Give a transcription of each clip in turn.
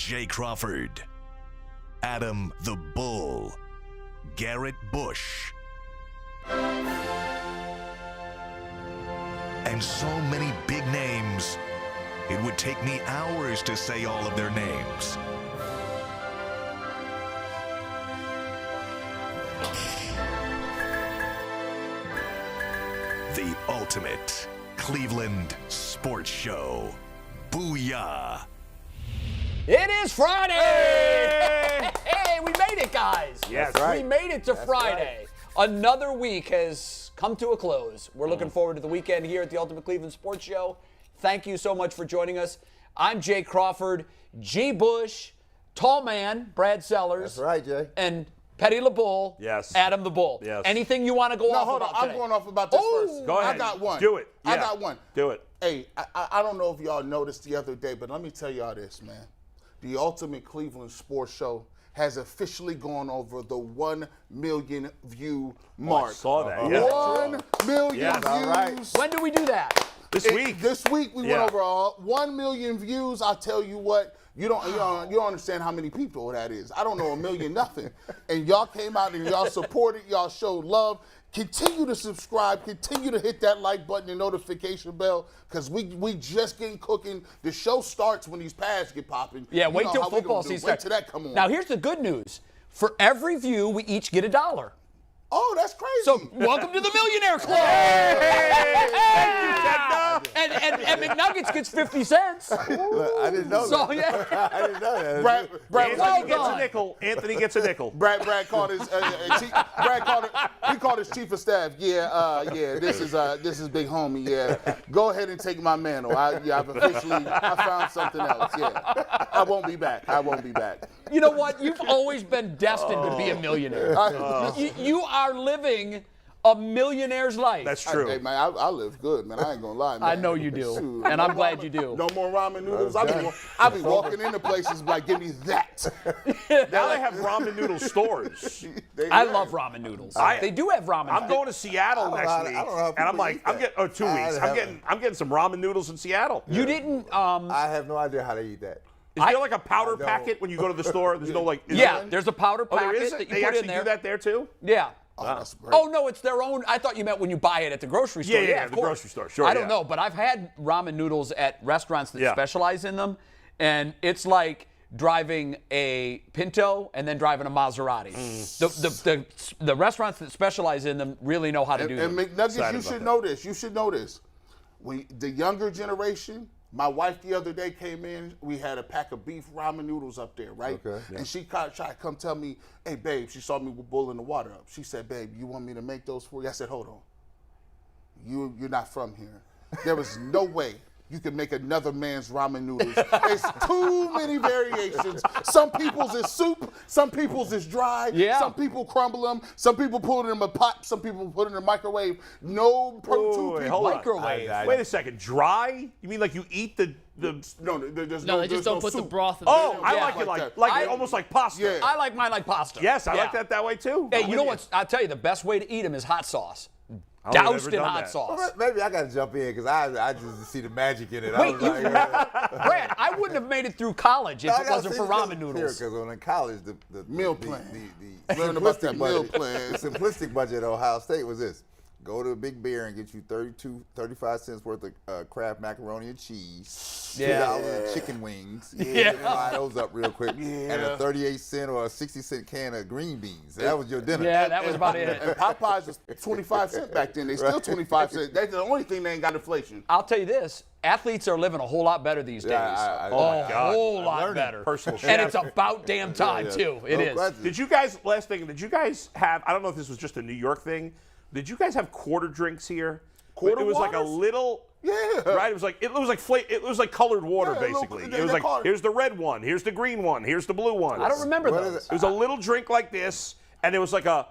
Jay Crawford, Adam the Bull, Garrett Bush, and so many big names, it would take me hours to say all of their names. The ultimate Cleveland sports show. Booyah! It is Friday! Hey, we made it, guys. Yes, We made it to Friday. Right. Another week has come to a close. We're looking forward to the weekend here at the Ultimate Cleveland Sports Show. Thank you so much for joining us. I'm Jay Crawford, G. Bush, Tall Man, Brad Sellers. That's right, Jay. And Petty LeBull. Yes. Adam the Bull. Yes. Anything you want to go off hold on. about today? I'm going off about this first. Go ahead. I got one. Do it. I Yeah. got one. Do it. Hey, I don't know if y'all noticed the other day, but let me tell y'all this, man. The Ultimate Cleveland Sports Show has officially gone over the 1 million view mark. I saw that. Yeah. 1 million Yes. views. All right. When do we do that? This week. This week we Yeah. went over 1 million views. I'll tell you what. You don't understand how many people that is. I don't know a million nothing. And y'all came out and y'all supported, y'all showed love. Continue to subscribe, continue to hit that like button and notification bell, because we just getting cooking. The show starts when these pads get popping. Yeah, wait till how we football gonna do. season Wait starts. till that come on. Now, here's the good news. For every view, we each get $1. Oh, that's crazy. So, welcome to the Millionaire Club. And McNuggets gets 50 cents. Look, I didn't know So, that. yeah. I didn't know that. Brad Anthony well gets done. a nickel. Anthony gets a nickel. Brad called his he called his chief of staff. This is big homie. Yeah, go ahead and take my mantle. I found something else. Yeah, I won't be back. You know what? You've always been destined to be a millionaire. You are living a millionaire's life. That's true. Hey man, I live good, man. I ain't gonna lie, man. I know you do, Shoot. and I'm glad you do. No more ramen noodles. I be walking into places like, give me that. Now they have ramen noodle stores. I love ramen noodles. They do have ramen. I'm going to Seattle next week, I don't know how and I'm people like, eat I'm that. getting 2 weeks. I'm getting some ramen noodles in Seattle. You didn't. I have no idea how to eat that. Is there like a powder I don't. packet when you go to the store? There's no like. is Yeah, there? there's a powder Oh, there packet is. that you They put actually in there. do that there too. Yeah. Oh, that's great. Oh no, it's their own. I thought you meant when you buy it at the grocery store. Yeah, of the course. grocery store. Sure. I don't yeah. know, but I've had ramen noodles at restaurants that Yeah. specialize in them, and it's like driving a Pinto and then driving a Maserati. The restaurants that specialize in them really know how to do And them. McNuggets, Excited you about should that. know this. You should know this. The younger generation, my wife the other day came in. We had a pack of beef ramen noodles up there, right? Okay. And she tried to come tell me, hey, babe, she saw me with boiling the water up. She said, babe, you want me to make those for you? I said, hold on. You're not from here. There was no way you could make another man's ramen noodles. It's too many variations. Some people's is soup. Some people's is dry. Yeah. Some people crumble them. Some people put it in a pot. Some people put it in a microwave. No two Wait, people. hold on. Microwave. Wait a second. Dry? You mean like you eat the? No, there's No, no. they just there's don't no put the soup. broth in Oh, there. I Yeah. like it Like like that. almost like pasta. Yeah. I like mine like pasta. Yes, I Yeah. like that way too. Hey, I'm you know with what? I'll tell you, the best way to eat them is hot sauce. I would have Doused never in done hot that. sauce. Well, maybe I got to jump in because I just see the magic in it. Wait, I was like, Brad, I wouldn't have made it through college if it wasn't for ramen noodles. Because when in college, the Meal the- plan. the Learn about that simplistic meal budget- plan. The simplistic budget at Ohio State was this. Go to a Big Bear and get you 35 cents worth of Kraft macaroni and cheese, $2 of chicken wings, fry those up real quick, and a 38-cent or a 60-cent can of green beans. That was your dinner. Yeah, that was about it. And Popeyes was 25 cents back then. They still 25 cents. That's the only thing they ain't got inflation. I'll tell you this, athletes are living a whole lot better these days. Yeah, Oh my God. A whole lot learning. better. Personal And chef. it's about damn time, too. It No is. question. Did you guys, last thing, did you guys have, I don't know if this was just a New York thing, did you guys have quarter drinks here? Quarter It was like a waters? little, Yeah. right? It was like colored water, Yeah, a little- basically. they're It was like, colored. here's the red one, here's the green one, here's the blue one. I don't remember What those. is It was a little drink like this, and it was like a,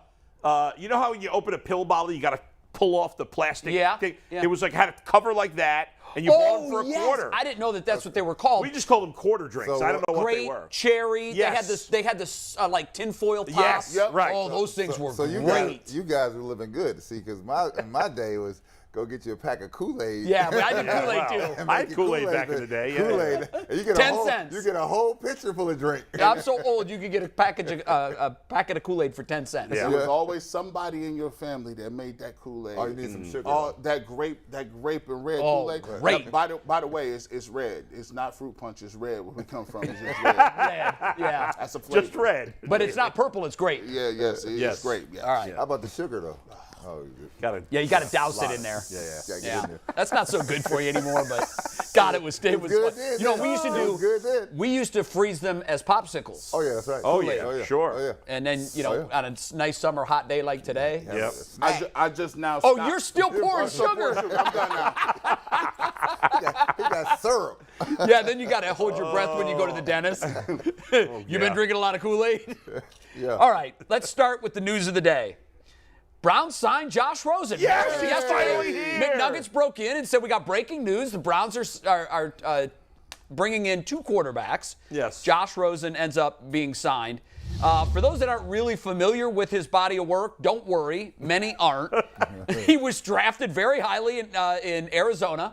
you know how when you open a pill bottle, you got to pull off the plastic Yeah, thing? yeah. It was like, had a cover like that, and you bought them for a yes. quarter. I didn't know that that's what they were called. We just called them quarter drinks. So I don't know what they Great were. cherry. Yes. They had this like tinfoil top. Yes, Yep. right. Oh, those things were So you great. guys were living good. See, because in my day it was go get you a pack of Kool-Aid. Yeah, but I did Kool-Aid too. I had Kool-Aid back in the day. Yeah. Kool-Aid. And you get 10 cents. You get a whole pitcher full of drink. I'm so old, you could get a packet of Kool-Aid for 10 cents. Yeah. There was always somebody in your family that made that Kool-Aid. Oh, you need some sugar. Oh, that grape and red Oh, Kool-Aid. great. By the way, it's red. It's not fruit punch. It's red. Where we come from, it's just red. Yeah. That's a flavor. Just red. But it's not purple, it's grape. Yeah, yes, it's great. Yes. All right. How about the sugar, though? Oh, Yeah, you got to douse it in there. gotta get Yeah, in there. that's not so good for you anymore, but God, it was good fun. then. You know, we used to It was good then. we used to freeze them as popsicles. Oh, yeah, that's right. Oh, Kool-Aid. yeah, sure. Oh, yeah. And then, you know, Oh, yeah. on a nice summer hot day like today. Yep. I just now. Oh, stopped. you're still pouring sugar. I'm done now. He got syrup. Yeah, then you got to hold your breath when you go to the dentist. You've been drinking a lot of Kool-Aid? Yeah. All right, let's start with the news of the day. Browns signed Josh Rosen. Yes, he's finally Yesterday, here. McNuggets broke in and said we got breaking news. The Browns are bringing in 2 quarterbacks. Yes. Josh Rosen ends up being signed. For those that aren't really familiar with his body of work, don't worry. Many aren't. He was drafted very highly in Arizona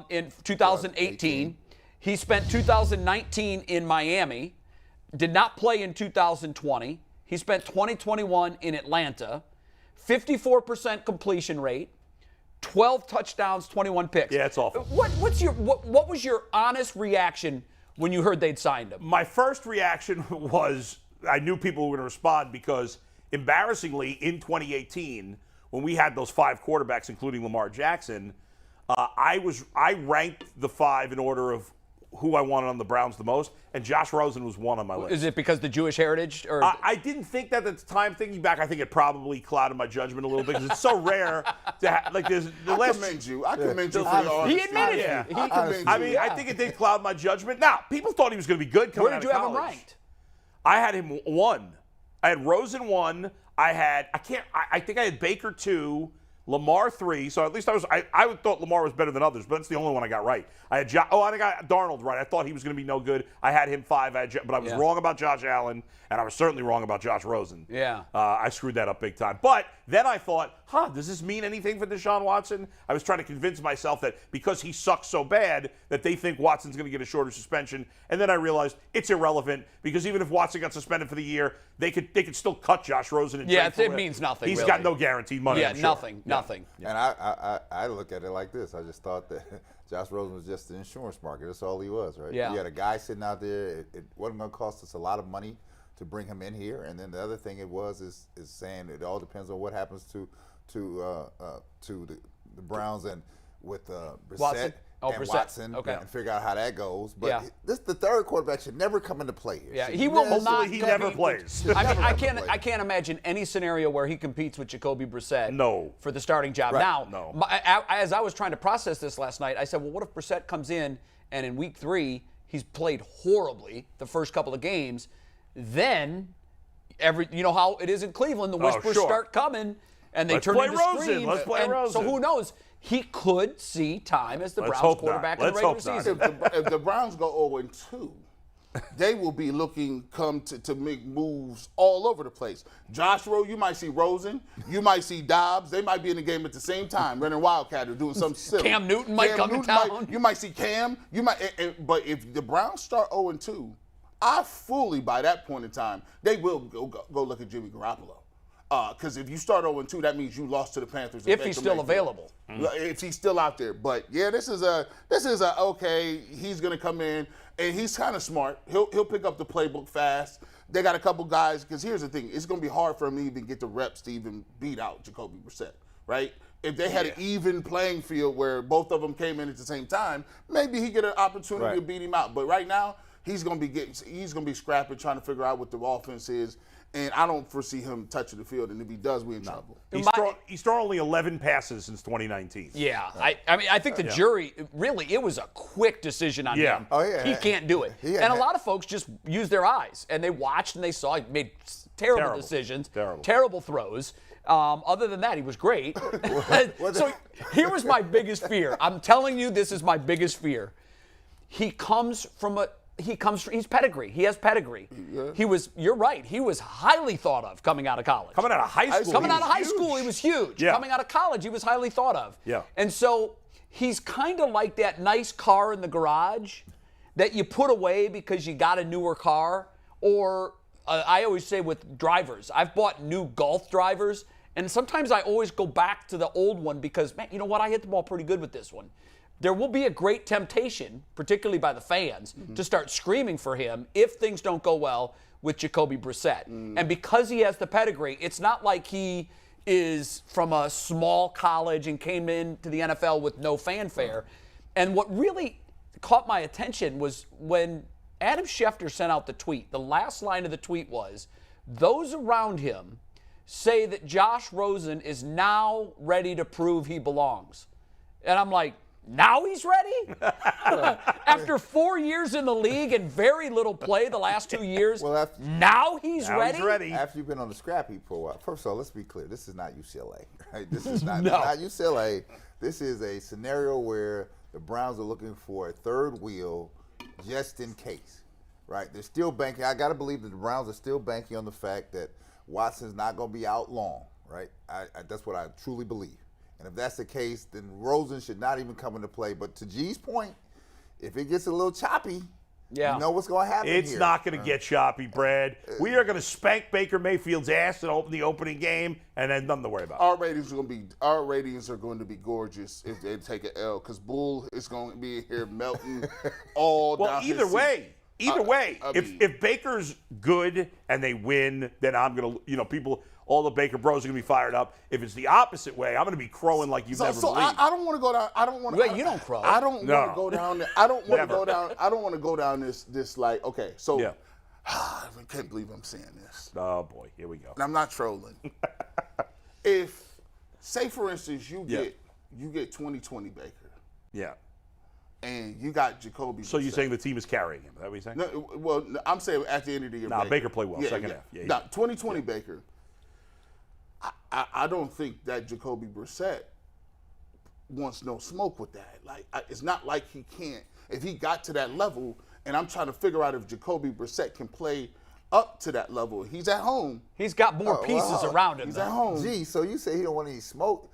in 2018. He spent 2019 in Miami. Did not play in 2020. He spent 2021 in Atlanta. 54% completion rate, 12 touchdowns, 21 picks. Yeah, it's awful. What was your honest reaction when you heard they'd signed him? My first reaction was I knew people were going to respond because, embarrassingly, in 2018, when we had those 5 quarterbacks, including Lamar Jackson, I ranked the 5 in order of who I wanted on the Browns the most, and Josh Rosen was one on my list. Is it because the Jewish heritage? Or I didn't think that at the time. Thinking back, I think it probably clouded my judgment a little bit because it's so rare to have, like, there's the I last. commend you. I commend you for He your honesty. admitted it. Yeah. He commend you. I mean, I think it did cloud my judgment. Now, people thought he was going to be good coming Where out did of you have him college. ranked? I had him 1. I had Rosen 1. I think I had Baker 2, Lamar 3. So at least I thought Lamar was better than others, but that's the only one I got right. I got Darnold right. I thought he was going to be no good. I had him 5, but I was wrong about Josh Allen, and I was certainly wrong about Josh Rosen. Yeah. I screwed that up big time. But then I thought, does this mean anything for Deshaun Watson? I was trying to convince myself that because he sucks so bad that they think Watson's going to get a shorter suspension. And then I realized it's irrelevant because even if Watson got suspended for the year, they could still cut Josh Rosen and trade for it him. means nothing. He's really. got no guaranteed money. Yeah, I'm sure. nothing. And I look at it like this. I just thought that Josh Rosen was just the insurance market. That's all he was, right? Yeah. You had a guy sitting out there. It wasn't going to cost us a lot of money to bring him in here. And then the other thing is saying it all depends on what happens to the Browns and with Brissett Watson? Oh, and Brissett. Watson Okay. and figure out how that goes. But Yeah. the third quarterback should never come into play here. Yeah, Should he will never- not. He never plays. I mean, I Never play. can't imagine any scenario where he competes with Jacoby Brissett. No. For the starting job. Right. Now, No. as I was trying to process this last night, I said, well, what if Brissett comes in and in week 3 he's played horribly the first couple of games? Then you know how it is in Cleveland. The whispers sure. start coming and they Let's turn play into Rosen. screams. Let's play and Rosen. So who knows? He could see time as the Let's Browns hope not. quarterback in the Let's regular hope not. season. If the Browns go 0-2, they will be looking to make moves all over the place. Josh Rosen, you might see Rosen, you might see Dobbs. They might be in the game at the same time, running Wildcat or doing something silly. Cam Newton might come to town. You might see Cam. You might, but if the Browns start 0-2, I fully by that point in time they will go look at Jimmy Garoppolo. Because if you start 0-2, that means you lost to the Panthers. If he's still available. If he's still out there. But yeah, this is a okay, he's gonna come in and he's kind of smart. He'll pick up the playbook fast. They got a couple guys, because here's the thing, it's gonna be hard for him to even get the reps to even beat out Jacoby Brissett, right? If they had an even playing field where both of them came in at the same time, maybe he get an opportunity to beat him out. But right now, he's gonna be scrapping, trying to figure out what the offense is. And I don't foresee him touching the field, and if he does, we're in trouble. He's thrown only 11 passes since 2019. Yeah, I mean, I think the jury, really, it was a quick decision on him. Oh, yeah. He can't do it. And a lot of folks just used their eyes, and they watched and they saw he made terrible decisions, terrible throws. Other than that, he was great. So here was my biggest fear. I'm telling you, this is my biggest fear. He comes from he's pedigree. He has pedigree. Yeah. You're right. He was highly thought of coming out of college. Coming out of high school. Coming out of high school, he was huge. Yeah. Coming out of college, he was highly thought of. Yeah. And so he's kind of like that nice car in the garage that you put away because you got a newer car. Or I always say with drivers, I've bought new golf drivers, and sometimes I always go back to the old one because, man, you know what? I hit the ball pretty good with this one. There will be a great temptation, particularly by the fans, to start screaming for him if things don't go well with Jacoby Brissett. And because he has the pedigree, it's not like he is from a small college and came into the NFL with no fanfare. And what really caught my attention was when Adam Schefter sent out the tweet. The last line of the tweet was, "Those around him say that Josh Rosen is now ready to prove he belongs." And I'm like, now he's ready? After 4 years in the league and very little play the last 2 years, now he's ready? After you've been on the scrap heap for a while. First of all, let's be clear. This is not UCLA, right? This is not, not UCLA. This is a scenario where the Browns are looking for a third wheel just in case, right? They're still banking. I got to believe that the Browns are still banking on the fact that Watson's not going to be out long, right? That's what I truly believe. And if that's the case, then Rosen should not even come into play. But to G's point, if it gets a little choppy, you know what's going to happen It's here. not going to get choppy, Brad. We are going to spank Baker Mayfield's ass in the opening game, and then nothing to worry about. Our ratings are going to be gorgeous if they take an L, because Bull is going to be here melting all down. Well, either way. If Baker's good and they win, then I'm going to, all the Baker bros are going to be fired up. If it's the opposite way, I'm going to be crowing like you've never believed. I don't want to go down. I don't want to. Wait, you don't crow. I don't want to go down there. I don't want to go down. I don't want to go down this like, okay, so I can't believe I'm saying this. Oh, boy, here we go. And I'm not trolling. If, say, for instance, you get 2020 Baker. Yeah. And you got Jacoby. So you're saying the team is carrying him? Is that what you're saying? No, well, I'm saying at the end of the year. Baker played well, second half. Yeah, now, 2020 Baker. I don't think that Jacoby Brissett wants no smoke with that. Like, it's not like he can't. If he got to that level, and I'm trying to figure out if Jacoby Brissett can play up to that level. He's at home. He's got more pieces around him. He's at home. Gee, so you say he don't want any smoke?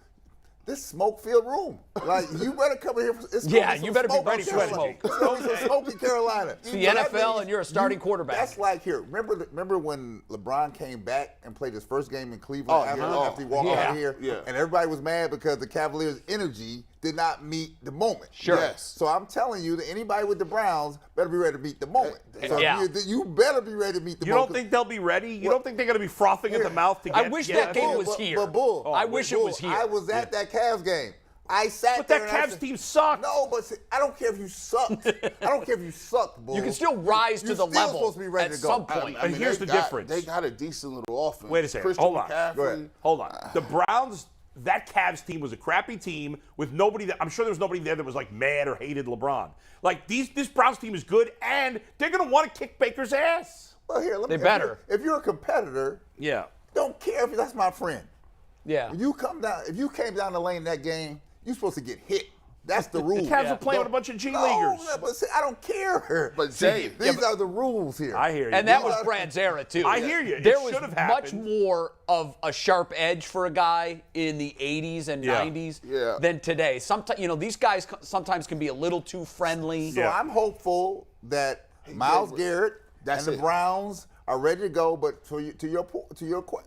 This smoke-filled room. Like, you better come in here. You better be ready for smoke. It's going to be some smoke in Carolina. It's the NFL, and you're a starting quarterback. That's like here. Remember when LeBron came back and played his first game in Cleveland after he walked out of here? Yeah. And everybody was mad because the Cavaliers' energy did not meet the moment. Sure. Yes. So I'm telling you that anybody with the Browns better be ready to meet the moment. So you better be ready to meet the moment. You don't think they'll be ready? You don't think they're going to be frothing at the mouth to get? I wish that game was here. But Bull, I wish it was here. I was at that Cavs game. I sat But there. that Cavs team sucked. No, but I don't care if you sucked. I don't care if you sucked, Bull. You can still rise to the level supposed to be ready at to go. some point. And here's the difference. They got a decent little offense. Wait a second. Christian Hold on. McCaffrey. Go ahead. Hold on. The Browns, that Cavs team was a crappy team with nobody I'm sure there was nobody there that was like mad or hated LeBron. Like this Browns team is good, and they're going to want to kick Baker's ass. Well, here, They better. If you're a competitor, don't care if that's my friend. Yeah. When you come down, if you came down the lane in that game, you're supposed to get hit. That's the rule. The Cavs were playing with a bunch of G-leaguers. No, but see, I don't care. But Jay, these are the rules here. I hear you. And that was Brad's era, too. I hear you. There It was should have much happened. more of a sharp edge for a guy in the 80s and 90s than today. Sometimes, these guys sometimes can be a little too friendly. So I'm hopeful that Myles Garrett and the Browns are ready to go. But to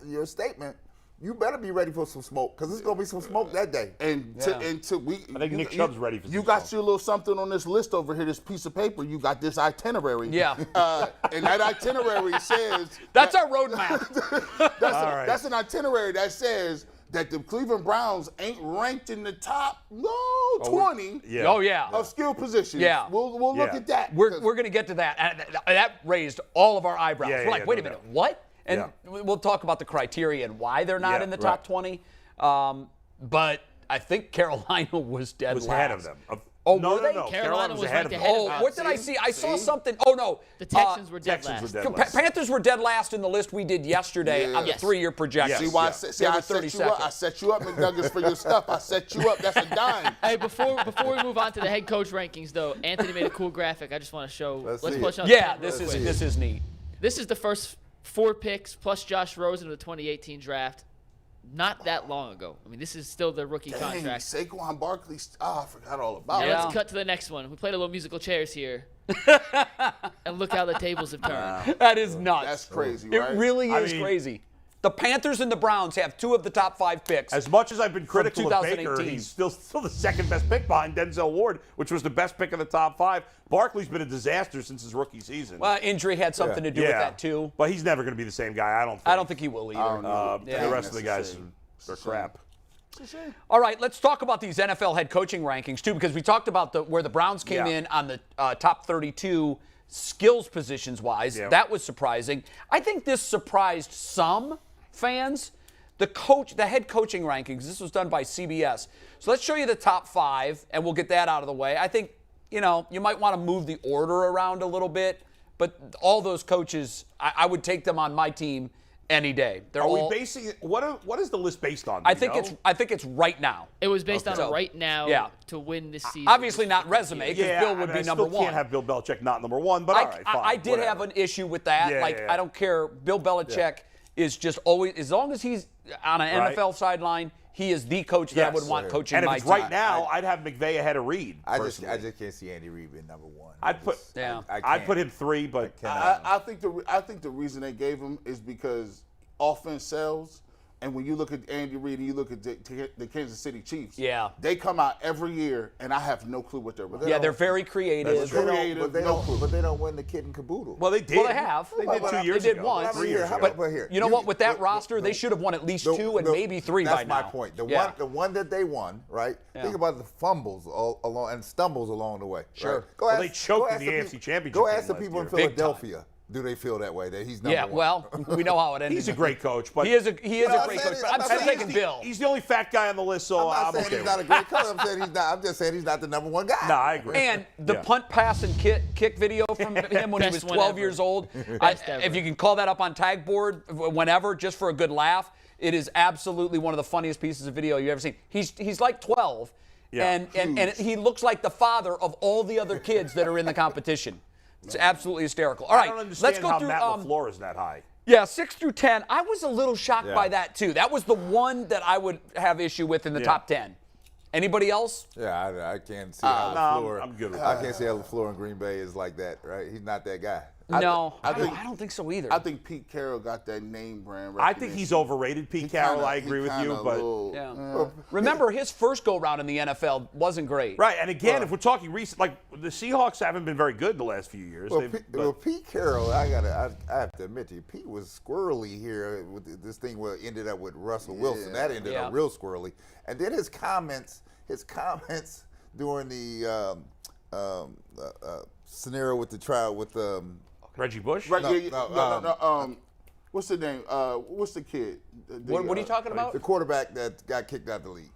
your statement, you better be ready for some smoke, because there's going to be some smoke that day. I think Nick Chubb's ready for some You got smoke. your little something on this list over here, this piece of paper. You got this itinerary. Yeah. And that itinerary says... That's our roadmap. That's an itinerary that says that the Cleveland Browns ain't ranked in the top 20 of skill positions. Yeah. We'll look at that. We're going to get to that. And that raised all of our eyebrows. We're like, wait a minute, what? And we'll talk about the criteria and why they're not in the top 20. But I think Carolina was dead last. ahead of them. Oh, No, were they? no. Carolina was ahead ranked of ahead them. of Oh, them. what did I see? I saw something. Oh, no. The Texans were dead Texans last. were dead last. Panthers were dead last in the list we did yesterday on the Yes. 3-year projection. Yes. See why They were I set you 32nd. up? I set you up, McNuggets, for your stuff. I set you up. That's a dime. Hey, before we move on to the head coach rankings, though, Anthony made a cool graphic. I just want to show. Let's Let's see push it. on. Yeah, camera this real is quick. this is neat. This is the first 4 picks plus Josh Rosen of the 2018 draft. Not that long ago. I mean, this is still the rookie Dang, contract. Saquon Barkley. I forgot all about Now it. Yeah. let's cut to the next one. We played a little musical chairs here. And look how the tables have turned. That is nuts. That's crazy, It right? really I is mean- crazy. The Panthers and the Browns have 2 of the top 5 picks. As much as I've been critical of Baker, 2018. he's still the second best pick behind Denzel Ward, which was the best pick of the top 5. Barkley's been a disaster since his rookie season. Well, injury had something to do with that, too. But he's never going to be the same guy, I don't think. I don't think he will either. The rest of the That's a guys shame. are crap. All right, let's talk about these NFL head coaching rankings, too, because we talked about where the Browns came Yeah. in on the top 32 skills positions-wise. Yeah. That was surprising. I think this surprised some fans. The head coaching rankings, this was done by CBS. So let's show you the top 5, and we'll get that out of the way. I think, you might want to move the order around a little bit, but all those coaches, I would take them on my team any day. They're Are all, we basing it? What is the list based on? I think it's right now. It was based So, on right now yeah. to win this season. Obviously not resume, because Yeah, Bill would be I number still 1. can't have Bill Belichick not number 1, but all right, fine. I did whatever. have an issue with that. Yeah, like, yeah. I don't care. Bill Belichick is just always, as long as he's on an Right. NFL sideline, he is the coach that I would Yes. want coaching And if my it's team. right now, I'd have McVay ahead of Reed. I just personally. can't see Andy Reid being number 1. I'd put Yeah. I'd put him 3, but I think the reason they gave him is because offense sells. And when you look at Andy Reid and you look at the Kansas City Chiefs, Yeah. they come out every year, and I have no clue what they're about. Yeah, they're very creative. creative. But they don't win the kid and caboodle. well, they did. Well, they have. They did But 2 I- years they did ago. once. 3 years How ago. about here? You know what? With that roster, they should have won at least 2 and maybe 3 by now. That's my point. The one that they won, right? Yeah. Think about the fumbles along and stumbles along the way. Sure. Right? Well, they choked in the AFC Championship Go game ask the last people in year. Big time. Philadelphia. Do they feel that way that he's number Yeah, 1? well, we know how it ended. He's a great coach, but He is a great I'm coach, saying but I'm it- still I'm taking saying Bill. he's the only fat guy on the list, so I'm I'm not saying okay he's with not a it. great coach. I'm just saying he's not the number 1 guy. No, I agree. And the Yeah. punt, pass, and kick video from him when he was Best one 12 ever. years old. Best ever. If you can call that up on tag board whenever, just for a good laugh, it is absolutely one of the funniest pieces of video you've ever seen. He's like 12, Yeah. and he looks like the father of all the other kids that are in the competition. It's absolutely hysterical. All right, I don't understand let's go how through. Matt LaFleur is that high. Yeah, 6 through 10. I was a little shocked Yeah. by that too. That was the one that I would have issue with in the Yeah. top 10. Anybody else? Yeah, I can't see how No, LaFleur. I'm good with I that. can't see how LaFleur in Green Bay is like that, right? He's not that guy. No, I think- don't think so either. I think Pete Carroll got that name brand. I think he's overrated, Pete Carroll. I agree with you, but Yeah. Remember, his first go-round in the NFL wasn't great. right. And again, if we're talking recent, like the Seahawks haven't been very good the last few years. Well, Pete Carroll, I have to admit to you, Pete was squirrely here with this thing where it ended up with Russell Wilson. That ended Yeah. up real squirrely. And then his comments during the scenario with the trial with Reggie Bush. Right, No, no. What's the name? What's the kid? What are you talking about? the quarterback that got kicked out of the league.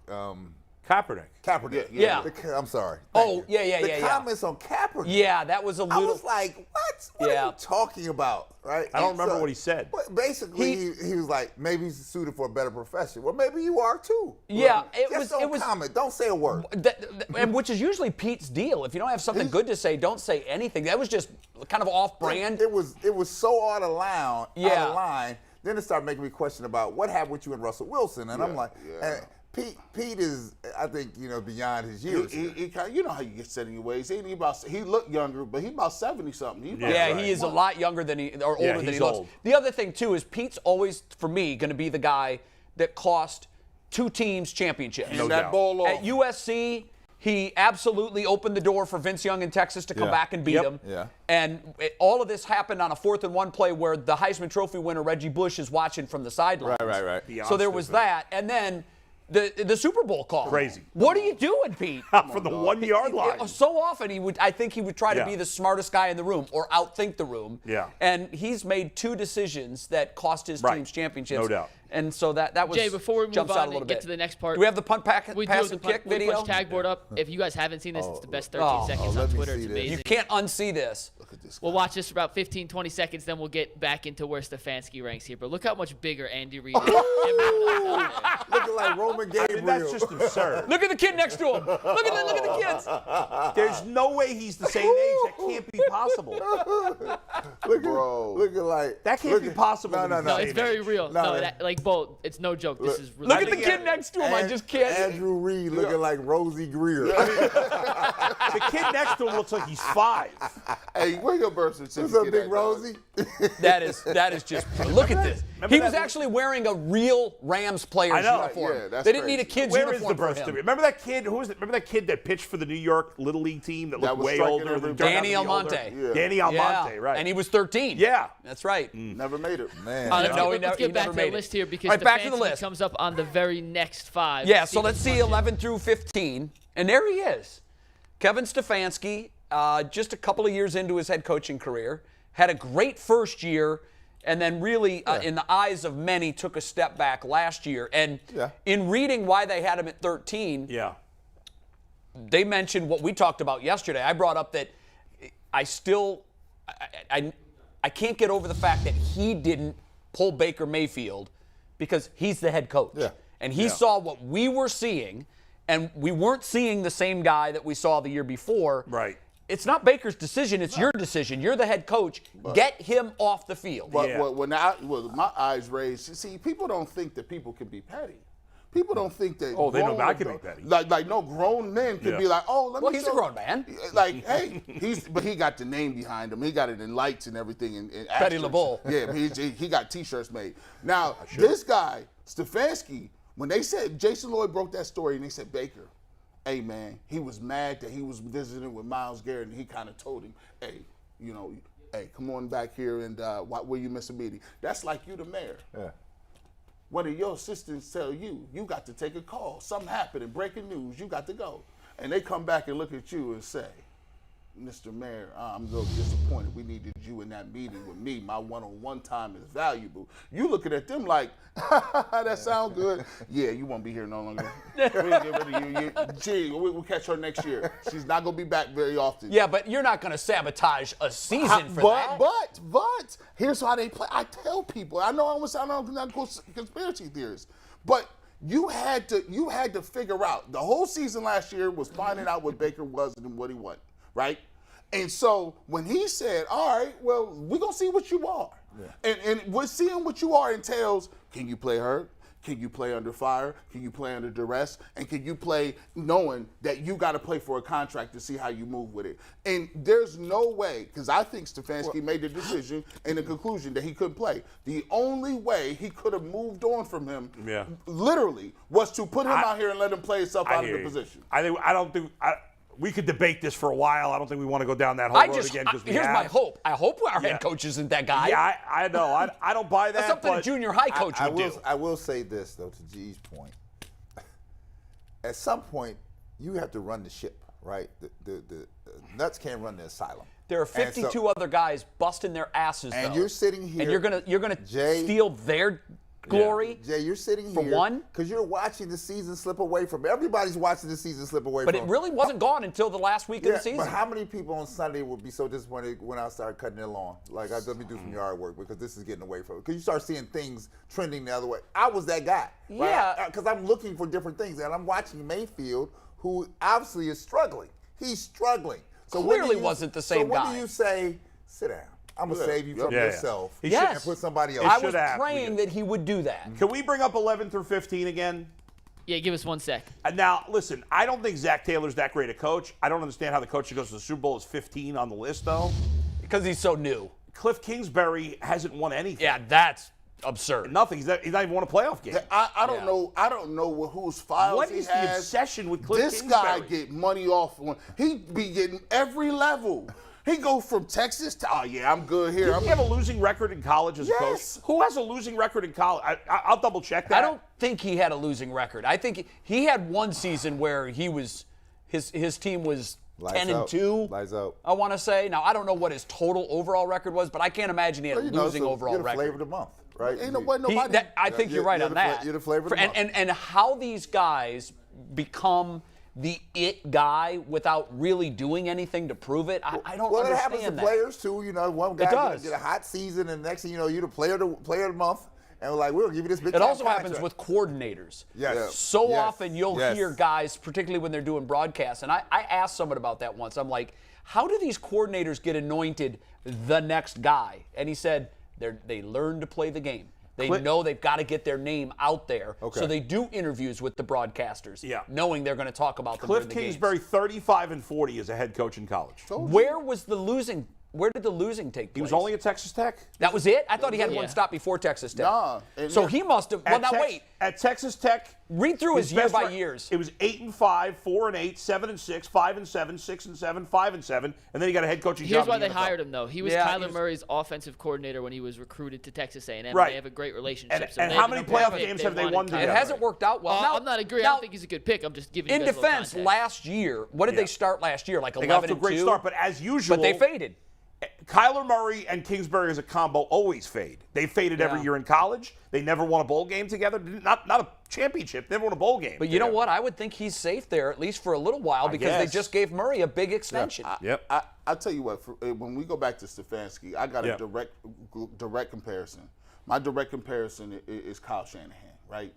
Kaepernick. Kaepernick. Yeah. I'm sorry. Oh, Thank you. yeah. The comments on Kaepernick. Yeah, that was a I little. was like, what? What Yeah. are you talking about? Right? I don't And remember what he said. well, basically, he was like, maybe he's suited for a better profession. Well, maybe you are too. Yeah, Just don't comment. Don't say a word. And which is usually Pete's deal. If you don't have something good to say, don't say anything. That was just kind of off-brand. It was so out of line. Yeah. Out of line. Then it started making me question about what happened with you and Russell Wilson, and I'm like, and Pete is, I think, beyond his years. He kind, you know how you get set in your ways. He looked younger, but he about 70 something. Yeah, he is a lot younger than older than he he's looks. old. The other thing too is Pete's always, for me, going to be the guy that cost 2 teams championships. No that doubt. ball off. At USC, he absolutely opened the door for Vince Young in Texas to come Yeah. back and beat Yep. him. Yeah. And all of this happened on a 4th and 1 play where the Heisman Trophy winner Reggie Bush is watching from the sidelines. Right. So there was that, and then the Super Bowl call. Crazy. What are you doing, Pete? From the 1 yard line. So often I think he would try to Yeah. be the smartest guy in the room or outthink the room. Yeah. And he's made 2 decisions that cost his Right. team's championships. No doubt. And so that was Jay, before we jumps move out on a little and get bit. to the next part, Do we have the punt, pass, we do have the and kick punt, video? punch tag board up. If you guys haven't seen this, it's the best 13 Oh, seconds on let me Twitter. see It's this. amazing. You can't unsee this. Look at this guy. We'll watch this for about 15, 20 seconds, then we'll get back into where Stefanski ranks here. But look how much bigger Andy Reid is. Everyone else out there. Looking like Roman I Gabriel. mean, that's just absurd. Look at the kid next to him. Look at the kids. There's no way he's the same age. That can't be possible. Bro. Looking like That can't be possible. No, to be no, the No, same it's very age. real. No, No, no. that, like, Bo, it's no joke. This is really Look at the think- kid next to him. I just can't. Andrew Reid looking like Rosie Greer. The kid next to him looks like he's 5. Hey, where your birth certificate? What's up, Big at, dog? Rosie? That is just. Look at this. Remember He was that- actually wearing a real Rams player's I know. uniform. Yeah, that's they didn't need a crazy. kid's Where is uniform the birth for him. certificate? Remember that kid? Who was it? Remember that kid that pitched for the New York Little League team that That looked was way striking older than everybody. turned out to Danny be older? Almonte. Yeah. Danny Almonte, right? And he was 13. Yeah. That's right. Never made it. Man. Let's No, he get, let's never get back made to the it. list here because All right, back to the Stefanski list. comes up on the very next 5. Yeah, so let's see 11 through 15. And there he is. Kevin Stefanski, just a couple of years into his head coaching career, had a great first year, and then really, in the eyes of many, took a step back last year. And in reading why they had him at 13, Yeah. they mentioned what we talked about yesterday. I brought up that I can't get over the fact that he didn't pull Baker Mayfield because he's the head coach. Yeah. And he saw what we were seeing, and we weren't seeing the same guy that we saw the year before. Right. It's not Baker's decision. It's your decision. You're the head coach. Get him off the field. But Yeah. when my eyes raised, see, people don't think that people can be petty. People don't think that. Oh, they know grown I can be petty. Like no grown men could Yeah. be like, oh, let Well, me. he's a show- grown man. Like, hey, but he got the name behind him. He got it in lights and everything. And Petty asterisks. LeBeau. Yeah, he got T-shirts made. Now this guy Stefanski, when they said Jason Lloyd broke that story and they said Baker. Hey, man, he was mad that he was visiting with Myles Garrett, and he kind of told him, hey, come on back here and where you miss a meeting. That's like you, the mayor. Yeah. One of your assistants tell you got to take a call. Something happened, and breaking news, you got to go. And they come back and look at you and say, Mr. Mayor, I'm a little disappointed. We needed you in that meeting with me. My one-on-one time is valuable. You looking at them like, that sound good. Yeah, you won't be here no longer. We'll get rid of you. Gee, we'll catch her next year. She's not going to be back very often. Yeah, but you're not going to sabotage a season for that. But here's how they play. I tell people. I know I'm not conspiracy theorists, but you had to figure out. The whole season last year was finding out what Baker was and what he wasn't, right? And so when he said, "All right, well, we're gonna see what you are," and we're seeing what you are entails. Can you play hurt? Can you play under fire? Can you play under duress? And can you play knowing that you got to play for a contract to see how you move with it? And there's no way, because I think Stefanski made the decision and the conclusion that he couldn't play. The only way he could have moved on from him, literally, was to put him out here and let him play himself out of the position. We could debate this for a while. I don't think we want to go down that whole road again. Here's my hope. I hope our head coach isn't that guy. Yeah, I know. I don't buy that. That's something a but junior high coach would do. I will say this, though, to G's point. At some point, you have to run the ship, right? The nuts can't run the asylum. There are 52 other guys busting their asses, And though. you're sitting here. And you're gonna Jay, steal their glory. Jay, you're sitting for here one, because you're watching the season slip away from. Everybody's watching the season slip away but from. it really wasn't gone until the last week of the season. But how many people on Sunday would be so disappointed when I started cutting their lawn? Like, let me do some yard work because this is getting away from it. Because you start seeing things trending the other way. I was that guy. Right? Yeah. Because I'm looking for different things, and I'm watching Mayfield, who obviously is struggling. He's struggling. So Clearly wasn't the same guy. So guy. when do you say, sit down? I'm going to save you from yourself Yes. and put somebody else. I should was have. praying that he would do that. Can we bring up 11 through 15 again? Yeah, give us 1 sec. Now, listen, I don't think Zach Taylor's that great a coach. I don't understand how the coach who goes to the Super Bowl is 15 on the list, though. Because he's so new. Cliff Kingsbury hasn't won anything. Yeah, that's absurd. Nothing. He's not even won a playoff game. I don't know. I don't know whose files What he is has. the obsession with Cliff This Kingsbury? guy get money off. He be getting every level. He go from Texas to, oh yeah, I'm good here. Did he have a losing record in college as a Yes. coach? Who has a losing record in college? I'll double check that. I don't think he had a losing record. I think he had one season where he was his team was Lights 10-2. Lights out. I want to say. Now I don't know what his total overall record was, but I can't imagine he had a losing so overall you're the record. flavor of the month, right? Ain't nobody. I think you're right on that. You're the flavor of the month. And how these guys become the it guy without really doing anything to prove it, I don't understand that. Well, it happens to players too. You know, one guy does. get a hot season, and the next thing you know, you're the player of the month, and we're like, we'll give you this big. It also happens with coordinators. Yes. So Yes. often you'll hear guys, particularly when they're doing broadcasts, and I asked someone about that once. I'm like, how do these coordinators get anointed the next guy? And he said they learn to play the game. They know they've got to get their name out there. Okay. So they do interviews with the broadcasters, knowing they're going to talk about them Cliff during the games. Kingsbury, 35-40 as a head coach in college. Where did the losing take place? He was only at Texas Tech. That was it? I thought he had one stop before Texas Tech. Nah. So he must have. Well, now wait. At Texas Tech, Read through his year by years. It was 8-5, 4-8, 7-6, 5-7, 6-7, 5-7, and then he got a head coaching job. Here's why in the they NFL. hired him, though. He was Kyler Murray's offensive coordinator when he was recruited to Texas A&M. Right. They have a great relationship. And how many playoff games have they won It together? hasn't worked out well. Now, I'm not agreeing. I don't think he's a good pick. I'm just giving you in guys a little defense, context. last year, what did they start last year? Like 11-2? They got off to a great start, but as usual, But they faded. Kyler Murray and Kingsbury as a combo always fade. They faded every year in college. They never won a bowl game together. Not a championship. Never won a bowl game. But you know what? I would think he's safe there, at least for a little while, because they just gave Murray a big extension. I'll tell you what, when we go back to Stefanski, I got a direct comparison. My direct comparison is Kyle Shanahan, right?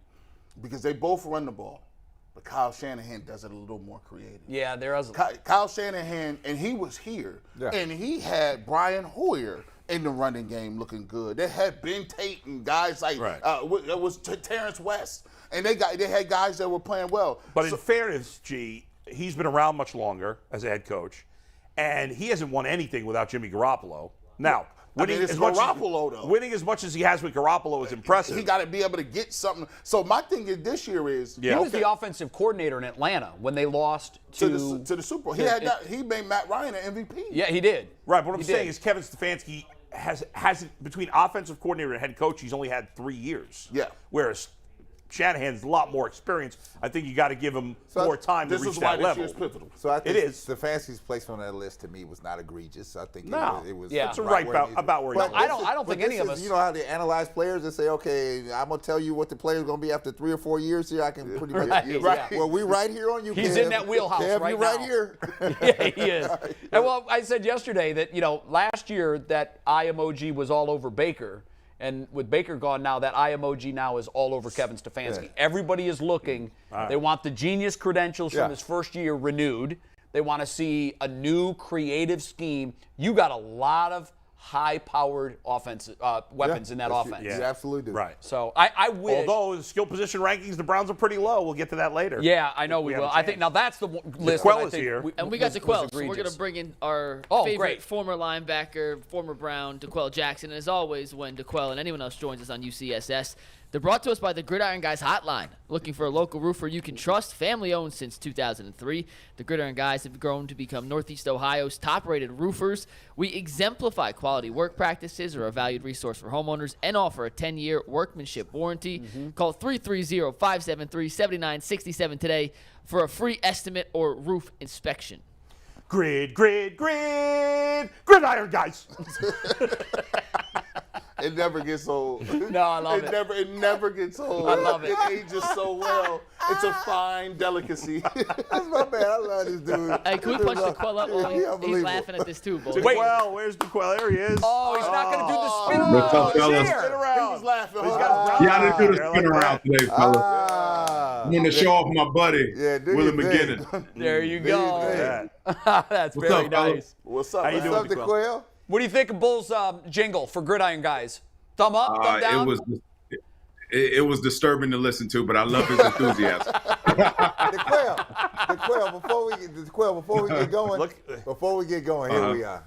Because they both run the ball. But Kyle Shanahan does it a little more creative. Yeah, there was. Kyle Shanahan, and he was here, and he had Brian Hoyer in the running game looking good. They had Ben Tate and guys like it was Terrence West, and they had guys that were playing well. But in fairness, G, he's been around much longer as a head coach, and he hasn't won anything without Jimmy Garoppolo. Now, winning as much as he has with Garoppolo is impressive. He got to be able to get something. So my thing is this year is he was the offensive coordinator in Atlanta when they lost to the Super Bowl. He made Matt Ryan an MVP. Yeah, he did. Right, but what I'm saying is Kevin Stefanski has between offensive coordinator and head coach, he's only had 3 years. Yeah. Whereas Shanahan's a lot more experience. I think you got to give him more time to reach that level. This is why this year's pivotal. So I think it is. Stefanski's placement on that list to me was not egregious. I think it was it's right about where he is. I don't think any of us. You know how they analyze players and say, okay, I'm gonna tell you what the player's gonna be after 3 or 4 years here. I can pretty much Well, we right here on you. He's Kev. in that wheelhouse Kev, right you now. right here. Yeah, he is. And well, I said yesterday that last year that eye emoji was all over Baker. And with Baker gone now, that eye emoji now is all over Kevin Stefanski. Everybody is looking. They want the genius credentials from his first year renewed. They want to see a new creative scheme. You got a lot of high-powered offensive weapons in that offense. You absolutely do. Right. So I wish. Although the skill position rankings, the Browns are pretty low. We'll get to that later. Yeah, I know we will. I think now that's the list. Dequal that I is think here. And we got was Dequel, so we're egregious. going to bring in our favorite former linebacker, former Brown, Dequel Jackson. And as always, when Dequel and anyone else joins us on UCSS, they're brought to us by the Gridiron Guys Hotline. Looking for a local roofer you can trust, family-owned since 2003. The Gridiron Guys have grown to become Northeast Ohio's top-rated roofers. We exemplify quality work practices, are a valued resource for homeowners, and offer a 10-year workmanship warranty. Call 330-573-7967 today for a free estimate or roof inspection. Gridiron Guys. It never gets old. No, I love it. It never gets old. I love it. It ages so well. It's a fine delicacy. That's my bad. I love this dude. Hey, can we punch Dequel up? He's laughing at this too, boy. Dequel, where's Dequel? There he is. Oh, he's not going to do the spin What's around. up, fellas? Spin around. He was laughing. He's got his Yeah, I didn't do the brown spin hair, around today, fella. I'm going to show off my buddy, Yeah, do Willie your thing. McGinnis. There you go. Yeah. That's What's very up, fellas? nice. What's up? How you man? doing, What's up, DeQuell? What do you think of Bull's jingle for Gridiron Guys? Thumb up, thumb down? It was disturbing to listen to, but I love his enthusiasm. DeQuell, before we get going, here we are.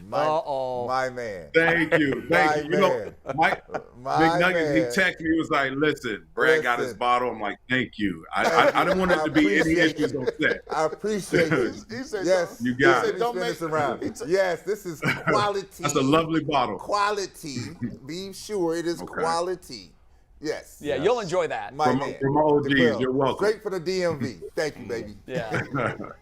My man. Thank you. Thank you. You know, Mike, Big Nuggets, he texted me, he was like, listen, Brad got his bottle. I'm like, thank you. I didn't want it to be any issues on set. I appreciate it. He said, Yes, You got it. don't spin make this around. Yes, this is quality. That's a lovely bottle. Quality. Be sure it is quality. Yes. Yeah, you'll enjoy that. My From man. my OGs, DeQuell. you're welcome. Great for the DMV. Thank you, baby. Yeah,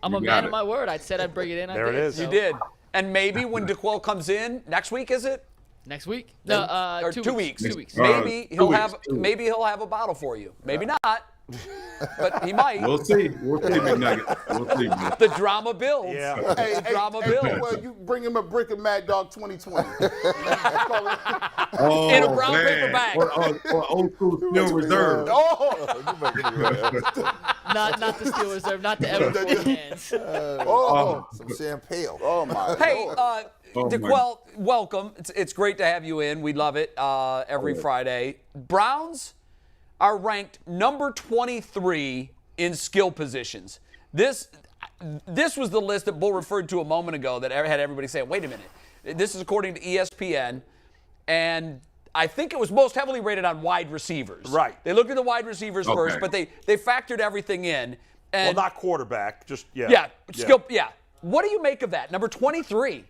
I'm a man of my word. I said I'd bring it in. There it is. you did. And maybe when DeQuell comes in next week, is it? Next week? No, or 2 weeks. 2 weeks. Maybe he'll have a bottle for you. Maybe not. But he might. We'll see. We'll see, McNugget. We'll see. Man. The drama builds. Yeah. The drama builds. Well, you bring him a brick of Mad Dog 2020. Oh, In a brown man. paper bag. Or old school Steel Reserve. Not the Steel Reserve, not the ever hands. Some champagne. Oh my. Hey, Oh, Dequal, welcome. It's great to have you in. We love it every Friday. Browns are ranked number 23 in skill positions. This was the list that Bull referred to a moment ago that had everybody saying, wait a minute. This is according to ESPN, and I think it was most heavily rated on wide receivers. Right. They looked at the wide receivers first, but they factored everything in. And Well, not quarterback, just, skill. Yeah. What do you make of that? Number 23.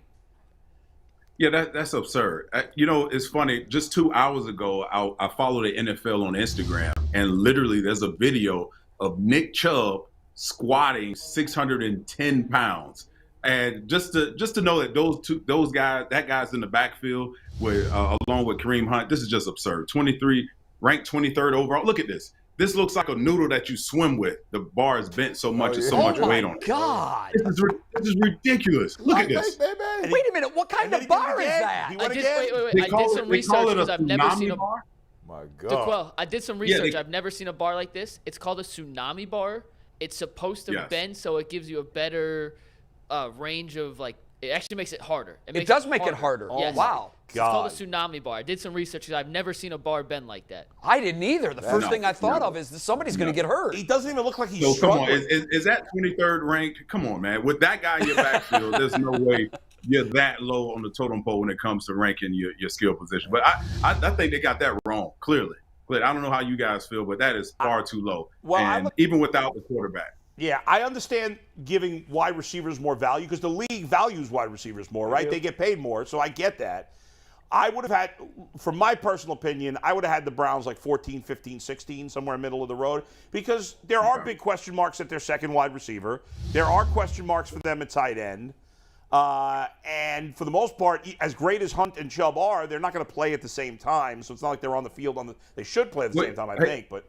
Yeah, that's absurd. It's funny. Just 2 hours ago, I followed the NFL on Instagram, and literally there's a video of Nick Chubb squatting 610 pounds. And just to know that that guy's in the backfield with along with Kareem Hunt, this is just absurd. 23, ranked 23rd overall. Look at this. This looks like a noodle that you swim with. The bar is bent so much, so much weight on it. God. This is ridiculous. Look at this. Wait a minute. What kind of bar is that? I did some research because I've never seen a bar. My God. Dequal, I did some research. I've never seen a bar like this. It's called a tsunami bar. It's supposed to bend, so it gives you a better range of it actually makes it harder. It does make it harder. Yes. Wow. It's called a tsunami bar. I did some research because I've never seen a bar bend like that. I didn't either. The first thing I thought of is that somebody's going to get hurt. He doesn't even look like he's So come struggling. on, is that 23rd ranked? Come on, man. With that guy in your backfield, there's no way you're that low on the totem pole when it comes to ranking your skill position. But I think they got that wrong, clearly. I don't know how you guys feel, but that is far too low. Well, even without the quarterback. Yeah, I understand giving wide receivers more value because the league values wide receivers more, right? They get paid more, so I get that. I would have had, from my personal opinion, I would have had the Browns like 14, 15, 16, somewhere in the middle of the road because there are big question marks at their second wide receiver. There are question marks for them at tight end. And for the most part, as great as Hunt and Chubb are, they're not going to play at the same time, so it's not like they're on the field they should play at the same time, I think, but...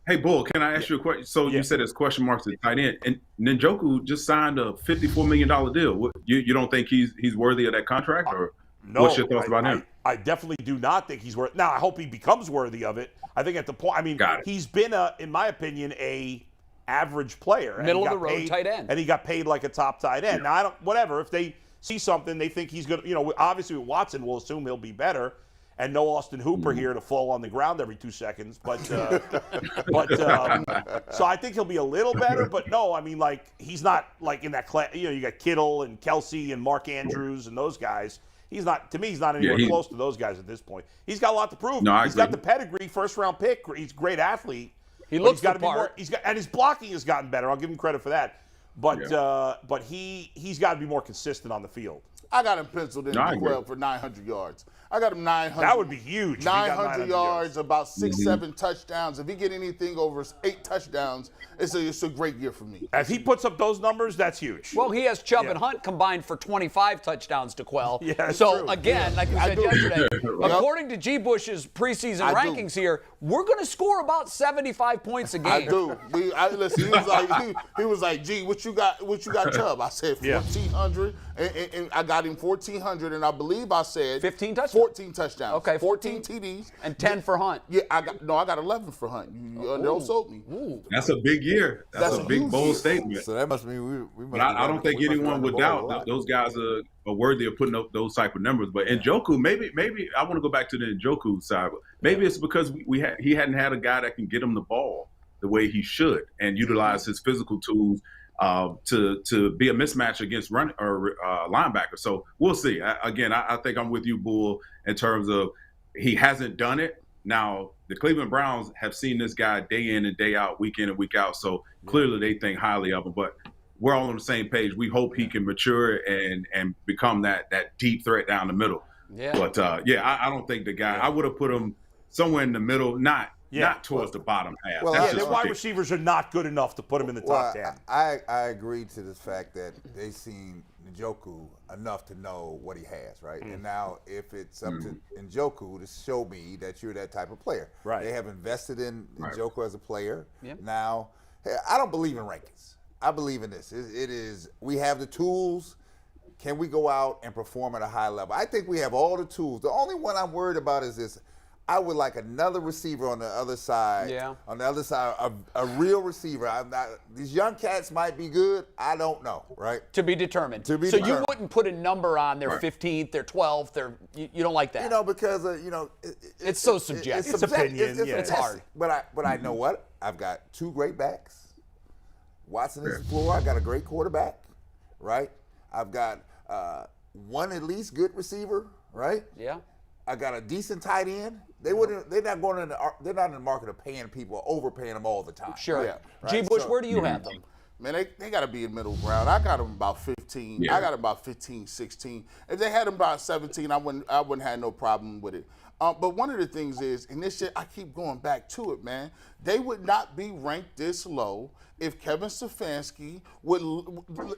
Hey, Bull, can I ask you a question? So you said there's question marks at tight end, and Njoku just signed a $54 million deal. You don't think he's worthy of that contract, or no, what's your thoughts about him? I definitely do not think he's worth. Now I hope he becomes worthy of it. I think at the point, he's been in my opinion, a average player, middle of the road tight end, and he got paid like a top tight end. Yeah. Now whatever. If they see something, they think he's good. Obviously with Watson, we'll assume he'll be better. And no Austin Hooper here to fall on the ground every 2 seconds. But so I think he'll be a little better. But no, he's not like in that class. You got Kittle and Kelsey and Mark Andrews and those guys. He's not anywhere close to those guys at this point. He's got a lot to prove. No, he's got the pedigree, first-round pick. He's a great athlete. He looks the part. And his blocking has gotten better. I'll give him credit for that. But he's got to be more consistent on the field. I got him penciled in for 900 yards. I got him 900. That would be huge. 900 yards, about 6-7 touchdowns. If he get anything over 8 touchdowns, it's a great year for me. If he puts up those numbers, that's huge. Well, he has Chubb and Hunt combined for 25 touchdowns to Quell. Yeah, so, true. Again, like we said yesterday, according to G. Bush's preseason rankings here, we're going to score about 75 points a game. I do. Listen, he was like, G, what you got, Chubb? I said 1,400, and I got him 1,400, and I believe I said 15 touchdowns. 14 touchdowns. Okay, 14 TDs. And 10 for Hunt. Yeah, I got 11 for Hunt. You don't sold me. Ooh. That's a big year. That's a big, bold statement. So that must mean we must. I don't think anyone would doubt those guys are worthy of putting up those type of numbers. But Njoku, maybe I want to go back to the Njoku side. But maybe it's because he hadn't had a guy that can get him the ball the way he should and utilize his physical tools to be a mismatch against run or linebacker. So we'll see. I think I'm with you, Bull, in terms of he hasn't done it. Now, the Cleveland Browns have seen this guy day in and day out, week in and week out. So clearly they think highly of him. But we're all on the same page. We hope he can mature and become that deep threat down the middle. Yeah. But, I don't think the guy – I would have put him somewhere in the middle, not towards the bottom half. Well, their wide receivers are not good enough to put him in the top 10. I agree to this fact that they've seen Njoku enough to know what he has, right? And now if it's up to Njoku to show me that you're that type of player. Right. They have invested in Njoku as a player. Yep. Now, I don't believe in rankings. I believe in this. It is, we have the tools. Can we go out and perform at a high level? I think we have all the tools. The only one I'm worried about is this. I would like another receiver on the other side. Yeah. On the other side, a real receiver. I'm not. These young cats might be good. I don't know. Right. To be determined. To be so determined. you wouldn't put a number on their 15th, their 12th, you don't like that. You know, because it's so subjective. It's opinion. It's hard. But I know what? I've got 2 great backs. Watson is the floor. I got a great quarterback, right? I've got 1 at least good receiver, right? Yeah. I got a decent tight end. They're not in the market of paying people, overpaying them all the time. Sure. Yeah, right? G. Bush, So- where do you have them? Man, they got to be in middle ground. I got them about 15. Yeah. I got them about 15, 16. If they had them about 17, I wouldn't have no problem with it. But one of the things is, and this shit, I keep going back to it, man. They would not be ranked this low if Kevin Stefanski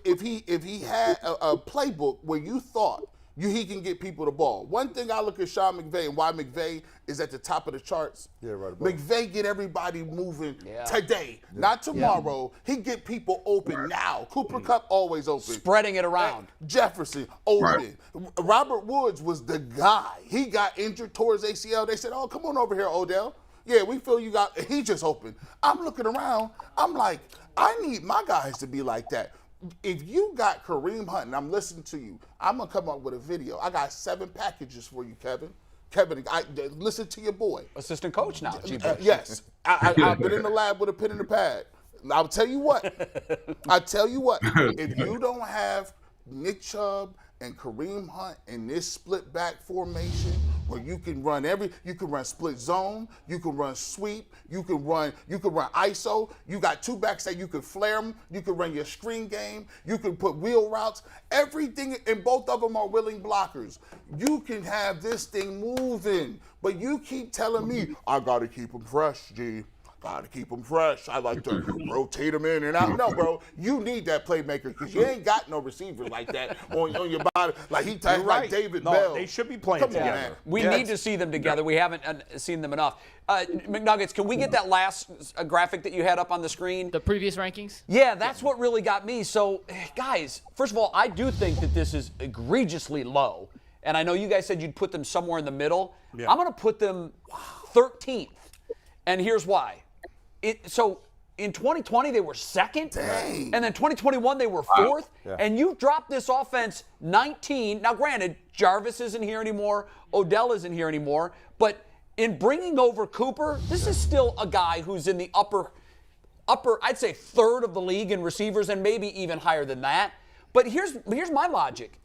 if he had a playbook where you thought he can get people the ball. One thing I look at Sean McVay and why McVay is at the top of the charts. Yeah, right above. McVay get everybody moving today, not tomorrow. He get people open now. Cooper Kupp always open. Spreading it around. Jefferson open. Robert Woods was the guy. He got injured towards ACL. They said, "Oh, come on over here, Odell. Yeah, we feel you got." He just open. I'm looking around. I'm like, I need my guys to be like that. If you got Kareem Hunt, and I'm listening to you, I'm going to come up with a video. I got 7 packages for you, Kevin. Kevin, listen to your boy. Assistant coach now, G. Bush. Yes. I've been in the lab with a pen and a pad. I'll tell you what. If you don't have Nick Chubb and Kareem Hunt in this split back formation where you can run split zone, you can run sweep, you can run ISO, you got 2 backs that you can flare them, you can run your screen game, you can put wheel routes, everything, and both of them are willing blockers. You can have this thing moving, but you keep telling me, I got to keep them fresh, G. Got to keep them fresh. I like to rotate them in and out. No, bro, you need that playmaker because you ain't got no receiver like that on your body. Like he type like David Bell. They should be playing Come on, together. man. We need to see them together. We haven't seen them enough. McNuggets, can we get that last graphic that you had up on the screen? The previous rankings? Yeah, that's what really got me. So, guys, first of all, I do think that this is egregiously low. And I know you guys said you'd put them somewhere in the middle. Yeah. I'm going to put them 13th. And here's why. So in 2020, they were 2nd. Dang. And then 2021, they were 4th. Yeah. And you dropped this offense 19. Now, granted, Jarvis isn't here anymore. Odell isn't here anymore. But in bringing over Cooper, this is still a guy who's in the upper, I'd say, 3rd of the league in receivers and maybe even higher than that. But here's my logic.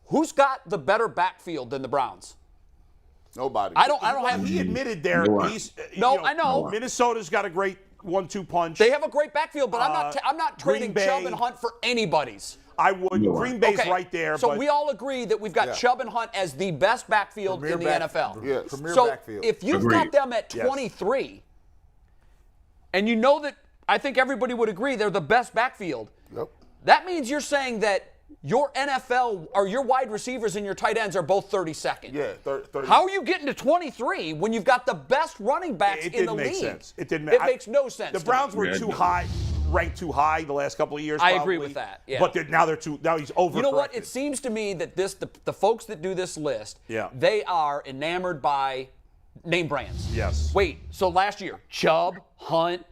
Who's got the better backfield than the Browns? Nobody. I don't have. He admitted there. I know. Minnesota's got a great 1-2 punch. They have a great backfield, but I'm not trading Chubb and Hunt for anybody's. I would. Green Bay's right there. So we all agree that we've got Chubb and Hunt as the best backfield in the NFL. Yes. Premier so backfield. if you've got them at 23, and you know that I think everybody would agree they're the best backfield, that means you're saying that your NFL or your wide receivers and your tight ends are both 32nd. Yeah, 30. How are you getting to 23 when you've got the best running backs in the league? It didn't make sense. It makes no sense. The Browns were too high, ranked too high the last couple of years. I agree with that. Yeah. But now he's over. You know what? It seems to me that the folks that do this list, Yeah. they are enamored by name brands. Yes. Wait, so last year, Chubb, Hunt,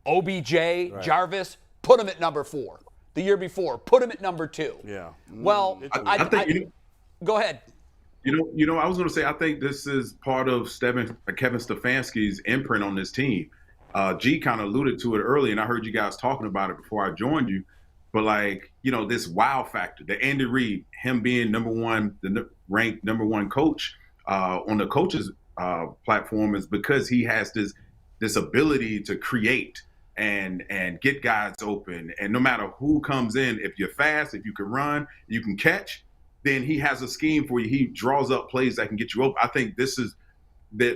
OBJ, Jarvis, put them at number 4. The year before, put them at number 2. Yeah. Well, I think go ahead. I was going to say, I think this is part of Kevin Stefanski's imprint on this team. G kind of alluded to it earlier, and I heard you guys talking about it before I joined you. But this wow factor, the Andy Reid, him being number 1, the ranked number 1 coach on the coaches platform is because he has this ability to create and get guys open. And no matter who comes in, if you're fast, if you can run, you can catch, then he has a scheme for you. He draws up plays that can get you open. I think this is they're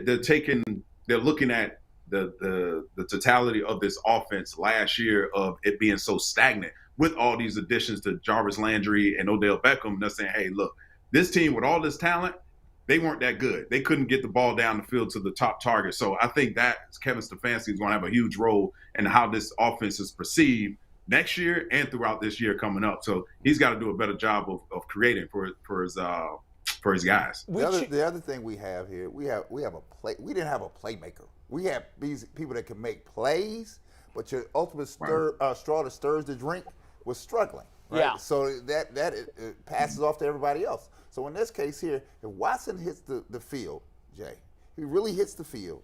looking at the totality of this offense last year of it being so stagnant. with all these additions to Jarvis Landry and Odell Beckham, they're saying, hey, look, this team with all this talent, they weren't that good. They couldn't get the ball down the field to the top target. So I think that Kevin Stefanski is going to have a huge role in how this offense is perceived next year and throughout this year coming up. So he's got to do a better job of creating for his guys. The other thing we have here, we didn't have a playmaker. We have these people that can make plays, but your ultimate straw that stirs the drink was struggling. Right? Yeah. So that it passes off to everybody else. So in this case here, if Watson hits the field, Jay, he really hits the field.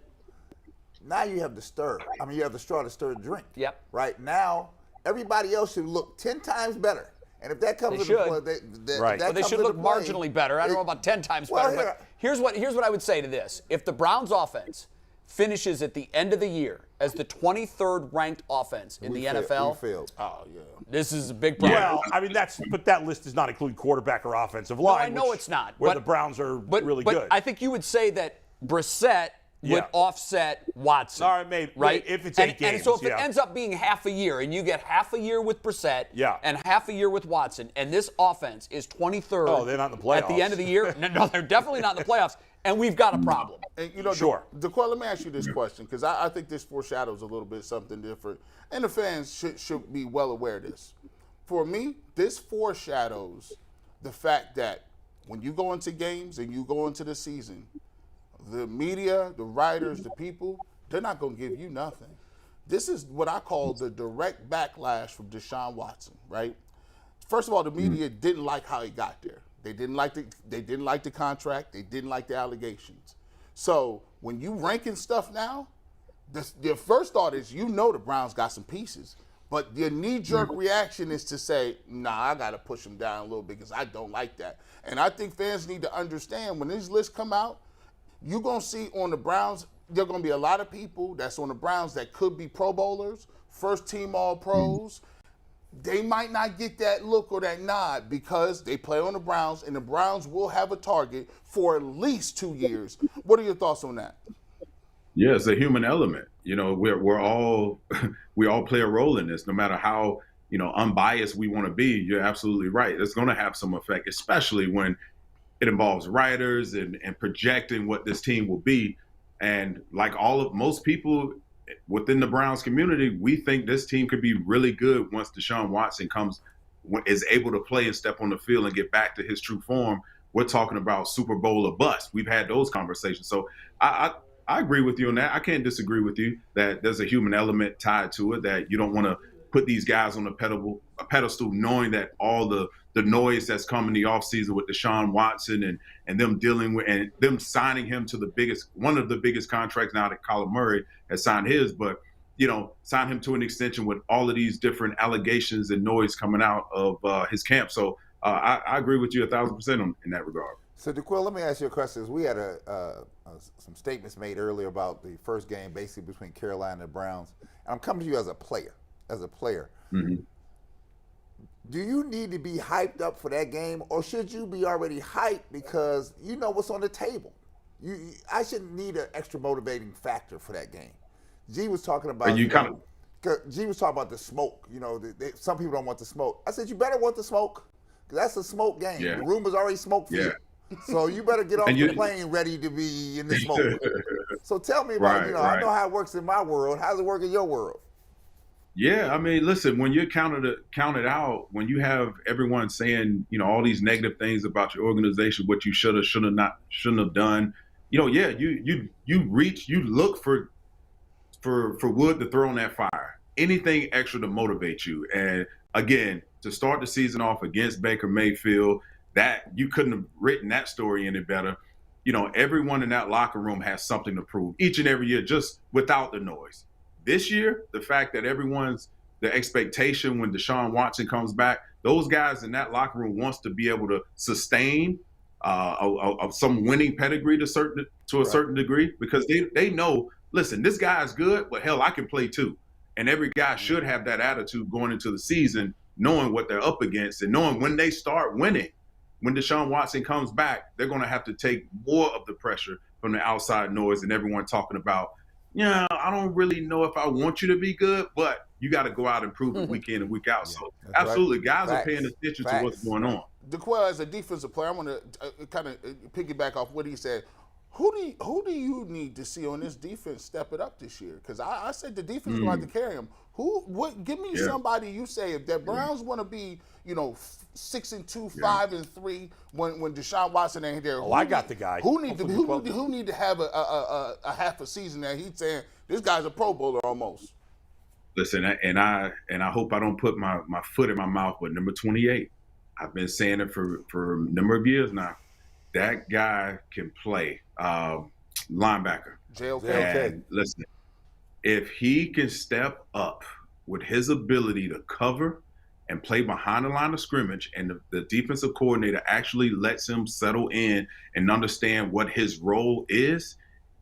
Now you have the you have the straw to stir the drink. Yep. Right now, everybody else should look 10 times better. And if that comes into play, but they should look marginally better. I don't know about 10 times better. But here's what I would say to this: if the Browns' offense finishes at the end of the year as the 23rd ranked offense in the NFL, oh yeah, this is a big problem. Well, I mean but that list does not include quarterback or offensive line. No, I know it's not. Where the Browns are really good. But I think you would say that Brissett would offset Watson. All right, maybe. Right? If it's 8 games. And so if it ends up being half a year, and you get half a year with Brissett and half a year with Watson, and this offense is 23rd they're not in the playoffs. at the end of the year, no, they're definitely not in the playoffs, and we've got a problem. And, sure. Dequal, let me ask you this question, because I think this foreshadows a little bit something different, and the fans should be well aware of this. For me, this foreshadows the fact that when you go into games and you go into the season, the media, the writers, the people, they're not going to give you nothing. This is what I call the direct backlash from Deshaun Watson, right? First of all, the media didn't like how he got there. They didn't like the contract. They didn't like the allegations. So when you ranking stuff now, your first thought is the Browns got some pieces. But your knee-jerk reaction is to say, nah, I got to push him down a little bit because I don't like that. And I think fans need to understand when these lists come out, you're going to see on the Browns, there are going to be a lot of people that's on the Browns that could be Pro Bowlers, first-team All-Pros. They might not get that look or that nod because they play on the Browns, and the Browns will have a target for at least 2 years. What are your thoughts on that? Yeah, it's a human element. We're all we all play a role in this, no matter how unbiased we want to be. You're absolutely right. It's going to have some effect, especially when it involves writers and projecting what this team will be. And like most people within the Browns community, we think this team could be really good once Deshaun Watson is able to play and step on the field and get back to his true form. We're talking about Super Bowl or bust. We've had those conversations. So I agree with you on that. I can't disagree with you that there's a human element tied to it, that you don't want to put these guys on a pedestal knowing that all the noise that's come in the offseason with Deshaun Watson and them dealing with and them signing him to one of the biggest contracts now that Kyler Murray has signed his, but sign him to an extension with all of these different allegations and noise coming out of his camp. So I agree with you 1,000% in that regard. So Dequal, let me ask you a question. We had some statements made earlier about the first game basically between Carolina and the Browns. And I'm coming to you as a player. Mm-hmm. Do you need to be hyped up for that game, or should you be already hyped because you know what's on the table? I shouldn't need an extra motivating factor for that game. G was talking about the smoke. Some people don't want the smoke. I said you better want the smoke because that's a smoke game. Yeah. The room is already smoke for you. So you better get off the plane ready to be in the smoke. So tell me about, I know how it works in my world. How does it work in your world? Yeah, I mean, listen, when you're counted out, when you have everyone saying, all these negative things about your organization, what you shouldn't have done, you look for wood to throw on that fire, anything extra to motivate you. And again, to start the season off against Baker Mayfield, that you couldn't have written that story any better. Everyone in that locker room has something to prove each and every year, just without the noise. This year, the fact that the expectation when Deshaun Watson comes back, those guys in that locker room wants to be able to sustain some winning pedigree to a certain degree, because they know, listen, this guy is good, but hell, I can play too. And every guy should have that attitude going into the season, knowing what they're up against and knowing when they start winning, when Deshaun Watson comes back, they're going to have to take more of the pressure from the outside noise and everyone talking about, I don't really know if I want you to be good, but you got to go out and prove it week in and week out. So absolutely, guys are paying attention to what's going on. Dequal, as a defensive player, I want to kind of piggyback off what he said. Who do you need to see on this defense step it up this year? Because I said the defense is going to have to carry him. Give me somebody you say if the Browns want to be, 6-2, 5-3 when Deshaun Watson ain't there. I got the guy. Who need to have a half a season that he's saying this guy's a Pro Bowler almost? Listen, and I hope I don't put my foot in my mouth, but number 28, I've been saying it for a number of years now. That guy can play linebacker. JOK. And listen, if he can step up with his ability to cover and play behind the line of scrimmage, and the defensive coordinator actually lets him settle in and understand what his role is,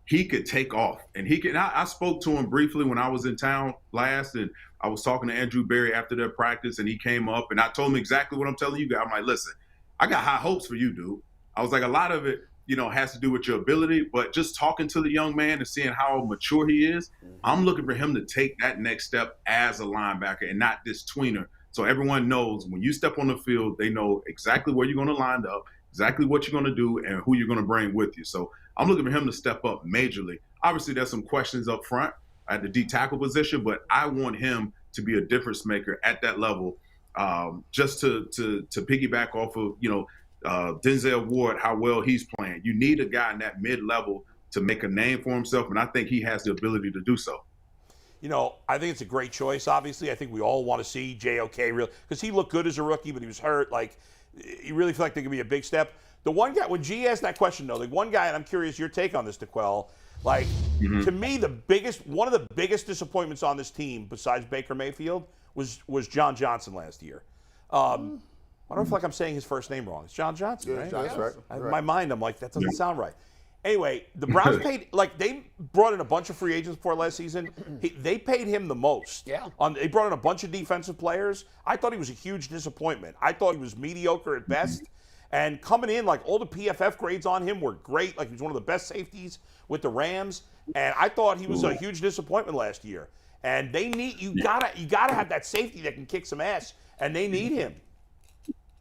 he could take off. And he can. I spoke to him briefly when I was in town last, and I was talking to Andrew Berry after their practice, and he came up, and I told him exactly what I'm telling you guys. I'm like, listen, I got high hopes for you, dude. I was like, a lot of it, has to do with your ability, but just talking to the young man and seeing how mature he is, I'm looking for him to take that next step as a linebacker and not this tweener. So everyone knows when you step on the field, they know exactly where you're going to line up, exactly what you're going to do, and who you're going to bring with you. So I'm looking for him to step up majorly. Obviously, there's some questions up front at the D tackle position, but I want him to be a difference maker at that level. Just to piggyback off of, Denzel Ward, how well he's playing. You need a guy in that mid-level to make a name for himself, and I think he has the ability to do so. I think it's a great choice, obviously. I think we all want to see JOK because he looked good as a rookie, but he was hurt. Like, you really feel like there could be a big step. The one guy, when G asked that question, though, the one guy, and I'm curious your take on this, Dequal, to me, one of the biggest disappointments on this team, besides Baker Mayfield, was John Johnson last year. I don't feel like I'm saying his first name wrong. It's John Johnson, right? That's right. In my mind, I'm like, that doesn't sound right. Anyway, the Browns paid, they brought in a bunch of free agents before last season. They paid him the most. Yeah. They brought in a bunch of defensive players. I thought he was a huge disappointment. I thought he was mediocre at best. And coming in, all the PFF grades on him were great. He was one of the best safeties with the Rams. And I thought he was a huge disappointment last year. And they need you gotta have that safety that can kick some ass, and they need him.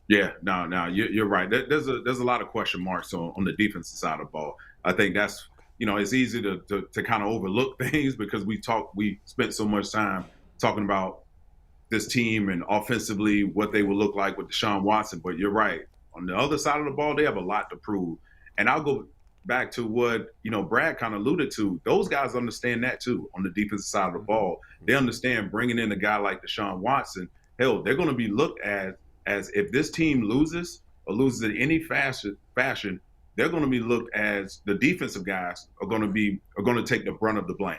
Yeah, no, you're right. There's a lot of question marks on the defensive side of the ball. I think that's it's easy to kind of overlook things because we spent so much time talking about this team and offensively what they will look like with Deshaun Watson. But you're right. On the other side of the ball, they have a lot to prove. And I'll go back to what Brad kind of alluded to. Those guys understand that too on the defensive side of the ball. They understand bringing in a guy like Deshaun Watson. Hell, they're going to be looked at as if this team loses in any fashion, they're going to be looked as the defensive guys are going to take the brunt of the blame.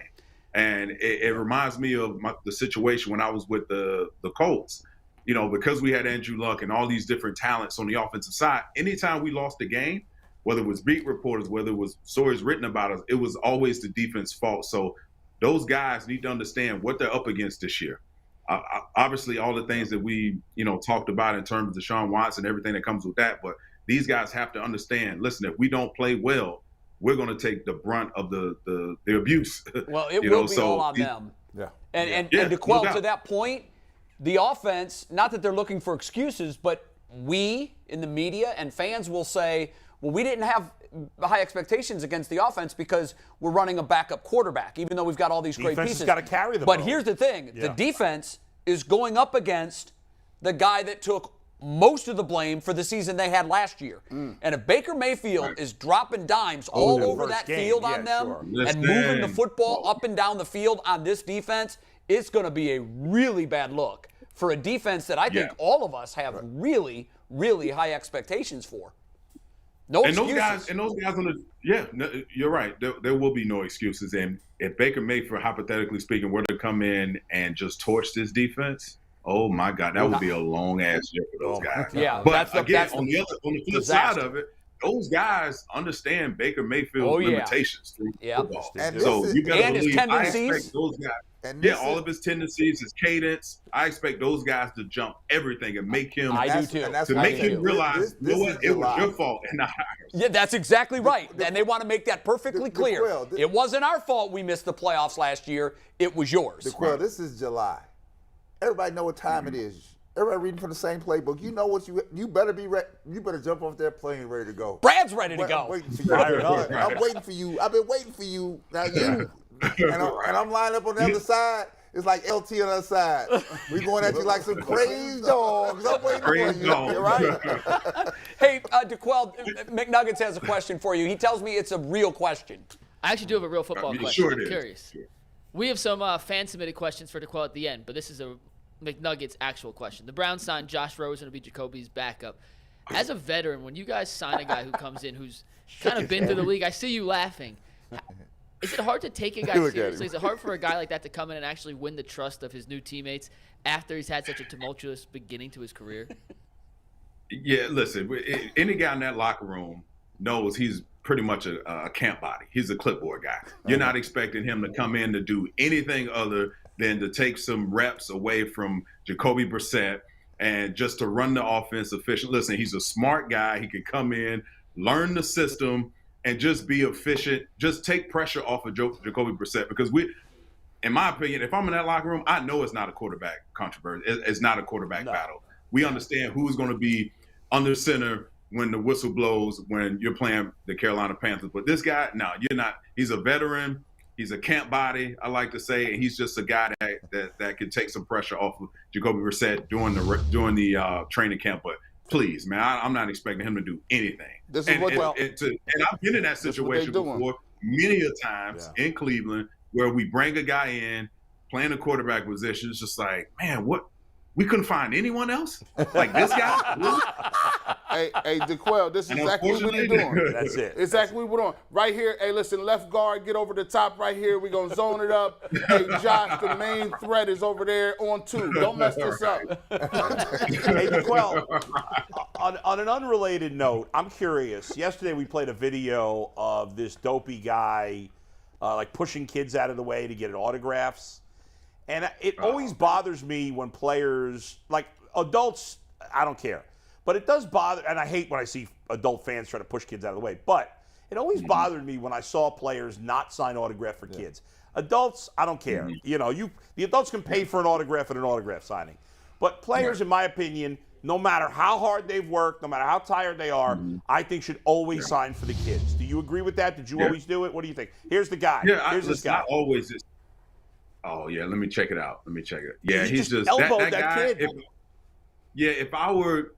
And it reminds me of the situation when I was with the Colts. Because we had Andrew Luck and all these different talents on the offensive side, anytime we lost a game, whether it was beat reporters, whether it was stories written about us, it was always the defense's fault. So those guys need to understand what they're up against this year. Obviously, all the things that we, talked about in terms of Deshaun Watson, everything that comes with that. But these guys have to understand, listen, if we don't play well, we're going to take the brunt of the abuse. Well, it will be all on them. Yeah. And Dequal, to that point, the offense, not that they're looking for excuses, but we in the media and fans will say, well, we didn't have high expectations against the offense because we're running a backup quarterback, even though we've got all these great pieces. Defense has got to carry the ball. But ball. here's the thing. Yeah. The defense is going up against the guy that took most of the blame for the season they had last year. And if Baker Mayfield is dropping dimes all over that field on them and moving the football up and down the field on this defense, it's going to be a really bad look for a defense that I think all of us have really, really high expectations for. No excuses. Those guys you're right. There will be no excuses. And if Baker Mayfield, hypothetically speaking, were to come in and just torch this defense, oh my God, that would be a long ass year for those guys. Yeah, but on the flip side of it, those guys understand Baker Mayfield's limitations through football. So you got to believe. I expect those guys. All of his tendencies, his cadence. I expect those guys to jump everything and make him. I do too. To make him realize, it was your fault and not ours. Yeah, that's exactly right. And they want to make that perfectly clear. It wasn't our fault we missed the playoffs last year. It was yours. Dequal, this is July. everybody know what time it is. Everybody reading from the same playbook. You know what you better be ready. You better jump off that plane ready to go. Brad's ready to go. I'm waiting for you. I'm waiting for you. I've been waiting for you. Now you. And I'm lined up on the other side. It's like LT on the other side. We going at you like some crazy dogs. I'm waiting for you. You're right. Hey, Dequal, McNuggets has a question for you. He tells me it's a real question. I actually do have a real football question. Sure I'm curious. Sure. We have some fan-submitted questions for Dequal at the end, but this is a McNuggets actual question. The Browns signed Josh Rosen to be Jacoby's backup. As a veteran, when you guys sign a guy who comes in who's kind of been through the league, I see you laughing. Is it hard to take a guy seriously? Is it hard for a guy like that to come in and actually win the trust of his new teammates after he's had such a tumultuous beginning to his career? Yeah, listen, any guy in that locker room knows he's pretty much a camp body. He's a clipboard guy. You're not expecting him to come in to do anything other than to take some reps away from Jacoby Brissett and just to run the offense efficient. Listen, he's a smart guy. He can come in, learn the system, and just be efficient. Just take pressure off of Jacoby Brissett, because in my opinion, if I'm in that locker room, I know it's not a quarterback controversy. It's not a quarterback battle. We understand who's going to be under center when the whistle blows when you're playing the Carolina Panthers. But this guy, no, you're not. He's a veteran. He's a camp body, I like to say, and he's just a guy that can take some pressure off of Jacoby Brissett during the training camp. But please, man, I'm not expecting him to do anything. And I've been in that situation before many a times in Cleveland, where we bring a guy in playing a quarterback position. It's just like, man, what? We couldn't find anyone else like this guy. Really? Hey, Dequal, this is exactly what you're doing. That's it. Exactly what we're doing. Right here, hey, listen, left guard, get over the top right here. We're going to zone it up. Hey, Josh, the main threat is over there on 2. Don't mess this up. Hey, Dequal, on an unrelated note, I'm curious. Yesterday we played a video of this dopey guy like pushing kids out of the way to get autographs. And it always bothers me when players, like adults, I don't care. But it does bother, and I hate when I see adult fans try to push kids out of the way. But it always bothered me when I saw players not sign autograph for kids. Adults, I don't care. You know, the adults can pay for an autograph at an autograph signing. But players, in my opinion, no matter how hard they've worked, no matter how tired they are, I think should always sign for the kids. Do you agree with that? Did you always do it? What do you think? Here's the guy. Here's this guy. Always is. Oh, yeah, let me check it out. Yeah, he's just elbowed that guy. kid. If I were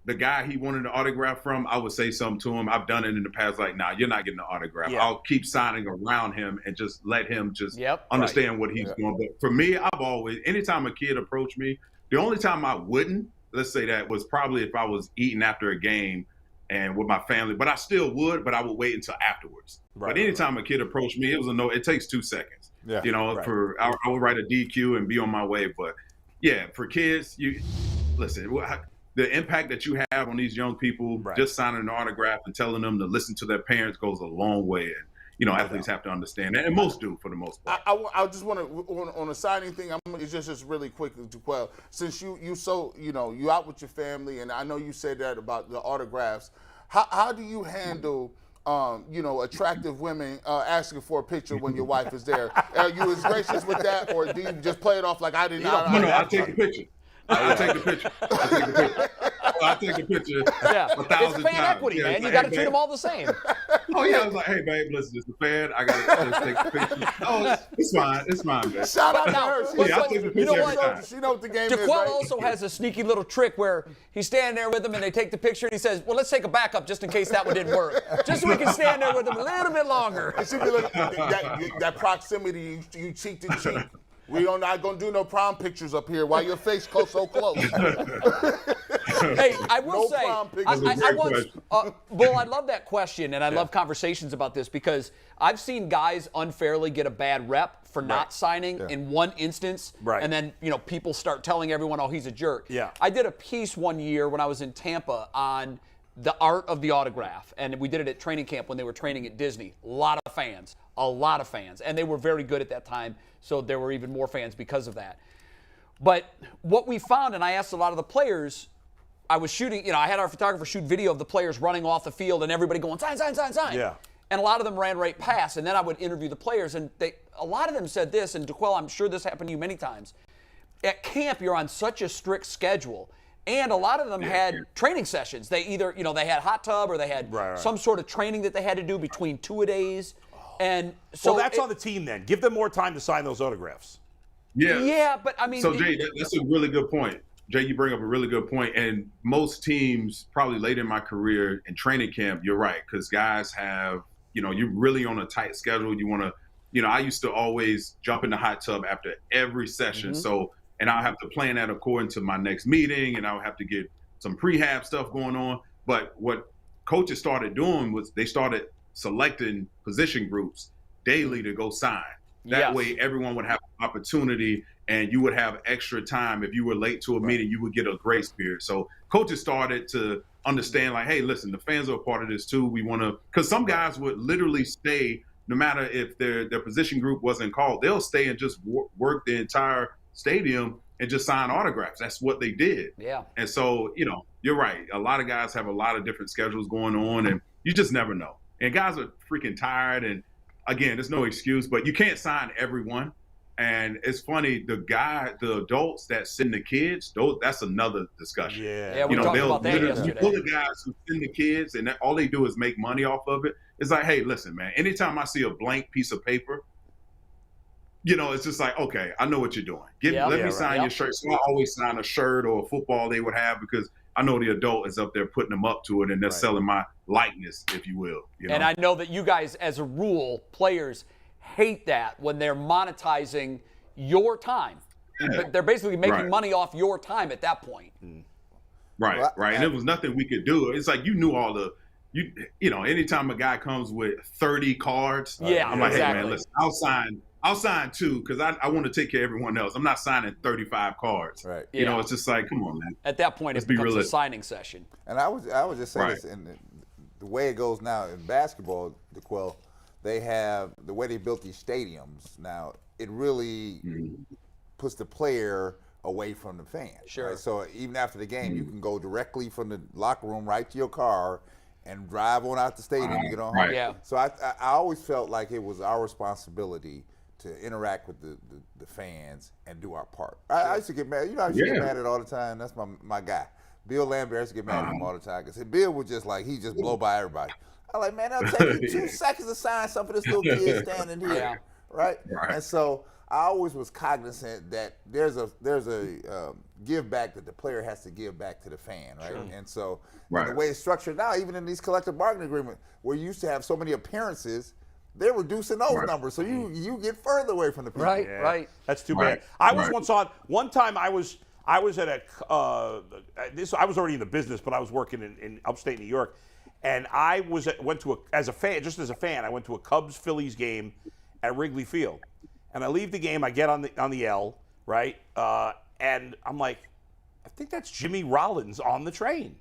the guy he wanted an autograph from, I would say something to him. I've done it in the past, like, nah, you're not getting an autograph. Yeah. I'll keep signing around him and just let him just understand what he's doing. But for me, anytime a kid approached me, the only time I wouldn't, let's say that, was probably if I was eating after a game and with my family. But I still would, but I would wait until afterwards. But anytime a kid approached me, it takes 2 seconds. Yeah, I would write a DQ and be on my way. But yeah, for kids, listen, the impact that you have on these young people, just signing an autograph and telling them to listen to their parents goes a long way. And athletes have to understand that, and most do for the most part. I just want to on a signing thing. It's just really quick, Dequal. Since you out with your family, and I know you said that about the autographs. How do you handle attractive women asking for a picture when your wife is there? Are you as gracious with that, or do you just play it off like I didn't? I'll take the picture. I'll take the picture. I take a picture 1,000 times. It's fan equity, man. You got to treat them all the same. Oh, yeah. I was like, hey, babe, listen, it's a fan. I got to take a picture. Oh, it's fine. It's fine, man. Shout out to her. I'll take the picture every time. She knows what the game is, right? also has a sneaky little trick where he's standing there with them and they take the picture and he says, well, let's take a backup just in case that one didn't work. Just so we can stand there with them a little bit longer. It should be like that proximity, you cheek to cheek. We not gonna do no prom pictures up here while your face goes so close. Hey, I will say, Bull, I love that question, and I love conversations about this because I've seen guys unfairly get a bad rep for not signing in one instance, and then people start telling everyone, oh, he's a jerk. Yeah. I did a piece one year when I was in Tampa on the art of the autograph, and we did it at training camp when they were training at Disney. A lot of fans, and they were very good at that time, so there were even more fans because of that. But what we found, and I asked a lot of the players, I was shooting, I had our photographer shoot video of the players running off the field and everybody going, sign, sign, sign, sign. Yeah. And a lot of them ran right past, and then I would interview the players, and a lot of them said this, and Dequal, I'm sure this happened to you many times. at camp, you're on such a strict schedule. And a lot of them had training sessions. They either, they had hot tub or they had some sort of training that they had to do between 2-a-days. And so that's on the team then. Give them more time to sign those autographs. Yeah. Yeah, but I mean. So, Jay, that's a really good point. Jay, you bring up a really good point. And most teams, probably late in my career in training camp, you're right, because guys have, you're really on a tight schedule. You want to, I used to always jump in the hot tub after every session. Mm-hmm. So, and I'll have to plan that according to my next meeting, and I'll have to get some prehab stuff going on. But what coaches started doing was they started selecting position groups daily to go sign. That way everyone would have an opportunity, and you would have extra time. If you were late to a meeting, you would get a grace period. So coaches started to understand, like, hey, listen, the fans are a part of this too. We want to, because some guys would literally stay, no matter if their position group wasn't called, they'll stay and just work the entire stadium and just sign autographs. That's what they did. Yeah. And so, you're right. A lot of guys have a lot of different schedules going on, and you just never know. And guys are freaking tired, and again, there's no excuse, but you can't sign everyone. And it's funny, the adults that send the kids, that's another discussion. Yeah, we talked about that yesterday. Full of guys who send the kids, and all they do is make money off of it. It's like, hey, listen, man, anytime I see a blank piece of paper, it's just like, okay, I know what you're doing. Let me sign your shirt. So I always sign a shirt or a football they would have, because I know the adult is up there putting them up to it, and they're selling my likeness, if you will. And I know that you guys, as a rule, players hate that when they're monetizing your time. Yeah. They're basically making money off your time at that point. Right, right. And there was nothing we could do. It's like, you knew all the, anytime a guy comes with 30 cards, I'm like, hey, man, listen, I'll sign 2, because I want to take care of everyone else. I'm not signing 35 cards. Right. It's just like, come on, man. At that point, it becomes a signing session. And I would just say this, and the way it goes now in basketball, Dequal, they have the way they built these stadiums now. It really puts the player away from the fans. Sure. Right? So even after the game, you can go directly from the locker room right to your car and drive on out the stadium and get on home. Yeah. So I always felt like it was our responsibility to interact with the fans and do our part. I used to get mad. I used to get mad at all the time. That's my guy. Bill Lambert used to get mad at him all the time, because Bill would just he just blow by everybody. I'm like, man, it'll take you 2 seconds to sign something for this little kid standing here, right? And so I always was cognizant that there's a give back that the player has to give back to the fan, right? Sure. And so the way it's structured now, even in these collective bargaining agreements, where you used to have so many appearances, they're reducing those numbers, so you get further away from the people. Right, right. That's too bad. I was once on. One time I was at a. I was already in the business, but I was working in upstate New York. And I went to as a fan, I went to a Cubs-Phillies game at Wrigley Field. And I leave the game, I get on the L, right? And I'm like, I think that's Jimmy Rollins on the train.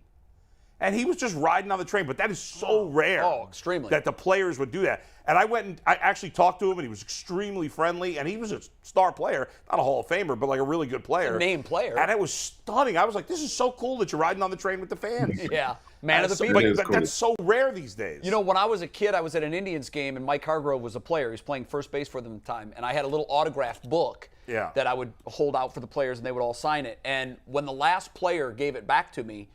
And he was just riding on the train, but that is so rare. Oh, extremely. That the players would do that. And I went and I actually talked to him, and he was extremely friendly, and he was a star player, not a Hall of Famer, but a really good player. A name player. And it was stunning. I was like, this is so cool that you're riding on the train with the fans. Yeah. Man of the people. But that's so rare these days. When I was a kid, I was at an Indians game, and Mike Hargrove was a player. He was playing first base for them at the time. And I had a little autographed book that I would hold out for the players, and they would all sign it. And when the last player gave it back to me,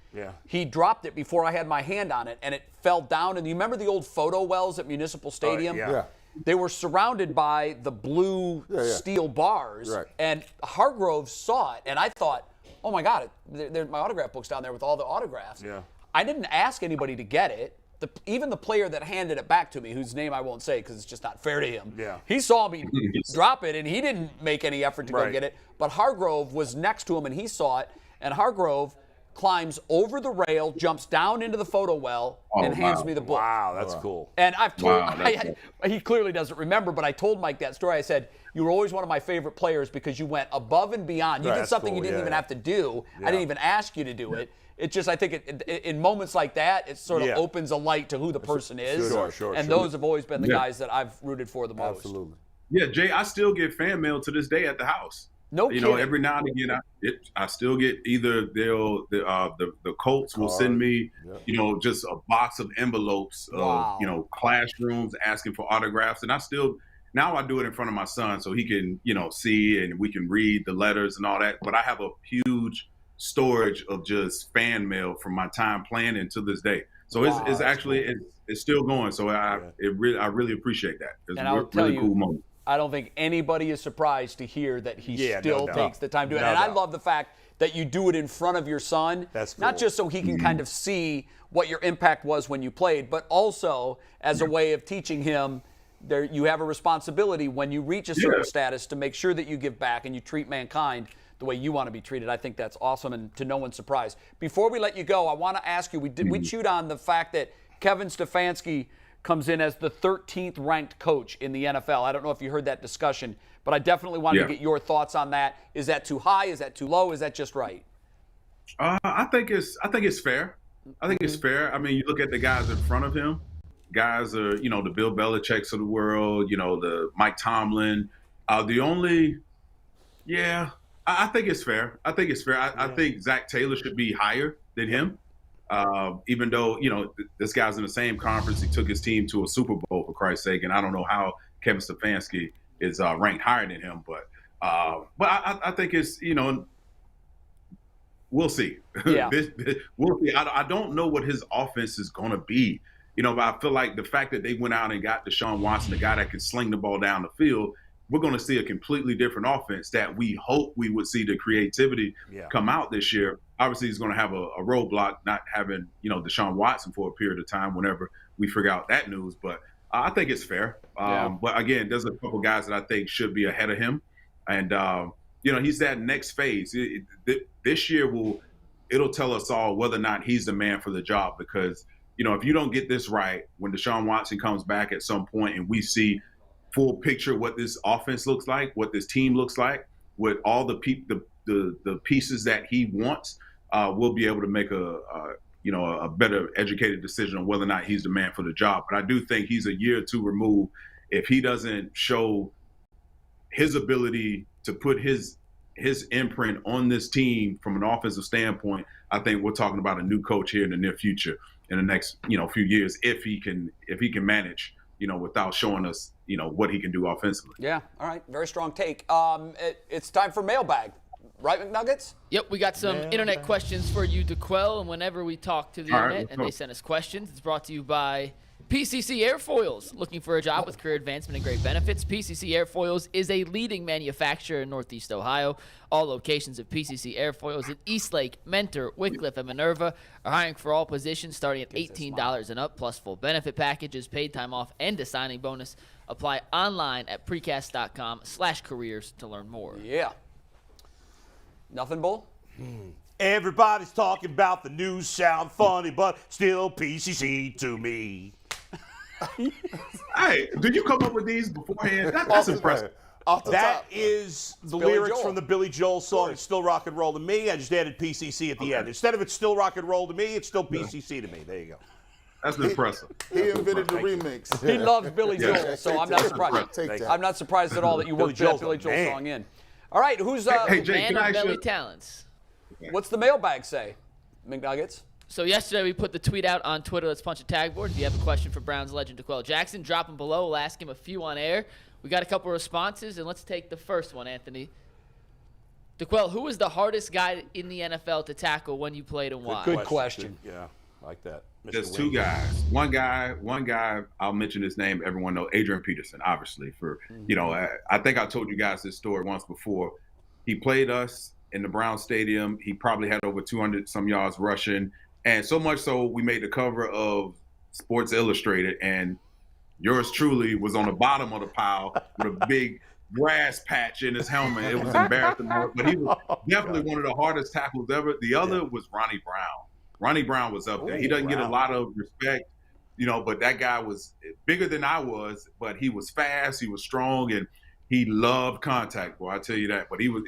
he dropped it before I had my hand on it, and it fell down. And you remember the old photo wells at Municipal Stadium? Yeah. They were surrounded by the blue steel bars, and Hargrove saw it, and I thought, oh my God, my autograph book's down there with all the autographs. Yeah. I didn't ask anybody to get it. Even the player that handed it back to me, whose name I won't say because it's just not fair to him, he saw me drop it, and he didn't make any effort to go get it. But Hargrove was next to him, and he saw it, and Hargrove climbs over the rail, jumps down into the photo well, and hands me the book. Wow, that's cool. And I've told he clearly doesn't remember, but I told Mike that story. I said, you were always one of my favorite players because you went above and beyond. You did something you didn't even have to do. I didn't even ask you to do it. It's just, I think in moments like that, it sort of opens a light to who the person is. And those have always been the guys that I've rooted for the most. Absolutely. Yeah, Jay, I still get fan mail to this day at the house. No kidding. Every now and again, I still get either the Colts will send me, just a box of envelopes of, classrooms asking for autographs, and I still Now I do it in front of my son so he can, see and we can read the letters and all that. But I have a huge storage of just fan mail from my time playing and to this day. So it's actually cool. It's still going. So I really appreciate that. It's and a really cool moment. I don't think anybody is surprised to hear that he still takes the time to do it. And I love the fact that you do it in front of your son. That's cool. Not just so he can kind of see what your impact was when you played, but also as a way of teaching him you have a responsibility when you reach a certain status to make sure that you give back and you treat mankind the way you want to be treated. I think that's awesome, and to no one's surprise. Before we let you go, I want to ask you, we chewed on the fact that Kevin Stefanski comes in as the 13th ranked coach in the NFL. I don't know if you heard that discussion, but I definitely wanted to get your thoughts on that. Is that too high? Is that too low? Is that just right? I think it's fair. I think it's fair. I mean, you look at the guys in front of him. Guys are, the Bill Belichick's of the world, the Mike Tomlin. I think it's fair. I think Zach Taylor should be higher than him. Even though, this guy's in the same conference. He took his team to a Super Bowl, for Christ's sake. And I don't know how Kevin Stefanski is ranked higher than him. But I think it's, we'll see. Yeah. We'll see. I don't know what his offense is going to be. But I feel like the fact that they went out and got Deshaun Watson, the guy that can sling the ball down the field, we're going to see a completely different offense that we hope we would see the creativity come out this year. Obviously, he's going to have a roadblock not having, Deshaun Watson for a period of time whenever we figure out that news. But I think it's fair. But, again, there's a couple guys that I think should be ahead of him. And, he's that next phase. This year it'll tell us all whether or not he's the man for the job because, if you don't get this right, when Deshaun Watson comes back at some point and we see full picture what this offense looks like, what this team looks like, with all the pieces that he wants, we'll be able to make a better educated decision on whether or not he's the man for the job. But I do think he's a year or two removed. If he doesn't show his ability to put his imprint on this team from an offensive standpoint, I think we're talking about a new coach here in the near future in the next, few years, if he can manage, without showing us, what he can do offensively. Yeah. All right. Very strong take. It's time for mailbag. Right, McNuggets? Yep, we got some internet questions for you, Dequal, and whenever we talk to the internet and they send us questions, it's brought to you by PCC Airfoils. Looking for a job with career advancement and great benefits? PCC Airfoils is a leading manufacturer in Northeast Ohio. All locations of PCC Airfoils in Eastlake, Mentor, Wickliffe, and Minerva are hiring for all positions starting at $18 and up, plus full benefit packages, paid time off, and a signing bonus. Apply online at precast.com/careers to learn more. Yeah. Nothing, Bull? Everybody's talking about the news sound funny, but still PCC to me. Hey, did you come up with these beforehand? That's impressive. That is the lyrics from the Billy Joel song, It's Still Rock and Roll to Me. I just added PCC at the end. Instead of It's Still Rock and Roll to Me, it's still PCC to me. There you go. That's impressive. He invented the remix. He loves Billy Joel, so I'm not surprised. I'm not surprised at all that you worked that Billy Joel song in. All right, who's hey, Jay, man of belly talents? What's the mailbag say, McNuggets? So yesterday we put the tweet out on Twitter. Let's punch a tag board. If you have a question for Browns legend Dequal Jackson, drop them below. We'll ask him a few on air. We got a couple responses, and let's take the first one, Anthony. Dequal, who was the hardest guy in the NFL to tackle when you played and why? Good question. Yeah, I like that. There's two guys. One guy, I'll mention his name. Everyone knows Adrian Peterson, obviously. I think I told you guys this story once before. He played us in the Browns Stadium. He probably had over 200 some yards rushing. And so much so we made the cover of Sports Illustrated, and yours truly was on the bottom of the pile with a big grass patch in his helmet. It was embarrassing. But he was definitely one of the hardest tackles ever. The other was Ronnie Brown. Ronnie Brown was up there. He doesn't get a lot of respect, but that guy was bigger than I was, but he was fast, he was strong, and he loved contact, boy, I tell you that. But he was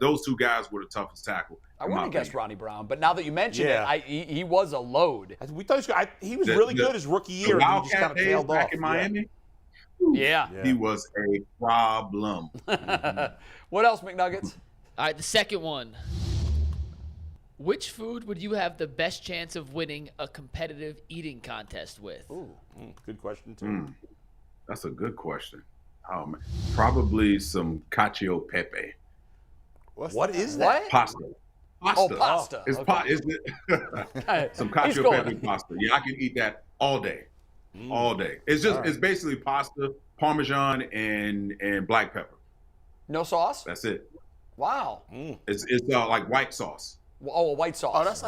those two guys were the toughest tackle. I wouldn't have guessed Ronnie Brown, but now that you mention it, he was a load. We thought he was really good his rookie year, and he just kind of tailed off. Back in Miami? Yeah. He was a problem. What else, McNuggets? All right, the second one. Which food would you have the best chance of winning a competitive eating contest with? Ooh, good question, too. That's a good question. Probably some cacio e pepe. What is that? What? Pasta. Oh, pasta. It's Okay. some He's cacio e going. pepe pasta. Yeah, I can eat that all day. All day. It's basically pasta, Parmesan, and black pepper. No sauce? That's it. Wow. It's like white sauce. Oh, a white sauce. Oh, that's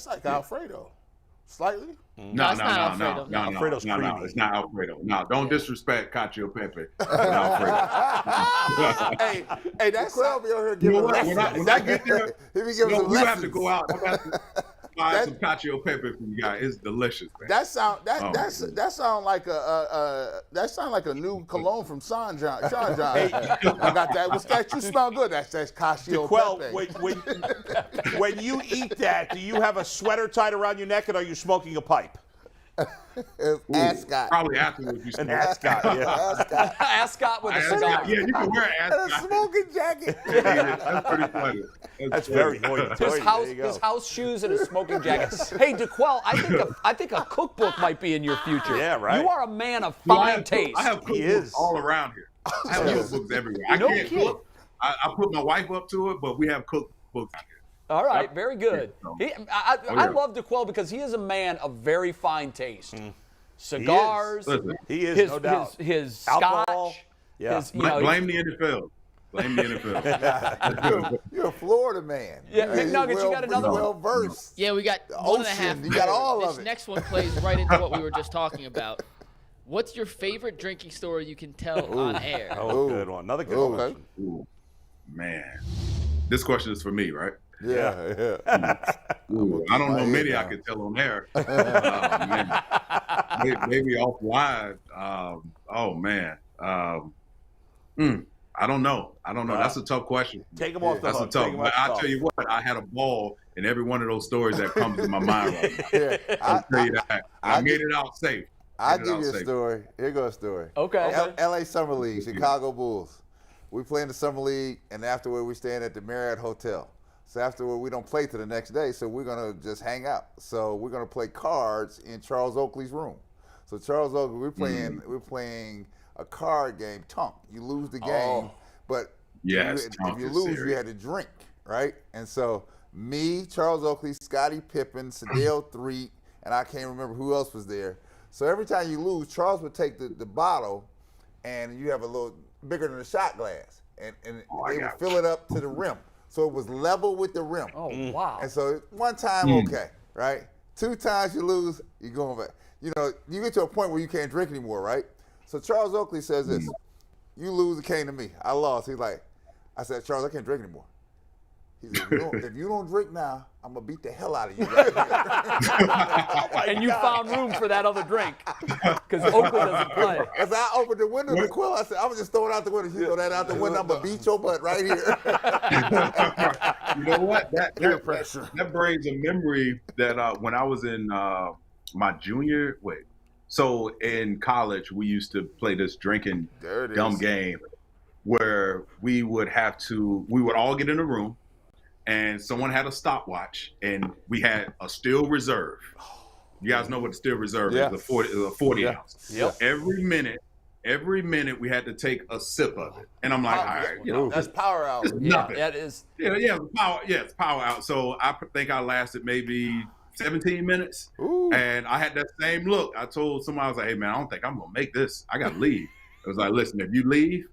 like Alfredo, slightly. No. it's not Alfredo. Alfredo's No, creamy. it's not Alfredo. No, don't disrespect cacio e pepe with Alfredo. Hey, that's Dequal be over here You giving know what? lessons. When I get there, He be giving some we have to lessons. go out. I'm gonna have to buy some cacio e pepe from you guys. It's delicious, man. that sound like a new cologne from Sean John. I got that. What's that? You smell good. That's Casio Well, Pepe. when you eat that, do you have a sweater tied around your neck and are you smoking a pipe? Ascot. Probably afterwards you An smoke. ascot, yeah. Ascot. Ascot with a Ascot. cigar. Yeah, you can wear an And a ascot. smoking jacket. That's pretty funny. That's very hoity-toity. His house shoes and a smoking jacket. Hey, Dequal, I think a cookbook might be in your future. Yeah, right. You are a man of No, fine taste. I have He is. cookbooks all around here. I have cookbooks everywhere. I No can't kidding. cook. I put my wife up to it, but we have cookbooks here. All right, very good. I yeah. love Dequal because he is a man of very fine taste. Cigars, Listen, He is, his, no doubt. his Alcohol. scotch, Yeah. his, you know, blame the NFL. Blame the NFL. You're a Florida man. Yeah, McNuggets, you got another one? Well versed. Yeah, we got The 1.5 ocean, you got all This of it. next one plays right into what we were just talking about. What's your favorite drinking story you can tell on air? Oh, good one. Another good Ooh. one. Ooh, man, this question is for me, right? Yeah. Ooh, I don't know my many head I down. can tell on air. Man. Maybe offline. Oh man. I don't know. That's a tough question. Take him off the That's a hook. tough. Take him But off the I'll hook. tell you what. I had a ball in every one of those stories that comes to my mind right now. Yeah. I'll tell you that. I made it out safe. I'll Made it give out you a safe. story. Here goes a story. Okay. LA Summer League, Chicago Bulls. We play in the Summer League, and afterward we staying at the Marriott Hotel. So afterward we don't play till the next day, so we're gonna just hang out. So we're gonna play cards in Charles Oakley's room. So Charles Oakley, we're playing a card game, Tunk. You lose the game, but Yes, if Tunk you is lose, you serious. had to drink, right? And so me, Charles Oakley, Scottie Pippen, Sadale Threet, and I can't remember who else was there. So every time you lose, Charles would take the bottle, and you have a little bigger than a shot glass, and they would fill it up to the rim. So it was level with the rim. Oh, wow. And so one time, okay, right? 2 times you lose, you're going back. You know, you get to a point where you can't drink anymore, right? So Charles Oakley says this, you lose, it came to me. I lost. He's like, I said, Charles, I can't drink anymore. He said, if you don't drink now, I'm going to beat the hell out of you right here. And you found room for that other drink because Oakland doesn't play. As I opened the window to Quill, I said, I'm going to just throw it out the window. You throw that out the window, I'm going to beat your butt right here. You know what? That brings a memory that when I was in my junior, so in college, we used to play this drinking There it dumb is. game where we would all get in a room and someone had a stopwatch and we had a steel reserve. You guys know what the steel reserve Yeah. is, a 40 ounce. Yep. Every minute we had to take a sip of it. And I'm like, all right, you know, That's power out. it's nothing. That is. It's power out. So I think I lasted maybe 17 minutes. And I had that same look. I told somebody, I was like, hey man, I don't think I'm gonna make this. I gotta leave. I was like, listen, if you leave,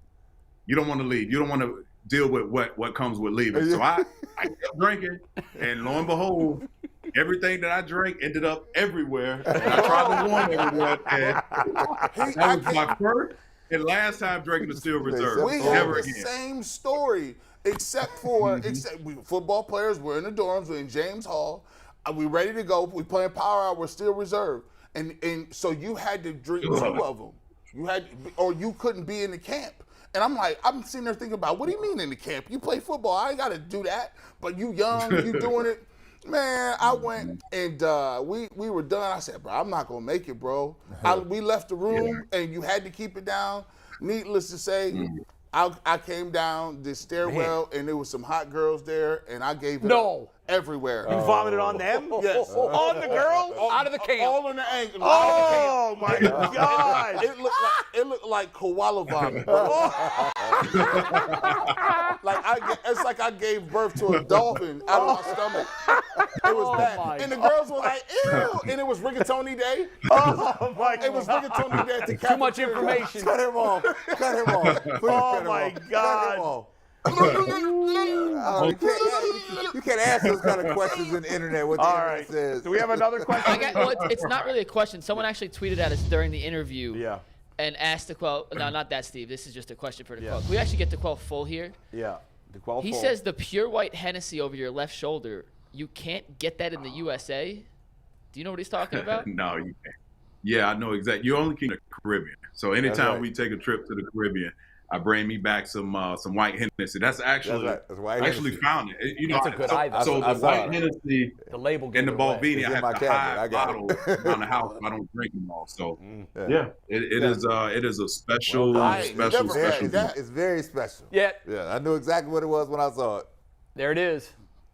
you don't want to leave. You don't want to deal with what comes with leaving. So I kept drinking, and lo and behold, everything that I drank ended up everywhere. And I tried to warn everyone. And that was my first and last time drinking the Steel Reserve. We have Never the again. same story, except football players. We're in the dorms. We're in James Hall. We ready to go. We playing power out. We're still reserved, and so you had to drink 2 of them. You had, or you couldn't be in the camp. And I'm like, I'm sitting there thinking about, what do you mean in the camp? You play football. I ain't got to do that. But you young, you doing it. Man, I went and we were done. I said, bro, I'm not going to make it, bro. We left the room and you had to keep it down. Needless to say, I came down the stairwell and there was some hot girls there and I gave it up everywhere. You vomited on them? Yes. On the girl? Out of the camp. All in the ankle. Oh, my God. It looked like It looked like koala vomit, bro. It's like I gave birth to a dolphin out of my stomach. It was bad. And the girls were like, ew. And it was rigatoni day. Oh, my God. It was rigatoni day at the Too much cafeteria. information. Cut him off. Cut him off. Please Oh, cut him my off. God. Cut him off. You can't ask those kind of questions in the internet. What the All internet right. says. Do we have another question? It's not really a question. Someone actually tweeted at us during the interview. Yeah. And asked Dequal. No, not that, Steve. This is just a question for Dequal. Yeah. Can we actually get Dequal full here? Yeah. Dequal He full. says the pure white Hennessy over your left shoulder, you can't get that in the USA. Do you know what he's talking about? No, you can't. Yeah, I know exactly. You only can in the Caribbean. So anytime right. we take a trip to the Caribbean, I bring me back some white Hennessy. That's actually That's right. That's white actually Hennessy. found it. You know, That's a good so, item. so I the saw white it. Hennessy The label and gave the it away. Balvenie, It's I in have my to cabinet. hide I got bottle it. around the house. I don't drink them all. So Yeah. it is a special I special never special. had that. It's very special. Yeah, Yeah, I knew exactly what it was when I saw it. there it is.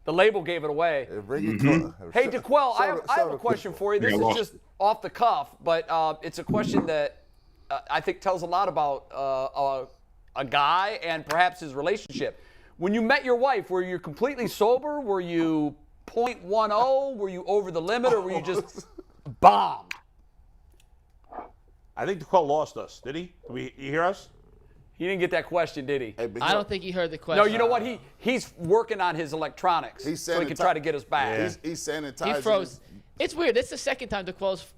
The label gave it away. Bring it to Hey, Dequal, I have show a the question people. for you. This Yeah, is well- just off the cuff, but it's a question that I think tells a lot about a guy and perhaps his relationship. When you met your wife, were you completely sober? Were you 0.10? Were you over the limit, or were you just bombed? I think Dequal lost us. Did he? You hear us? He didn't get that question, did he? Hey, but I don't think he heard the question. No, you know what? He's working on his electronics He's so he can try to get us back. He's sanitizing. He froze. It's weird. It's the second time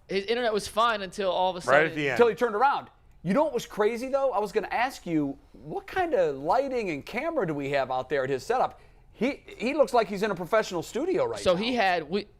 his internet was fine until all of a sudden. Right at the end. Until he turned around. You know what was crazy, though? I was going to ask you, what kind of lighting and camera do we have out there at his setup? He looks like he's in a professional studio right So now.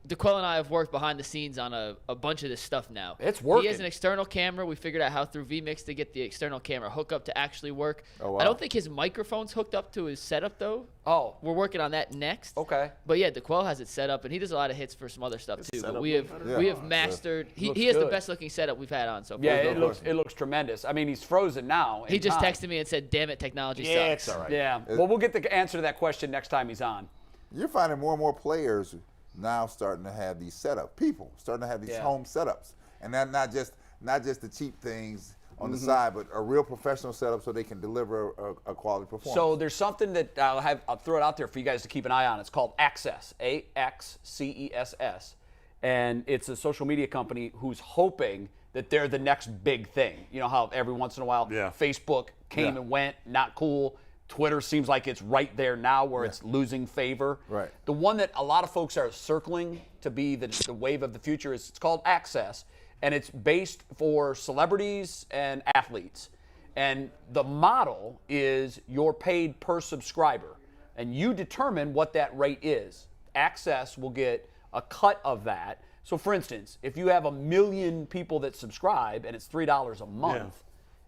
Dequel and I have worked behind the scenes on a bunch of this stuff now. It's working. He has an external camera. We figured out how through vMix to get the external camera hookup to actually work. Oh, wow. I don't think his microphone's hooked up to his setup, though. Oh, We're working on that next. okay. But yeah, Dequel has it set up, and he does a lot of hits for some other stuff too. But we have Yeah. mastered. He Looks has the good. best looking setup we've had on so far. Yeah, no it looks tremendous. I mean, he's frozen now. He in just time. texted me and said, "Damn it, technology Yeah, sucks." it's all right. Yeah. Well, we'll get the answer to that question next time he's on. You're finding more and more players now starting to have these setups. People starting to have these Yeah. home setups, and that not just the cheap things on the Mm-hmm. side, but a real professional setup so they can deliver a quality performance. So there's something that I'll throw it out there for you guys to keep an eye on. It's called Access, AXCESS, and it's a social media company who's hoping that they're the next big thing. You know how every once in a while Facebook came and went, not cool. Twitter seems like it's right there now where it's losing favor. Right. The one that a lot of folks are circling to be the wave of the future it's called Access, and it's based for celebrities and athletes. And the model is you're paid per subscriber, and you determine what that rate is. Access will get a cut of that. So, for instance, if you have 1 million people that subscribe and it's $3 a month,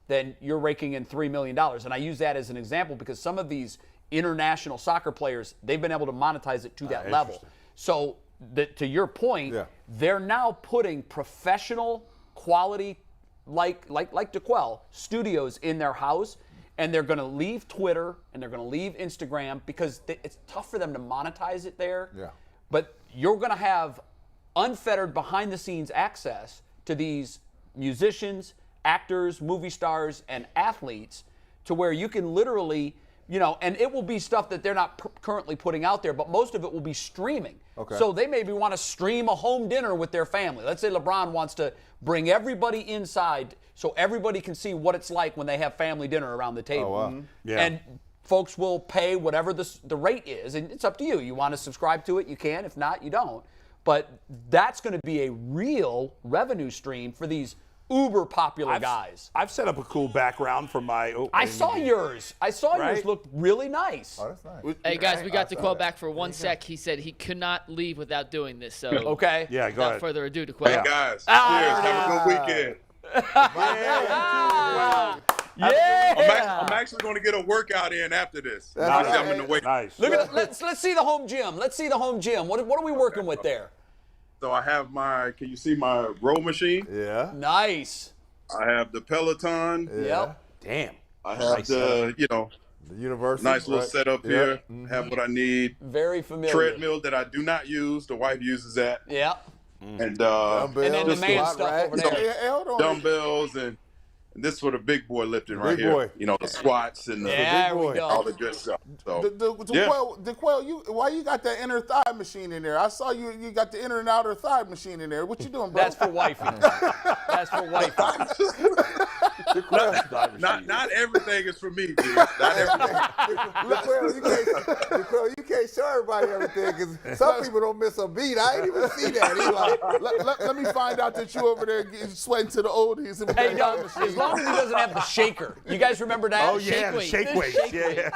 then you're raking in $3 million. And I use that as an example because some of these international soccer players, they've been able to monetize it to that level. So, to your point, they're now putting professional quality, like Dequal, studios in their house, and they're going to leave Twitter and they're going to leave Instagram because it's tough for them to monetize it there. Yeah. But you're going to have unfettered behind-the-scenes access to these musicians, actors, movie stars, and athletes to where you can literally, and it will be stuff that they're not currently putting out there, but most of it will be streaming. Okay. So they maybe want to stream a home dinner with their family. Let's say LeBron wants to bring everybody inside so everybody can see what it's like when they have family dinner around the table. Oh, wow. Yeah. And folks will pay whatever the rate is, and it's up to you. You want to subscribe to it, you can. If not, you don't. But that's going to be a real revenue stream for these uber popular guys. I've set up a cool background for my. I saw yours. Right? Yours looked really nice. Oh, that's nice. Hey guys, we got Dequel back for 1 sec. He said he could not leave without doing this. So Okay. Yeah, go without ahead. further ado, Dequel. Hey guys, cheers. Have a good weekend. I'm actually going to get a workout in after this. That's I'm in the weight. Nice. Look at let's see the home gym. Let's see the home gym. What are we working with there? So I have can you see my row machine? Yeah. Nice. I have the Peloton. Yep. Damn. I have the The university. nice little right? setup here. Have what I need. Very familiar. Treadmill that I do not use. The wife uses that. Yeah. And Dumbbells, And then the man squat stuff rack. over there. Hey, hold on. dumbbells and And this is for the big boy lifting right Big here. boy. You know, the squats and There we go. all the good stuff. So, Dequal, why you got that inner thigh machine in there? I saw you got the inner and outer thigh machine in there. What you doing, bro? That's for wifey. That's for wifey. not everything is for me, dude. Not everything. Dequal, you can't show everybody everything because some people don't miss a beat. I ain't even see that. He like, let me find out that you over there getting sweating to the oldies. Hey, no, as long as he doesn't have the shaker. You guys remember that? Oh, yeah, the shake weight. Yeah.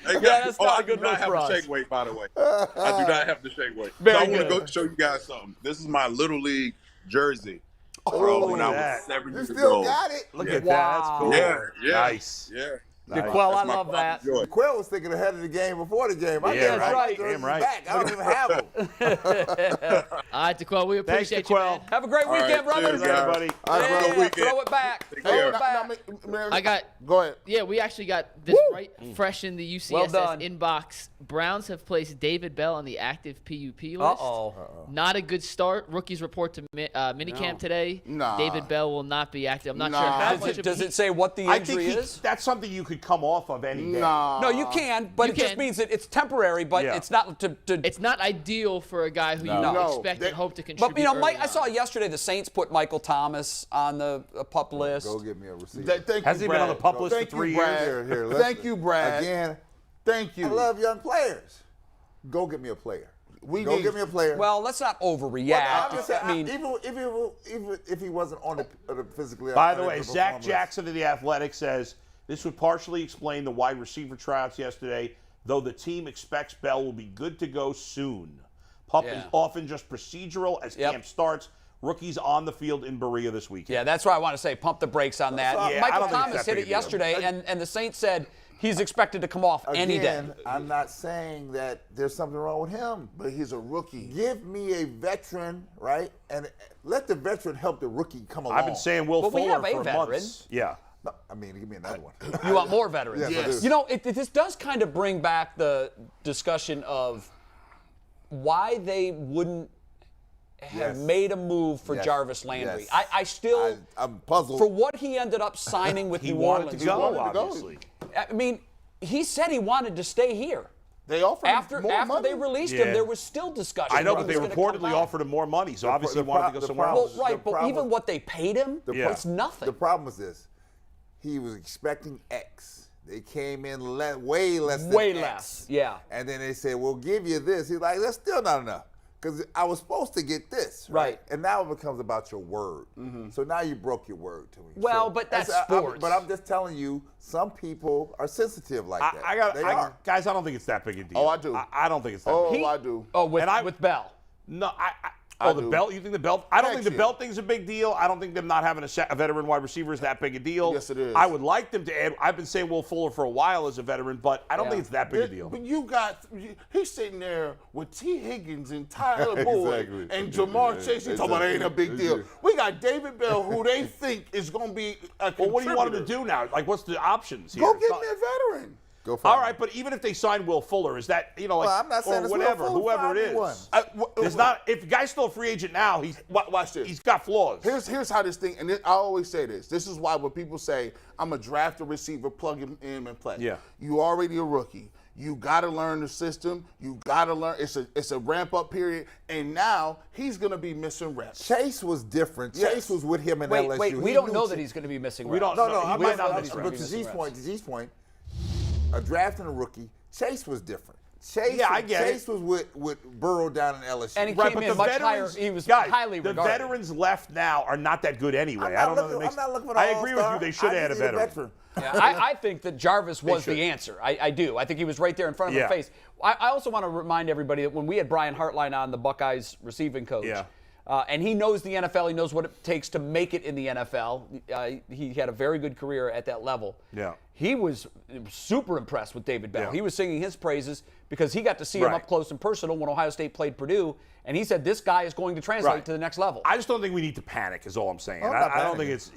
Hey, that's not I a good do not look have for the us. shake weight, by the way. I do not have the shake weight. Very so I want to good. go show you guys something. This is my Little League jersey from when I was 7 you years still old. got it. Look at that. That's cool. Yeah. Nice. Yeah. Dequel, I That's my love that. pride and joy. Quell was thinking ahead of the game before the game. Yeah, that's right. Damn right. Back. I don't even have them. All right, Dequel, we Thanks, appreciate you, man. Dequel. Have a great weekend, brother. cheers, guys. Everybody. Have a good weekend. Throw it back. Take Throw care. it back. I got. Go ahead. Yeah, we actually got this right fresh in the UCSS Well done. inbox. Browns have placed David Bell on the active PUP list. Uh-oh. Not a good start. Rookies report to minicamp today. Nah. David Bell will not be active. I'm not Nah. sure how Does much it, of does a it say what the I think injury is? that's something you could come off of any day. Nah. No, you can, but You it just can. means that it's temporary, but Yeah. it's not to It's not ideal for a guy who you No. expect They- and hope to contribute. But, you know, Mike, early I on. saw yesterday the Saints put Michael Thomas on the pup list. Go get me a receipt. Thank Has you, he been on Brad. the pup list for Thank you, 3 Brad. years? Here, Thank listen. you, Brad. Again, Thank you. I love young players. Go get me a player. We Go need- get me a player. Well, let's not Well, overreact. I'm just saying, I mean, even if he wasn't on the physically. By the way, athletic Zach performance. Jackson of The Athletic says this would partially explain the wide receiver tryouts yesterday, though the team expects Bell will be good to go soon. Pup Yeah. is often just procedural as Yep. camp starts. Rookies on the field in Berea this weekend. yeah, that's why I want to say pump the brakes on that. Yeah, I Michael don't think it's Thomas that hit big it a deal. yesterday, and the Saints said he's expected to come off any day. Again, I'm not saying that there's something wrong with him. But he's a rookie. Give me a veteran, right? And let the veteran help the rookie come along. I've been saying Will But we Fuller have a for veteran. months. Yeah. No, I mean, give me another one. You want more veterans? Yes, I do. You know, this does kind of bring back the discussion of why they wouldn't have Yes. made a move for Yes. Jarvis Landry. Yes. I still, I'm puzzled. for what he ended up signing with He New wanted Orleans. to go, wanted to go. obviously. I mean, he said he wanted to stay here. They offered him After more money. they released Yeah. him, there was still discussion. I know, whether but they he was gonna come reportedly back. offered him more money, so obviously he the wanted to pro- go the somewhere problem- else. Well, right, but problem- even what they paid him, Yeah. it's nothing. The problem is this: he was expecting X. They came in way less than Way X. less, yeah. And then they said, "We'll give you this." He's like, "That's still not enough." Because I was supposed to get this, Right. And now it becomes about your word. So now you broke your word to me. Well, So but that's I'm- sports. but I'm just telling you, some people are sensitive like that. They are. Guys, I don't think it's that big a deal. Oh, I do. I don't think it's that Oh, big. I do. Oh, with, And I- with Bell. No, I the do. belt. You think the belt? I don't Next think the year. belt thing's a big deal. I don't think them not having a veteran wide receiver is that big a deal. Yes, it is. I would like them to add. I've been saying Will Fuller for a while as a veteran, but I don't Yeah. think it's that big a deal. But you got, he's sitting there with T. Higgins and Tyler Boyd Exactly. and Jamar Chase. He's talking about it ain't a big deal. We got David Bell, who they think is going to be a Well, what do you want them to contributor. do now? Like, what's the options here? Go It's get not- me a veteran. Go for All it. right, but even if they sign Will Fuller, is that like Well, I'm not saying or it's Will whatever, Fuller, whoever find it me one. is? There's not. If the guy's still a free agent now, Watch this. he's got flaws. Here's how this thing, and I always say this. This is why when people say, I'm a draft a receiver, plug him in and play. Yeah. You already a rookie. You got to learn the system. You got to learn. It's a ramp up period, and now he's gonna be missing reps. Chase was different. Yes. Chase was with him in Wait, LSU. wait, we He don't knew know Chase- that he's going to be missing We reps. don't- No, He I'm might not. not miss But reps. to Z's point, a draft and a rookie, Chase was different. Chase, Yeah, I get Chase was with Burrow down in LSU. And he Right, came but in the much veterans, higher. He was guys, highly the regarded. veterans left now are not that good anyway. I'm I don't not know. looking- That makes, I'm not looking for the I agree with you. all-star. They should I add a just need veteran. Yeah, I think that Jarvis was should. the answer. I do. I think he was right there in front of Yeah. their face. I also want to remind everybody that when we had Brian Hartline on, the Buckeyes receiving coach, Yeah. And he knows the NFL, he knows what it takes to make it in the NFL. He had a very good career at that level. Yeah. He was super impressed with David Bell. Yeah. He was singing his praises because he got to see him Right. up close and personal when Ohio State played Purdue, and he said this guy is going to translate Right. to the next level. I just don't think we need to panic. Is all I'm saying. I'm not I don't think panicking. it's.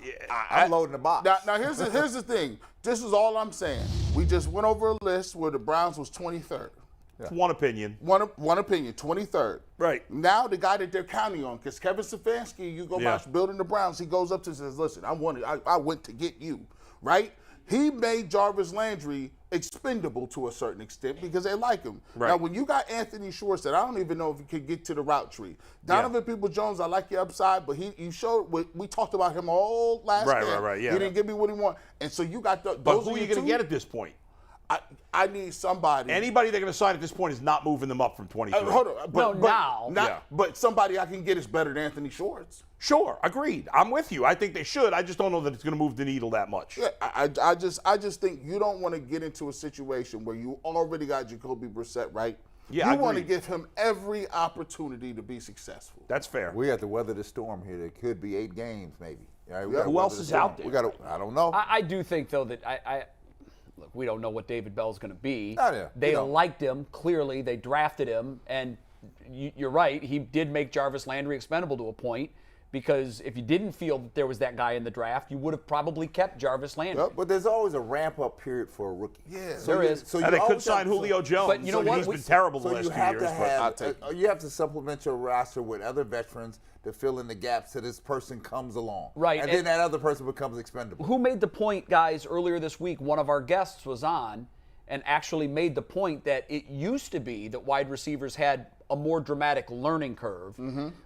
I'm loading the box. Now here's the thing. This is all I'm saying. We just went over a list where the Browns was 23rd. It's one opinion. One opinion, 23rd. Right. Now the guy that they're counting on, because Kevin Stefanski, you go watch Building the Browns, he goes up to and says, listen, I went to get you, right? He made Jarvis Landry expendable to a certain extent because they like him. Right. Now, when you got Anthony Schwartz, that I don't even know if he could get to the route tree. Donovan Peoples-Jones, I like your upside, but you showed we talked about him all last game. Right. Yeah. He didn't give me what he wanted, and so you got those. But who are you going to get at this point? I need somebody. Anybody they're going to sign at this point is not moving them up from 23. Hold on. now. But somebody I can get is better than Anthony Schwartz. Sure, agreed. I'm with you. I think they should. I just don't know that it's going to move the needle that much. Yeah, I just think you don't want to get into a situation where you already got Jacoby Brissett, right? Yeah, you want to give him every opportunity to be successul. That's fair. We have to weather the storm here. There could be 8 games, maybe. Right? Who else is out there? I don't know. I do think, though, that look, we don't know what David Bell's going to be. Yeah, they liked him, clearly. They drafted him. And you're right. He did make Jarvis Landry expendable to a point. Because if you didn't feel that there was that guy in the draft, you would have probably kept Jarvis Landry. Yep, but there's always a ramp-up period for a rookie. Yeah. There is. So and they could sign Julio Jones. But you know what? He's been terrible the So last you 2 have years. to you have to supplement your roster with other veterans to fill in the gaps till this person comes along. Right. And then that other person becomes expendable. Who made the point, guys, earlier this week? One of our guests was on and actually made the point that it used to be that wide receivers had a more dramatic learning curve,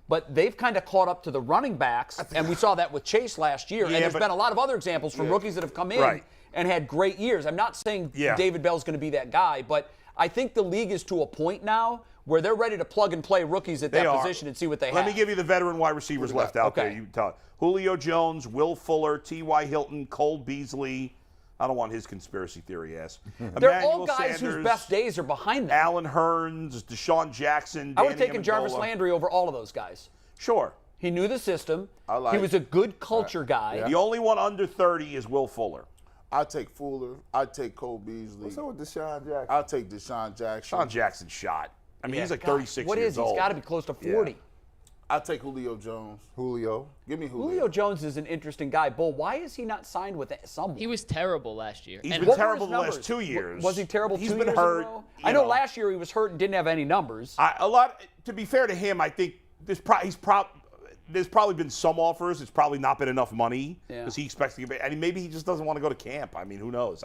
but they've kind of caught up to the running backs, and we saw that with Chase last year, and there's been a lot of other examples from rookies that have come in and had great years. I'm not saying David Bell's going to be that guy, but I think the league is to a point now where they're ready to plug and play rookies at that position and see what they have. Let me give you the veteran wide receivers left out there. You tell Julio Jones, Will Fuller, T.Y. Hilton, Cole Beasley. I don't want his conspiracy theory ass. They're all guys whose best days are behind them. Alan Hearns, Deshaun Jackson. I would have taken Jarvis Landry over all of those guys. Sure. He knew the system. He was a good culture guy. The only one under 30 is Will Fuller. I'll take Fuller. I'll take Cole Beasley. What's up with Deshaun Jackson? I'll take Deshaun Jackson. Deshaun Jackson shot. I mean, he's like 36 years old. He's got to be close to 40. I'll take Julio Jones. Give me Julio. Julio Jones is an interesting guy. Bull, why is he not signed with someone? He was terrible last year. He's been terrible the last 2 years. Was he terrible 2 years He's been hurt. in a row? I know last year he was hurt and didn't have any numbers. To be fair to him, I think there's probably been some offers. It's probably not been enough money because he expects to get. And maybe he just doesn't want to go to camp. I mean, who knows?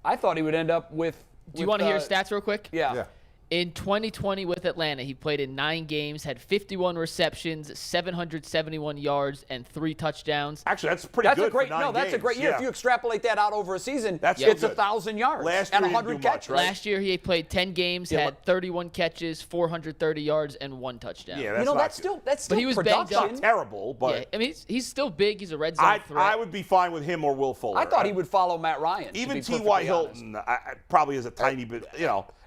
I thought he would end up with. Do you want to hear stats real quick? Yeah. In 2020 with Atlanta, he played in 9 games, had 51 receptions, 771 yards, and 3 touchdowns. Actually, that's pretty good. That's a great year. Yeah. If you extrapolate that out over a season, it's 1,000 yards and 100 catches. Right? Last year, he played 10 games, had 31 catches, 430 yards, and 1 touchdown. Yeah, that's still but he was production. banged up. Not terrible, but yeah, I mean, he's still big. He's a red zone threat. I would be fine with him or Will Fuller. I thought he would follow Matt Ryan. Even T.Y. Hilton probably is a tiny bit,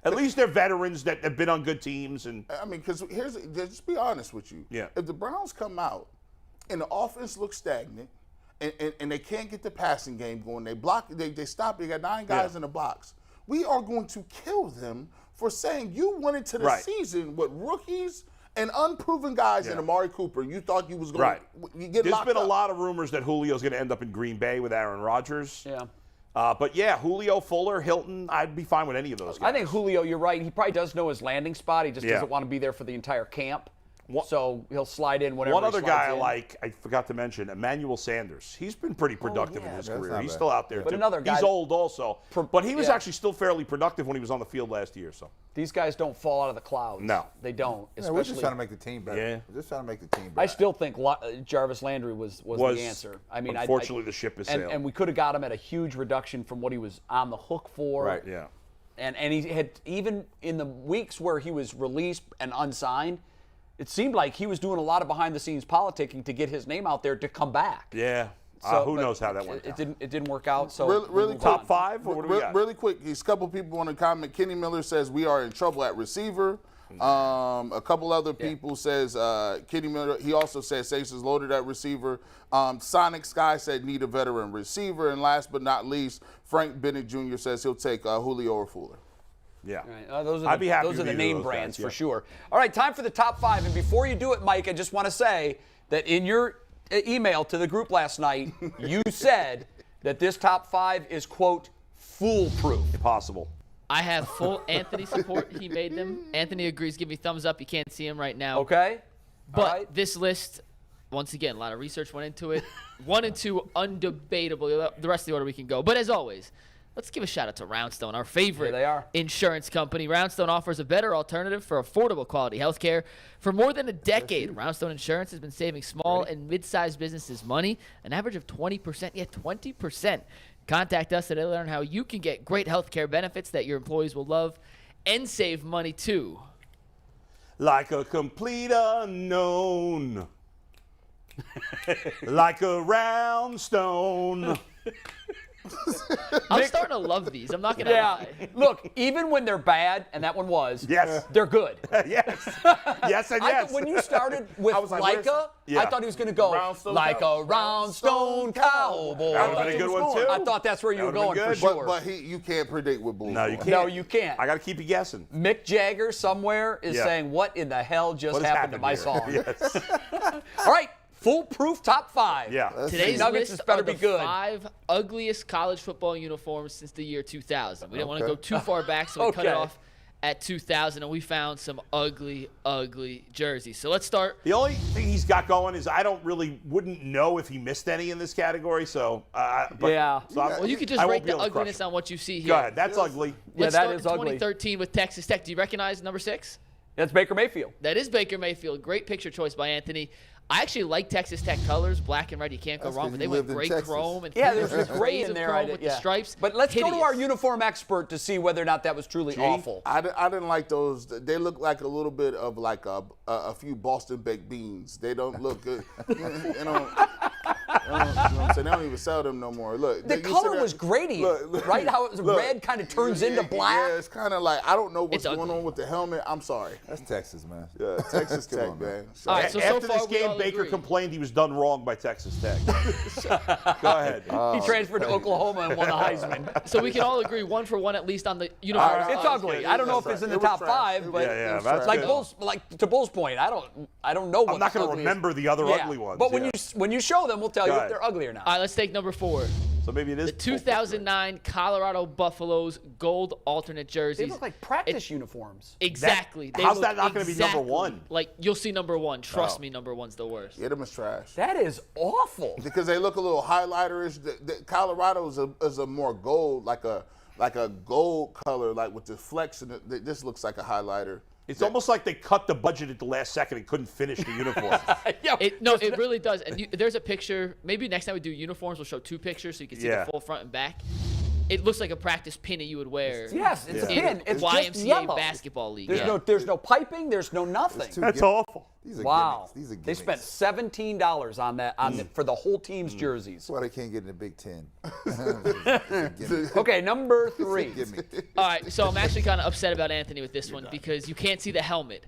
At least they're veterans that have been on good teams. And I mean, because just be honest with you. Yeah. If the Browns come out and the offense looks stagnant and they can't get the passing game going, they stop. They got 9 guys in the box. We are going to kill them for saying you went into the season with rookies and unproven guys in Amari Cooper. You thought you was going to get locked up. There's been a lot of rumors that Julio's going to end up in Green Bay with Aaron Rodgers. Yeah. But Julio, Fuller, Hilton, I'd be fine with any of those guys. I think Julio, you're right. He probably does know his landing spot. He just doesn't want to be there for the entire camp. So he'll slide in whenever One other guy in. I forgot to mention, Emmanuel Sanders. He's been pretty productive in his career. He's still out there, but too. Another guy, he's old also. But he was actually still fairly productive when he was on the field last year. So these guys don't fall out of the clouds. No. They don't. We're just trying to make the team better. Yeah. We're just trying to make the team better. I still think Jarvis Landry was the answer. I mean, unfortunately, the ship has sailed. And we could have got him at a huge reduction from what he was on the hook for. Right, yeah. And he had, even in the weeks where he was released and unsigned, it seemed like he was doing a lot of behind-the-scenes politicking to get his name out there to come back. Yeah. So, who knows how that went down. It didn't work out. So really top 5? Or what do we got? Really quick, these couple people in the comment. Kenny Miller says we are in trouble at receiver. A couple other people says Kenny Miller. He also says Sace is loaded at receiver. Sonic Sky said need a veteran receiver. And last but not least, Frank Bennett Jr. says he'll take Julio or Fuller. Yeah. Right. Those I'd be happy those with are the either of name those brands guys, for sure. All right, time for the top 5. And before you do it, Mike, I just want to say that in your email to the group last night, you said that this top 5 is, quote, foolproof. Impossible. I have full Anthony support. He made them. Anthony agrees. Give me thumbs up. You can't see him right now. Okay. But this list, once again, a lot of research went into it. 1 and 2, undebatable. The rest of the order we can go. But as always, let's give a shout out to Roundstone, our favorite insurance company. Roundstone offers a better alternative for affordable quality health care. For more than a decade, Roundstone Insurance has been saving small and mid-sized businesses money, an average of 20%. Yeah, 20%. Contact us today to learn how you can get great health care benefits that your employees will love and save money too. Like a complete unknown. Like a round stone. I'm starting to love these. I'm not going to lie. Look, even when they're bad, and that one was, they're good. Yes. Yes and yes. When you started with Leica, I thought he was going to go like a round stone cowboy. That would have been a good one, too. I thought that's where you were going for sure. But you can't predict with Bulls. No, you can't. No, you can't. I got to keep you guessing. Mick Jagger somewhere is saying, what in the hell just happened to my song? Yes. All right. Foolproof top 5. Yeah. Today's Nuggets list better are be the good. 5 ugliest college football uniforms since the year 2000. We didn't want to go too far back, so we cut it off at 2000, and we found some ugly, ugly jerseys. So let's start. The only thing he's got going is I wouldn't know if he missed any in this category. So, well, you could just rate the ugliness on what you see here. Go ahead. That's ugly. Let's start in 2013 with Texas Tech. Do you recognize number 6? That's Baker Mayfield. That is Baker Mayfield. Great picture choice by Anthony. I actually like Texas Tech colors, black and red. You can't go wrong. But they went gray chrome and there's this gray in there with the stripes. But let's go to our uniform expert to see whether or not that was truly awful. I didn't like those. They look like a little bit of like a few Boston baked beans. They don't look good. You know what I'm saying? They don't even sell them no more. Look, the color was gradient, right? How it was red kind of turns into black. Yeah, it's kind of like I don't know what's going on with the helmet. I'm sorry. That's Texas, man. Yeah, Texas Tech, man. All right, so after far this game, Baker complained he was done wrong by Texas Tech. Go ahead. He transferred to Oklahoma and won the Heisman. So we can all agree 1 for 1 at least on the uniform. It's ugly. I don't know if it's in the top 5, but that's like good. like to Bull's point, I don't know. I'm not going to remember the other ugly ones. But when you show them, we'll tell you if they're ugly or not. All right, let's take number 4. So maybe it is the 2009 Colorado Buffaloes gold alternate jerseys. They look like practice uniforms. Exactly. How's that not going to be number 1? Like, you'll see number 1. Trust me, number 1's the worst. Yeah, them is trash. That is awful. Because they look a little highlighterish. The Colorado is a more gold, like a gold color, like with the flecks in it. This looks like a highlighter. It's almost like they cut the budget at the last second and couldn't finish the uniform. It really does. And there's a picture. Maybe next time we do uniforms, we'll show 2 pictures so you can see the full front and back. It looks like a practice pin that you would wear. Yes, it's a pin. It's YMCA just yellow. basketball league. There's no piping. There's no nothing. That's awful. These are wow. Gimmicks. These are they spent $17 on that for the whole team's jerseys. That's why they can't get in the Big Ten. Okay, number 3. All right, so I'm actually kind of upset about Anthony with this one because you can't see the helmet.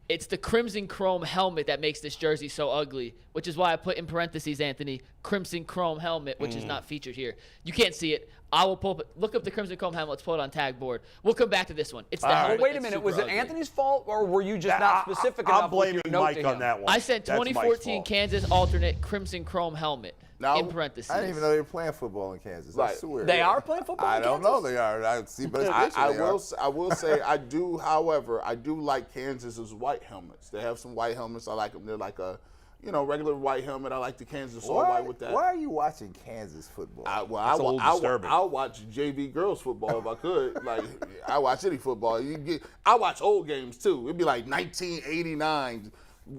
It's the crimson chrome helmet that makes this jersey so ugly, which is why I put in parentheses, Anthony, crimson chrome helmet, which is not featured here. You can't see it. I will pull up. Look up the crimson chrome helmet. Let's pull it on tag board. We'll come back to this one. It's the helmet. Wait a minute. Was it Anthony's fault, or were you just not specific enough? I'm blaming Mike on that one. I sent 2014 Kansas alternate crimson chrome helmet in parentheses. I didn't even know they were playing football in Kansas. I swear. They are playing football in Kansas? I don't know they are. I see, but I will say I do. However, I do like Kansas's white helmets. They have some white helmets. I like them. They're like a regular white helmet. I like the Kansas all white with that. Why are you watching Kansas football? I'll watch JV girls football if I could. Like, I watch any football. I watch old games too. It'd be like 1989,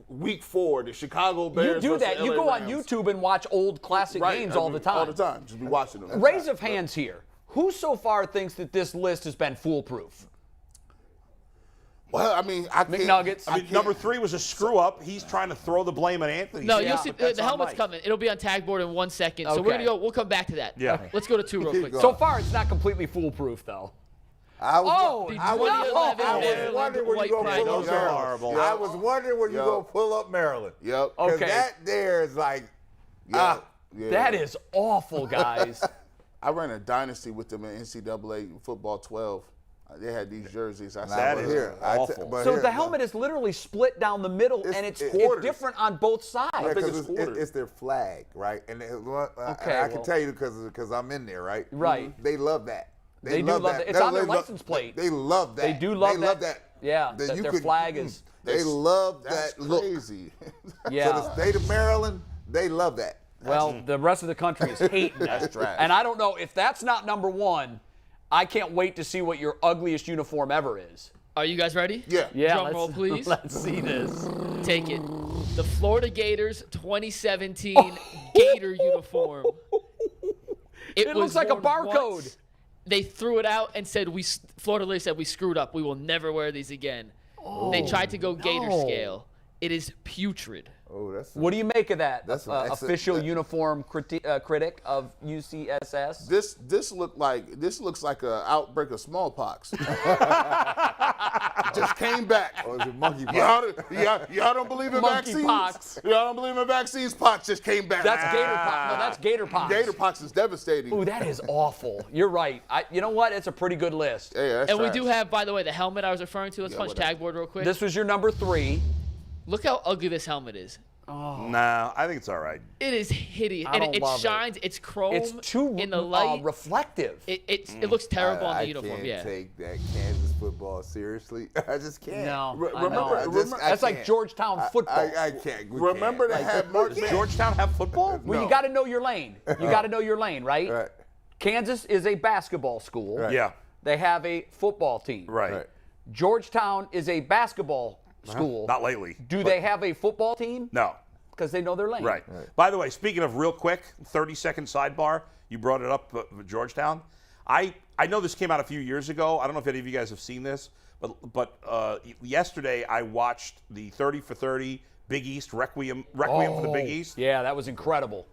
Week 4, the Chicago Bears. You do that. versus You LA go on Rams. YouTube and watch old classic games all the time. All the time. Just be watching them. Raise of hands here. Who so far thinks that this list has been foolproof? Well, I mean, McNuggets. Number 3 was a screw up. He's trying to throw the blame on Anthony. No, you'll see the helmet's coming. It'll be on tag board in 1 second. So we're gonna go. We'll come back to that. Yeah. Let's go to 2 real quick. So far, it's not completely foolproof, though. I was wondering where you going to pull up Maryland. Horrible. I was wondering where you going to pull up Maryland. Yep. Okay. That there is like, that is awful, guys. I ran a dynasty with them in NCAA football 12. They had these jerseys. That is awful. So the helmet is literally split down the middle, and it's different on both sides. Yeah, because it's their flag, right? And I can tell you because I'm in there, right? Right. They love that. They do love that. It's on their license plate. They love that. They do love They love that. Yeah, that their flag is. They love That's that look. crazy. Yeah. So the state of Maryland, they love that. Well, the rest of the country is hating that. That's trash. And I don't know if that's not number one. I can't wait to see what your ugliest uniform ever is. Are you guys ready? Yeah. Drum roll, please. Let's see this. Take it. The Florida Gators 2017 Gator uniform. It looks like a worn barcode. once. They threw it out and said, Florida literally said, we screwed up. We will never wear these again. They tried to go Gator scale. It is putrid. Oh, that's. What do you make of that? That's an excellent- official uniform critic of UCSS. This looks like an outbreak of smallpox. Just came back. Oh, it's a monkeypox. Y'all don't believe in vaccines? Monkeypox. Y'all don't believe in vaccines? Pox just came back. That's Gator Pox. No, that's Gator Pox. Gator pox is devastating. Ooh, that is awful. You're right. You know what? It's a pretty good list. Yeah, that's And we trash. do have, by the way, the helmet I was referring to. Let's punch whatever. tag board real quick. This was your number 3. Look how ugly this helmet is. Nah, I think it's all right. It is hideous. I And don't it love it. shines. It's chrome It's too in the light. reflective. It looks terrible on the I uniform. can't Yeah. take that Kansas football seriously. I just can't. No, remember- I know. remember- That's like can't. Georgetown football. I can't. We Remember can't. they had Mark Does Georgetown have football? Well, No. you got to know your lane. You got to know your lane, right? Right. Kansas is a basketball school. Right. Yeah, They have a football team. right. Right. Georgetown is a basketball school. Not lately. Do they have a football team? No. Because they know their lane. Right. By the way, speaking of real quick, 30-second sidebar, you brought it up, Georgetown. I know this came out a few years ago. I don't know if any of you guys have seen this, but yesterday I watched the 30 for 30 Big East Requiem for the Big East. Yeah, that was incredible.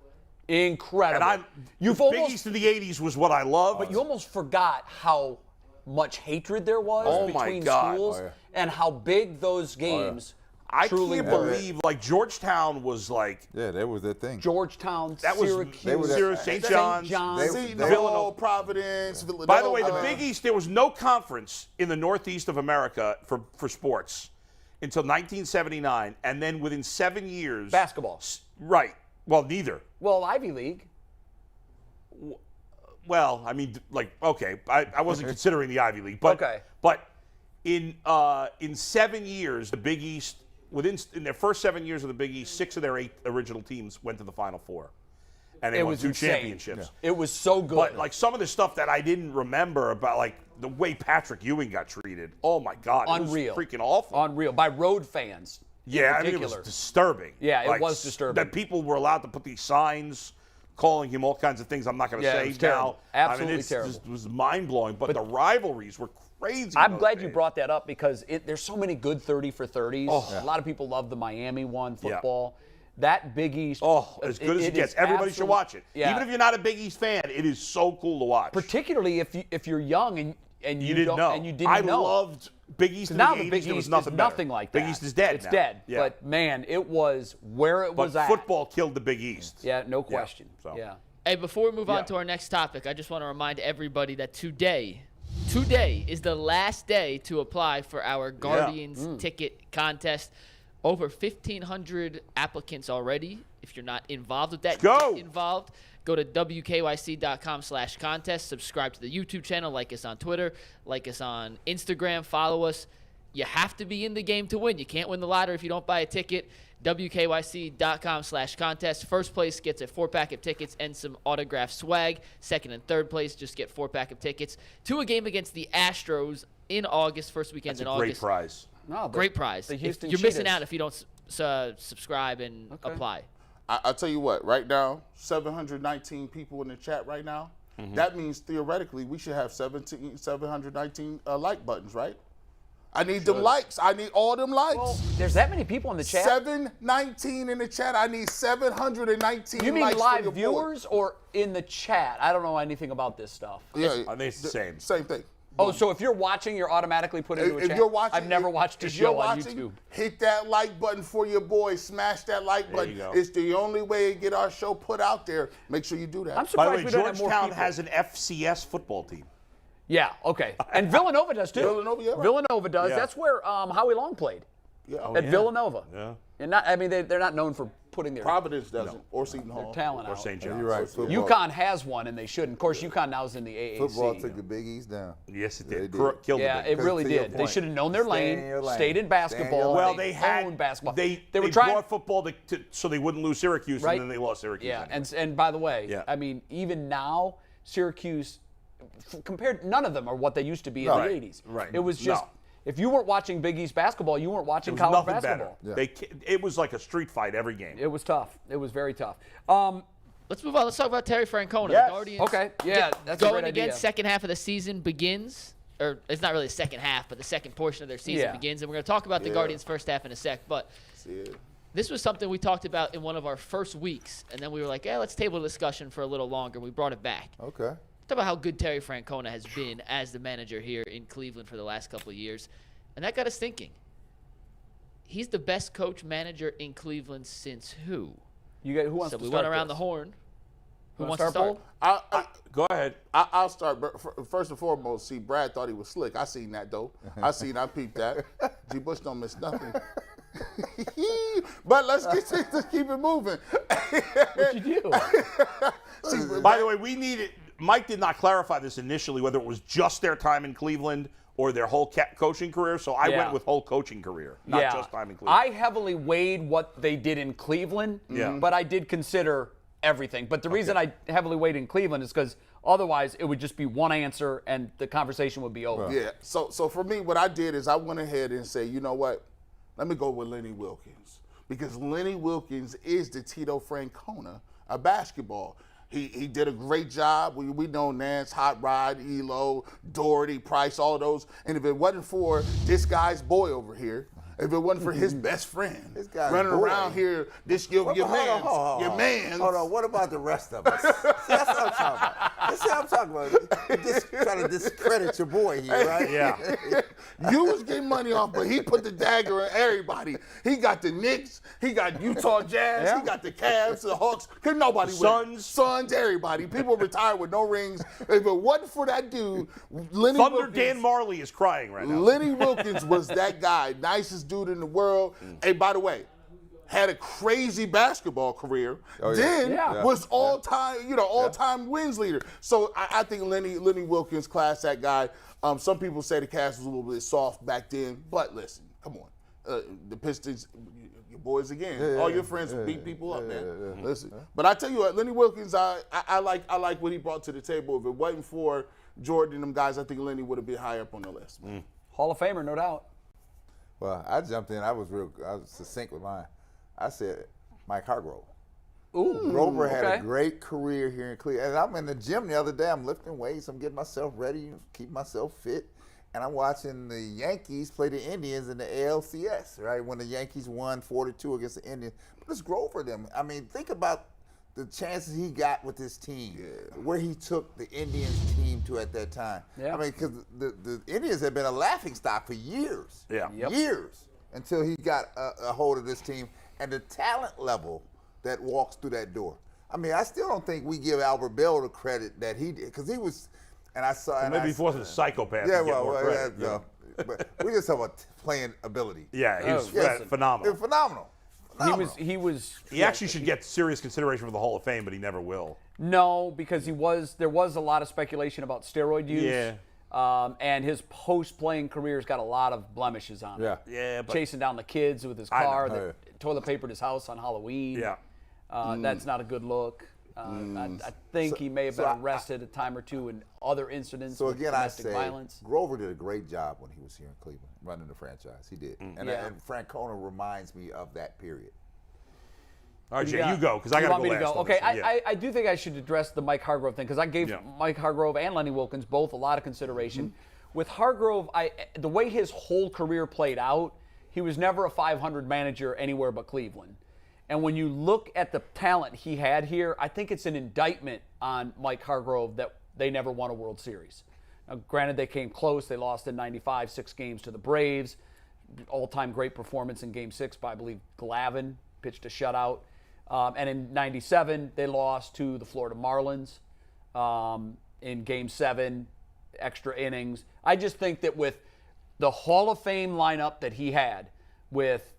Incredible. And You've Big almost, East in the 80s was what I loved. but you almost forgot how much hatred there was Oh, my between God. schools Oh, yeah. and how big those games I truly can't were. believe, like, Georgetown was like, Yeah, that was their thing. Georgetown, that was Syracuse, they were Syracuse, St. John's. They- Villanova, Providence, Villanova. By the way, the Big East, there was no conference in the Northeast of America for sports until 1979, and then within 7 years, basketball. Right. Well, neither. Well, Ivy League. Well, I mean, like, okay, I wasn't considering the Ivy League, but Okay. But in 7 years, the Big East, in their first 7 years of the Big East, 6 of their 8 original teams went to the Final Four, and they It won was 2 insane. championships. It was so good. But like some of the stuff that I didn't remember about, like the way Patrick Ewing got treated. Oh my God, Unreal. It was freaking awful. Unreal. By road fans. Yeah, I in mean, it was particular. disturbing. Yeah, it Like, was disturbing. That people were allowed to put these signs calling him all kinds of things I'm not going to Yeah, it say was now. terrible. Absolutely I mean, it's terrible. just, it was mind-blowing. But the rivalries were crazy. I'm those glad you days. brought that up because there's so many good 30 for 30s. Oh. A lot of people love the Miami one, Yeah. football. That Big East. Oh, as good as it gets. is Everybody should watch it. Yeah. Even if you're not a Big East fan, it is so cool to watch. Particularly if you're young and you you didn't don't know. and you didn't I know. loved Big East in Now the the 80s. Big There was East nothing is better. nothing like that. Big East is dead It's now. dead. Yeah. But man, it was where it was But at. football killed the Big East. Yeah, no question. so. Yeah. Hey, before we move Yeah. on to our next topic, I just want to remind everybody that today is the last day to apply for our Guardians ticket contest. Over 1,500 applicants already. If you're not involved with that, Go! get involved. Go to wkyc.com/contest. Subscribe to the YouTube channel. Like us on Twitter. Like us on Instagram. Follow us. You have to be in the game to win. You can't win the lottery if you don't buy a ticket. wkyc.com/contest. First place gets a 4-pack of tickets and some autographed swag. Second and third place just get 4-pack of tickets to a game against the Astros in August. First weekend That's in a great August. prize. No, but Great prize. The Houston You're missing Cheetahs. out if you don't subscribe and apply. I'll tell you what, right now, 719 people in the chat right now. Mm-hmm. That means theoretically we should have 719 like buttons, right? I need them likes. I need all them likes. Well, there's that many people in the chat. 719 in the chat. I need 719 You mean likes for live your boy. viewers or in the chat? I don't know anything about this stuff. Yeah, I think it's the same. Same thing. Oh, so if you're watching, you're automatically put into a If chat? you're watching, I've never watched a if you're show on watching, YouTube. Hit that like button for your boy. Smash that like button. you go. It's the only way to get our show put out there. Make sure you do that. I'm By the surprised way, we don't have more Georgetown people. has an FCS football team. Yeah, okay. And Villanova does too. Villanova, yeah, right. Villanova does. Yeah. That's where Howie Long played. Yeah. At Villanova. Yeah. And not, I mean, they're not known for putting their Providence doesn't, or Seton Hall. talent Or out. St. John's. You're right. Football, UConn has one, and they shouldn't. Of course, UConn now is in the AAC. football took the Big East down. Yes, it They did. did. Killed Yeah, the it Big really to your did. They point. should have known their Stay in lane, your lane. stayed in basketball. Well, they had owned basketball. They were trying brought football so they wouldn't lose Syracuse, Right. and then they lost Syracuse. Yeah, anyway. and by the way, Yeah. I mean, even now, Syracuse, compared, none of them are what they used to be in Right, the 80s. right. It was just, No. if you weren't watching Big East basketball, you weren't It watching was college nothing basketball. better. It was like a street fight every game. It was tough. It was very tough. Let's move on. Let's talk about Terry Francona. Yes. The Guardians. Okay, yeah, that's a going great again. idea. Second half of the season begins, or it's not really the second half, but the second portion of their season Yeah. begins, and we're going to talk about the Guardians' first half in a sec. But this was something we talked about in one of our first weeks, and then we were like, "Yeah, let's table the discussion for a little longer." We brought it back. Okay. Talk about how good Terry Francona has been as the manager here in Cleveland for the last couple of years, and that got us thinking. He's the best coach manager in Cleveland since who? You got, who wants So to we start went around this? the horn. Who Wanna wants to start? Bull? Go ahead. I'll start. But first and foremost, see, Brad thought he was slick. I seen that, though. I peeped that. G. Bush don't miss nothing. But let's keep it moving. What'd you do? By the way, Mike did not clarify this initially, whether it was just their time in Cleveland or their whole coaching career. So I went with whole coaching career, not just time in Cleveland. I heavily weighed what they did in Cleveland, but I did consider everything. But the reason I heavily weighed in Cleveland is because otherwise it would just be one answer and the conversation would be over. Yeah. So for me, what I did is I went ahead and said, you know what? Let me go with Lenny Wilkens, because Lenny Wilkens is the Tito Francona of basketball. He did a great job. We know Nance, Hot Rod, Elo, Doherty, Price, all those. And if it wasn't for this guy's boy over here, if it wasn't for his best friend running around here, your man. Hold on, what about the rest of us? See, that's what I'm talking about. That's what I'm talking about. You're just trying to discredit your boy here, right? Yeah. You was getting money off, but he put the dagger in everybody. He got the Knicks, he got Utah Jazz, he got the Cavs, the Hawks. Couldn't nobody win. Suns, everybody. People retired with no rings. If it wasn't for that dude, Lenny Thunder Wilkens, Dan Marley is crying right now. Lenny Wilkens was that guy, nicest dude in the world. Hey, by the way, had a crazy basketball career. Then was all-time wins leader. So I think Lenny Wilkens, class that guy. Some people say the cast was a little bit soft back then, but listen, come on, the Pistons, your boys again. All your friends beat people up, man. Listen, but I tell you what, Lenny Wilkens, I like what he brought to the table. If it wasn't for Jordan and them guys, I think Lenny would have been high up on the list. Hall of Famer, no doubt. Well, I jumped in. I was succinct with mine. I said Mike Hargrove. Ooh, Grover had a great career here in Cleveland. And I'm in the gym the other day. I'm lifting weights. I'm getting myself ready, keep myself fit. And I'm watching the Yankees play the Indians in the ALCS, right? When the Yankees won 4-2 against the Indians. But it's Grover them. I mean, think about the chances he got with this team, where he took the Indians team to at that time. I mean, because the Indians had been a laughingstock for years. Years, until he got a hold of this team and the talent level that walks through that door. I mean, I still don't think we give Albert Bell the credit that he did, because he was, and I saw. Maybe he wasn't a psychopath. Yeah, well, but we just talk about playing ability. Yeah, he was phenomenal. Phenomenal. He actually should get serious consideration for the Hall of Fame, but he never will. No, because there was a lot of speculation about steroid use. Yeah. And his post-playing career's got a lot of blemishes on it. Yeah. But chasing down the kids with his car, that toilet papered his house on Halloween. Yeah. That's not a good look. I think he may have been arrested a time or two in other incidents with domestic violence. Grover did a great job when he was here in Cleveland, running the franchise. He did. And Francona reminds me of that period. All right, Jay, you go, because I got to go last. Okay, I do think I should address the Mike Hargrove thing, because I gave Mike Hargrove and Lenny Wilkens both a lot of consideration. With Hargrove, the way his whole career played out, he was never a 500 manager anywhere but Cleveland. And when you look at the talent he had here, I think it's an indictment on Mike Hargrove that they never won a World Series. Now, granted, they came close. They lost in '95, 6 games to the Braves. All-time great performance in Game 6 by, I believe, Glavine, pitched a shutout. And in '97, they lost to the Florida Marlins in Game 7, extra innings. I just think that with the Hall of Fame lineup that he had, with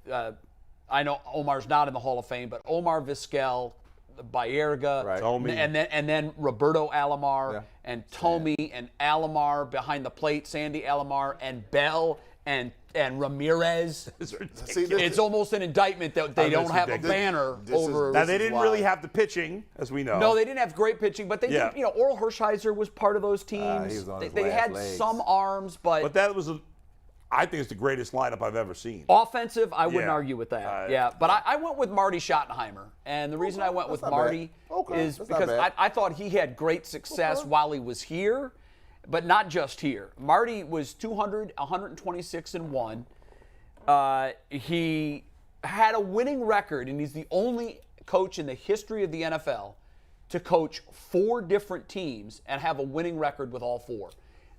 I know Omar's not in the Hall of Fame, but Omar Vizquel, Baerga, Right. Tomey. and then Roberto Alomar, Yeah. and Tomey, and Alomar behind the plate, Sandy Alomar, and Bell, and Ramirez. See, It's almost an indictment that they don't have a banner over. Now, they didn't really have the pitching, as we know. No, they didn't have great pitching, but they did. You know, Oral Hershiser was part of those teams. He was on his They last had legs. some arms, But that was, I think it's the greatest lineup I've ever seen. offensive, I wouldn't Yeah. argue with that. But I went with Marty Schottenheimer. And the reason I went with that's not Marty bad. Okay, is that's not because bad. I thought he had great success while he was here, but not just here. Marty was 126-1. He had a winning record, and he's the only coach in the history of the NFL to coach 4 different teams and have a winning record with all 4.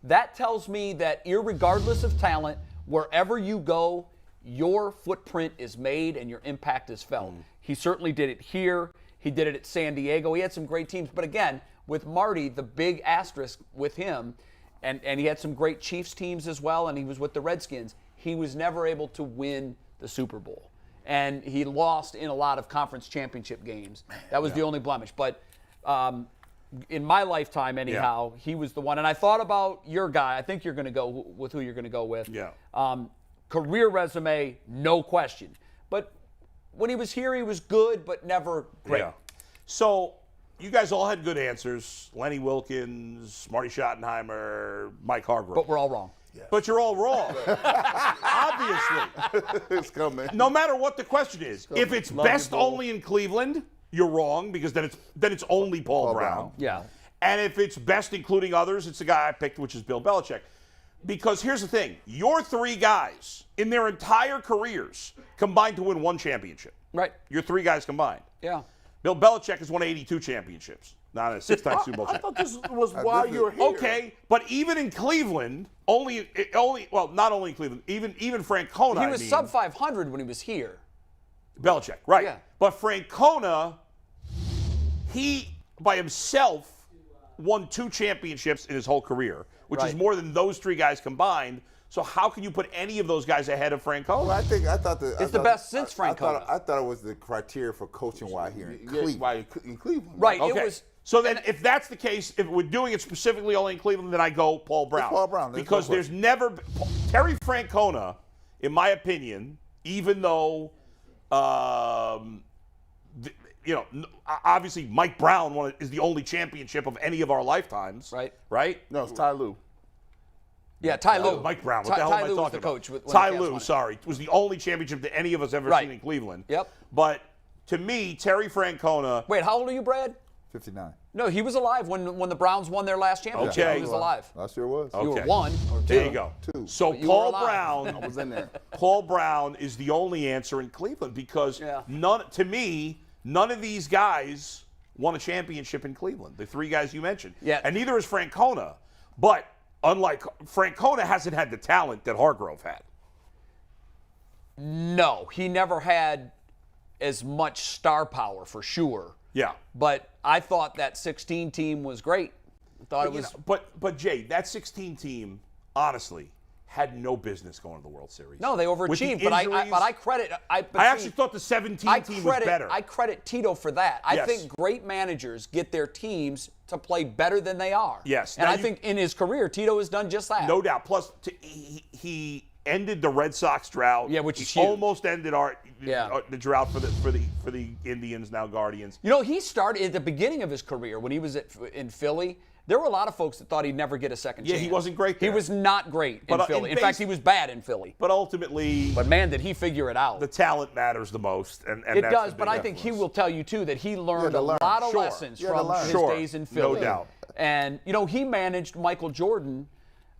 That tells me that irregardless of talent, wherever you go, your footprint is made and your impact is felt. He certainly did it here. He did it at San Diego. He had some great teams. But again, with Marty, the big asterisk with him, and he had some great Chiefs teams as well, and he was with the Redskins, he was never able to win the Super Bowl. And he lost in a lot of conference championship games. That was the only blemish. But in my lifetime, anyhow, he was the one. And I thought about your guy. I think you're going to go with who you're going to go with. Yeah. Career resume, no question. But when he was here, he was good, but never great. Yeah. So you guys all had good answers. Lenny Wilkins, Marty Schottenheimer, Mike Hargrove. But we're all wrong. But you're all wrong. Obviously. it's coming. No matter what the question is, if it's best only in Cleveland, you're wrong because then it's only Paul Brown. Yeah. And if it's best including others, it's the guy I picked, which is Bill Belichick. Because here's the thing. Your 3 guys in their entire careers combined to win 1 championship. Right. Your 3 guys combined. Yeah. Bill Belichick has won 82 championships. Not a 6-time Super Bowl I champion. thought this was why you're here. Okay, but even in Cleveland, not only in Cleveland, even Francona. He was sub 500 when he was here. Belichick, right? Yeah. But Francona, he by himself won 2 championships in his whole career, which is Right. more than those 3 guys combined. So how can you put any of those guys ahead of Francona? Well, I thought It's the best since Francona. I thought it was the criteria for coaching while here in Cleveland. Why in Cleveland? Right. Okay. It was. So then, if that's the case, if we're doing it specifically only in Cleveland, then I go Paul Brown. Paul Brown. Because there's never Terry Francona, in my opinion, even though, obviously Mike Brown is the only championship of any of our lifetimes. Right. Right. No, it's Ty Lue. Yeah, Ty Lue. Mike Brown. What the hell Ty am I Lue talking was the about? coach. When Ty the Cavs Lue, won it. sorry, was the only championship that any of us ever Right. seen in Cleveland. Yep. But to me, Terry Francona. Wait, how old are you, Brad? 59. No, he was alive when the Browns won their last championship. Okay. He was alive. I sure was. You were Okay. 1 or 2. There you go. 2. So you were Paul alive. Brown. I was in there. Paul Brown is the only answer in Cleveland because Yeah. none of these guys won a championship in Cleveland. The 3 guys you mentioned. Yeah. And neither is Francona. But unlike Francona hasn't had the talent that Hargrove had. No, he never had as much star power for sure. Yeah. But I thought that 16 team was great. I thought it was. But Jay, that 16 team, honestly, had no business going to the World Series. No, they With the overachieved. But I injuries- credit. I actually thought the 17 team was better. I credit Tito for that. I Yes. think great managers get their teams to play better than they are. Yes. And Now I think in his career, Tito has done just that. No doubt. Plus, he ended the Red Sox drought. Yeah, which he is huge. almost ended Yeah. the drought for the Indians, now Guardians. You know, he started at the beginning of his career when he was in Philly. There were a lot of folks that thought he'd never get a second Yeah, chance. he wasn't great He there. was not great in But, Philly. in In fact, he was bad in Philly. But ultimately, But man, did he figure it out. the talent matters the most, and It that's does, the but big I think he influence. will tell you too that he learned a learn. lot of Sure. lessons You had to from learn. his Sure. days in No Philly. doubt. And you know, he managed Michael Jordan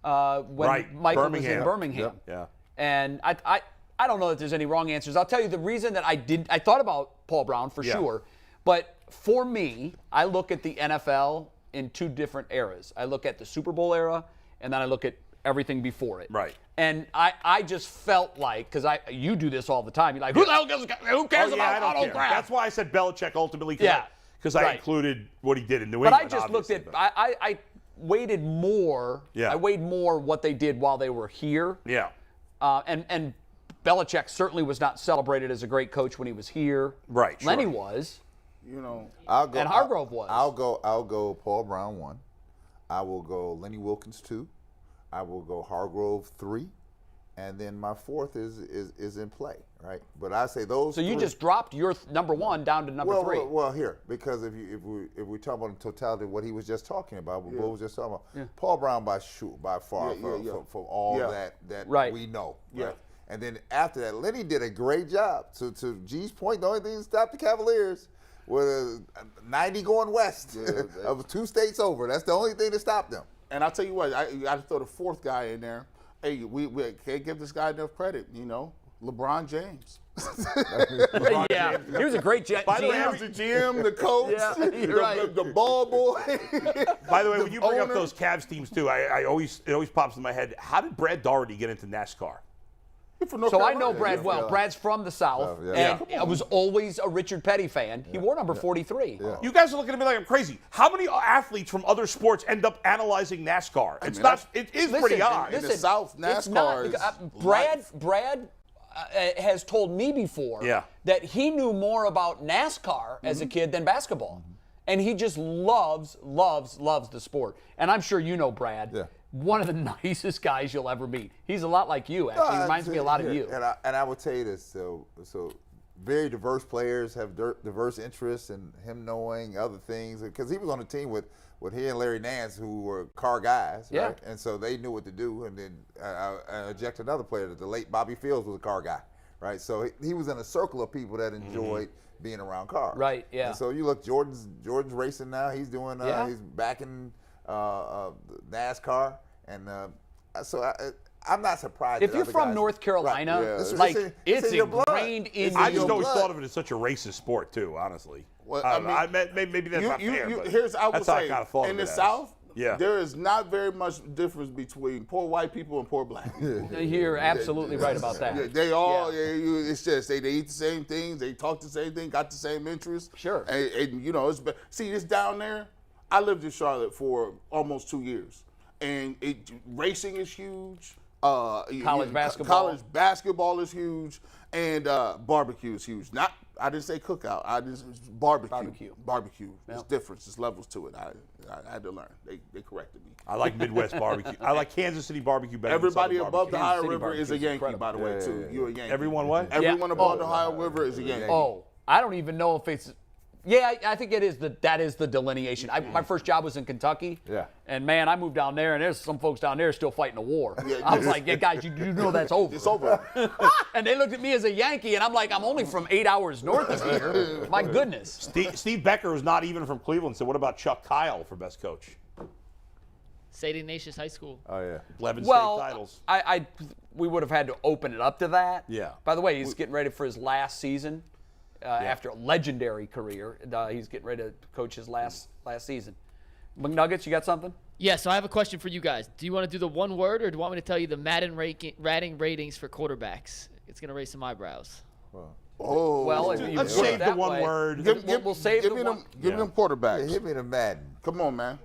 when Right. Michael was in Birmingham. Birmingham. Yeah. And I don't know that there's any wrong answers. I'll tell you the reason that I thought about Paul Brown for Yeah. sure, but for me, I look at the NFL in 2 different eras. I look at the Super Bowl era, and then I look at everything before it. Right. And I just felt like, because you do this all the time, you're like, who the hell cares Oh, about yeah, I don't care. autographs? That's why I said Belichick ultimately. Yeah. Because I Right. included what he did in New But England. I just looked obviously, at, but- I weighted more. Yeah. I weighed more what they did while they were here. Yeah. And Belichick certainly was not celebrated as a great coach when he was here. Right. Lenny was. You know, And Hargrove was. I'll go Paul Brown 1. I will go Lenny Wilkins 2. I will go Hargrove 3. And then my 4th is in play, right? But I say those. So you just dropped your number 1 down to number 3. Well, here, because if we talk about the totality of what he was just talking about, what Bo was just talking about, Paul Brown by far from all that we know, right? And then after that, Lenny did a great job. To G's point, the only thing that stopped the Cavaliers was 90 going west of 2 states over. That's the only thing that stopped them. and I'll tell you what, I got to throw the 4th guy in there. Hey, we can't give this guy enough credit, LeBron James. Yeah, he was a great GM. The GM, the coach, the ball boy. By the way, when you bring up those Cavs teams too, it always pops in my head. How did Brad Daugherty get into NASCAR? So I know Brad well. Brad's from the South, and I was always a Richard Petty fan. He wore number 43. Yeah. You guys are looking at me like I'm crazy. How many athletes from other sports end up analyzing NASCAR? It is pretty odd. In the South, NASCAR Brad has told me before that he knew more about NASCAR as a kid than basketball. And he just loves the sport. And I'm sure you know Brad. Yeah. One of the nicest guys you'll ever meet. He's a lot like you, actually. He reminds me a lot of you. And I would tell you this, so very diverse players have diverse interests, and him knowing other things, because he was on the team with he and Larry Nance, who were car guys, right? And so they knew what to do. And then I eject another player. The late Bobby Fields was a car guy, right? So he was in a circle of people that enjoyed being around cars. Right, yeah. And so you look, Jordan's racing now. He's doing, he's back in NASCAR. And so I'm not surprised. If you're from North Carolina, it's ingrained in I just always thought of it as such a racist sport, too, honestly. Well, maybe that's not fair. I would say, in the South, Yeah. There is not very much difference between poor white people and poor black people. You're absolutely right about that. They all, it's just they eat the same things, they talk the same thing, got the same interests. Sure. And you know, it's down there. I lived in Charlotte for almost 2 years, and racing is huge. College basketball is huge, and barbecue is huge. I didn't say cookout. I just barbecue. Barbecue. There's difference. There's levels to it. I had to learn. They corrected me. I like Midwest barbecue. I like Kansas City barbecue better. Everybody than above the Ohio City River is a Yankee, by the way, too. You're a Yankee. Everyone what? Everyone above the Ohio River is a Yankee. Oh, I don't even know if it's. Yeah, I think it is that is the delineation. My first job was in Kentucky. Yeah. And man, I moved down there, and there's some folks down there still fighting a war. I was like, yeah, guys, you know that's over. It's over. And they looked at me as a Yankee, and I'm like, I'm only from 8 hours north of here. My goodness. Steve Becker was not even from Cleveland, so what about Chuck Kyle for best coach? St. Ignatius High School. Oh, yeah. 11 state titles. We would have had to open it up to that. Yeah. By the way, he's getting ready for his last season. After a legendary career, he's getting ready to coach his last season. McNuggets, you got something? Yeah, so I have a question for you guys. Do you want to do the one word, or do you want me to tell you the Madden ratings for quarterbacks? It's going to raise some eyebrows. Oh. Well, let's save the one word. We'll save the one. Give me them quarterbacks. Hit me the Madden. Come on, man.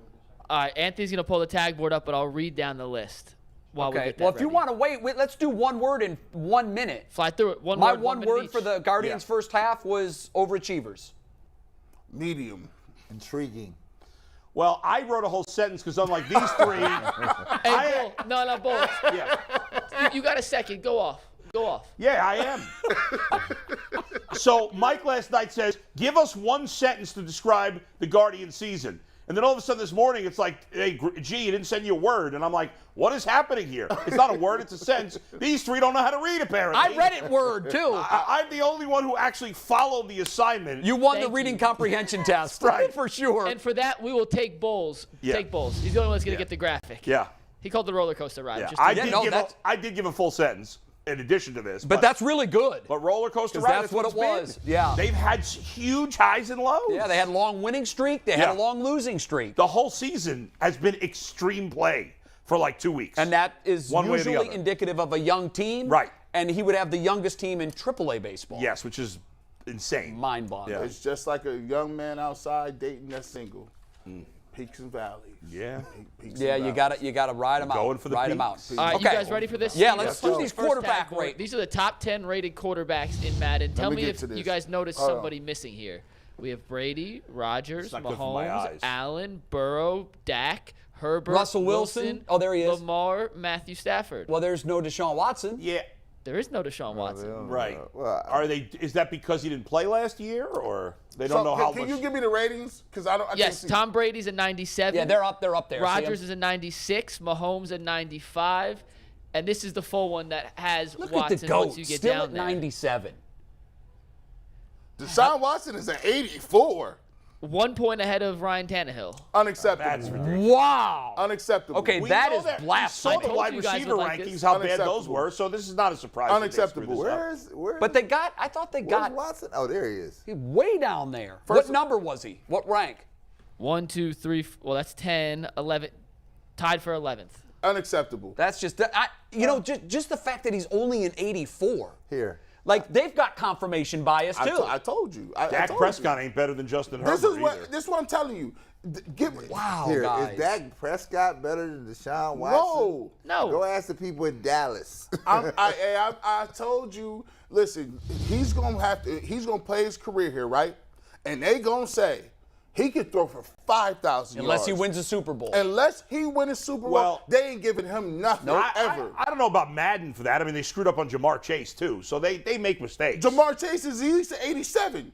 All right, Anthony's going to pull the tag board up, but I'll read down the list. Okay. Well, if you want to wait, let's do one word in 1 minute. Fly through it. My one word for the Guardians' first half was overachievers. Medium. Intriguing. Well, I wrote a whole sentence because unlike these three. Hey, no, Bull. Yeah. You got a second. Go off. Yeah, I am. So Mike last night says, give us one sentence to describe the Guardian season. And then all of a sudden this morning, it's like, hey, G, you didn't send you a word. And I'm like, what is happening here? It's not a word, it's a sentence. These three don't know how to read, apparently. I read it word, too. I'm the only one who actually followed the assignment. You won the reading comprehension test. Right. For sure. And for that, we will take Bowles. Yeah. Take Bowles. He's the only one that's going to get the graphic. Yeah. He called the roller coaster ride. Yeah. I did give a full sentence in addition to this. But that's really good. But roller coaster ride, that's what it was. Yeah. They've had huge highs and lows. Yeah, they had a long winning streak. They had a long losing streak. The whole season has been extreme play for like 2 weeks. And that is usually indicative of a young team. Right. And he would have the youngest team in AAA baseball. Yes, which is insane. Mind-boggling. It's just like a young man outside dating a single. Peaks and valleys. Yeah. Peaks Yeah, and you valleys. got to ride them out. Going for the ride them out. peaks. All right, Okay. you guys ready for this? Yeah, let's do go. these First quarterback category. rate. These are the top 10 rated quarterbacks in Madden. Tell me me get if to this. you guys noticed Hold on. somebody missing here. We have Brady, Rodgers, not good for my Mahomes, eyes. Allen, Burrow, Dak, Herbert, Russell Wilson. Oh, there he is. Lamar, Matthew Stafford. Well, there's no Deshaun Watson. Yeah. There is no Deshaun Watson. Right. Well, Are they? Is that because he didn't play last year, or they don't know how can much? you give me the ratings? Because I can't Yes, see. Tom Brady's a 97. Yeah, they're up there. Rodgers See 'em? is a 96. Mahomes a 95. And this is the full one that has Look Watson at the GOAT, once you get still down at there. 97. Deshaun Watson is an 84. 1 point ahead of Ryan Tannehill. Unacceptable. That's ridiculous. Wow. Unacceptable. Okay, We that know is that. We blasphemy. saw the told wide you guys receiver would like rankings, this. how bad those Unacceptable. were. So this is not a surprise. that they Unacceptable. screwed this up. where's But I thought they got Watson? Oh, there he is. way down there. First- What number was he? What rank? 1, 2, 3. Well, that's 10, 11. Tied for 11th. Unacceptable. That's just, just the fact that he's only an 84. Here. Like, they've got confirmation bias, too. I told you. I Dak told Prescott ain't better than Justin Herbert This is either. what I'm telling you. Wow, Here, guys. is Dak Prescott better than Deshaun Watson? No. Go ask the people in Dallas. I told you. Listen, he's gonna play his career here, right? And they gonna say he could throw for 5,000 yards. Unless he wins a Super Bowl. Unless he wins a Super Bowl, Well, they ain't giving him nothing ever. I don't know about Madden for that. I mean, they screwed up on Jamar Chase too, so they make mistakes. Jamar Chase is at least 87.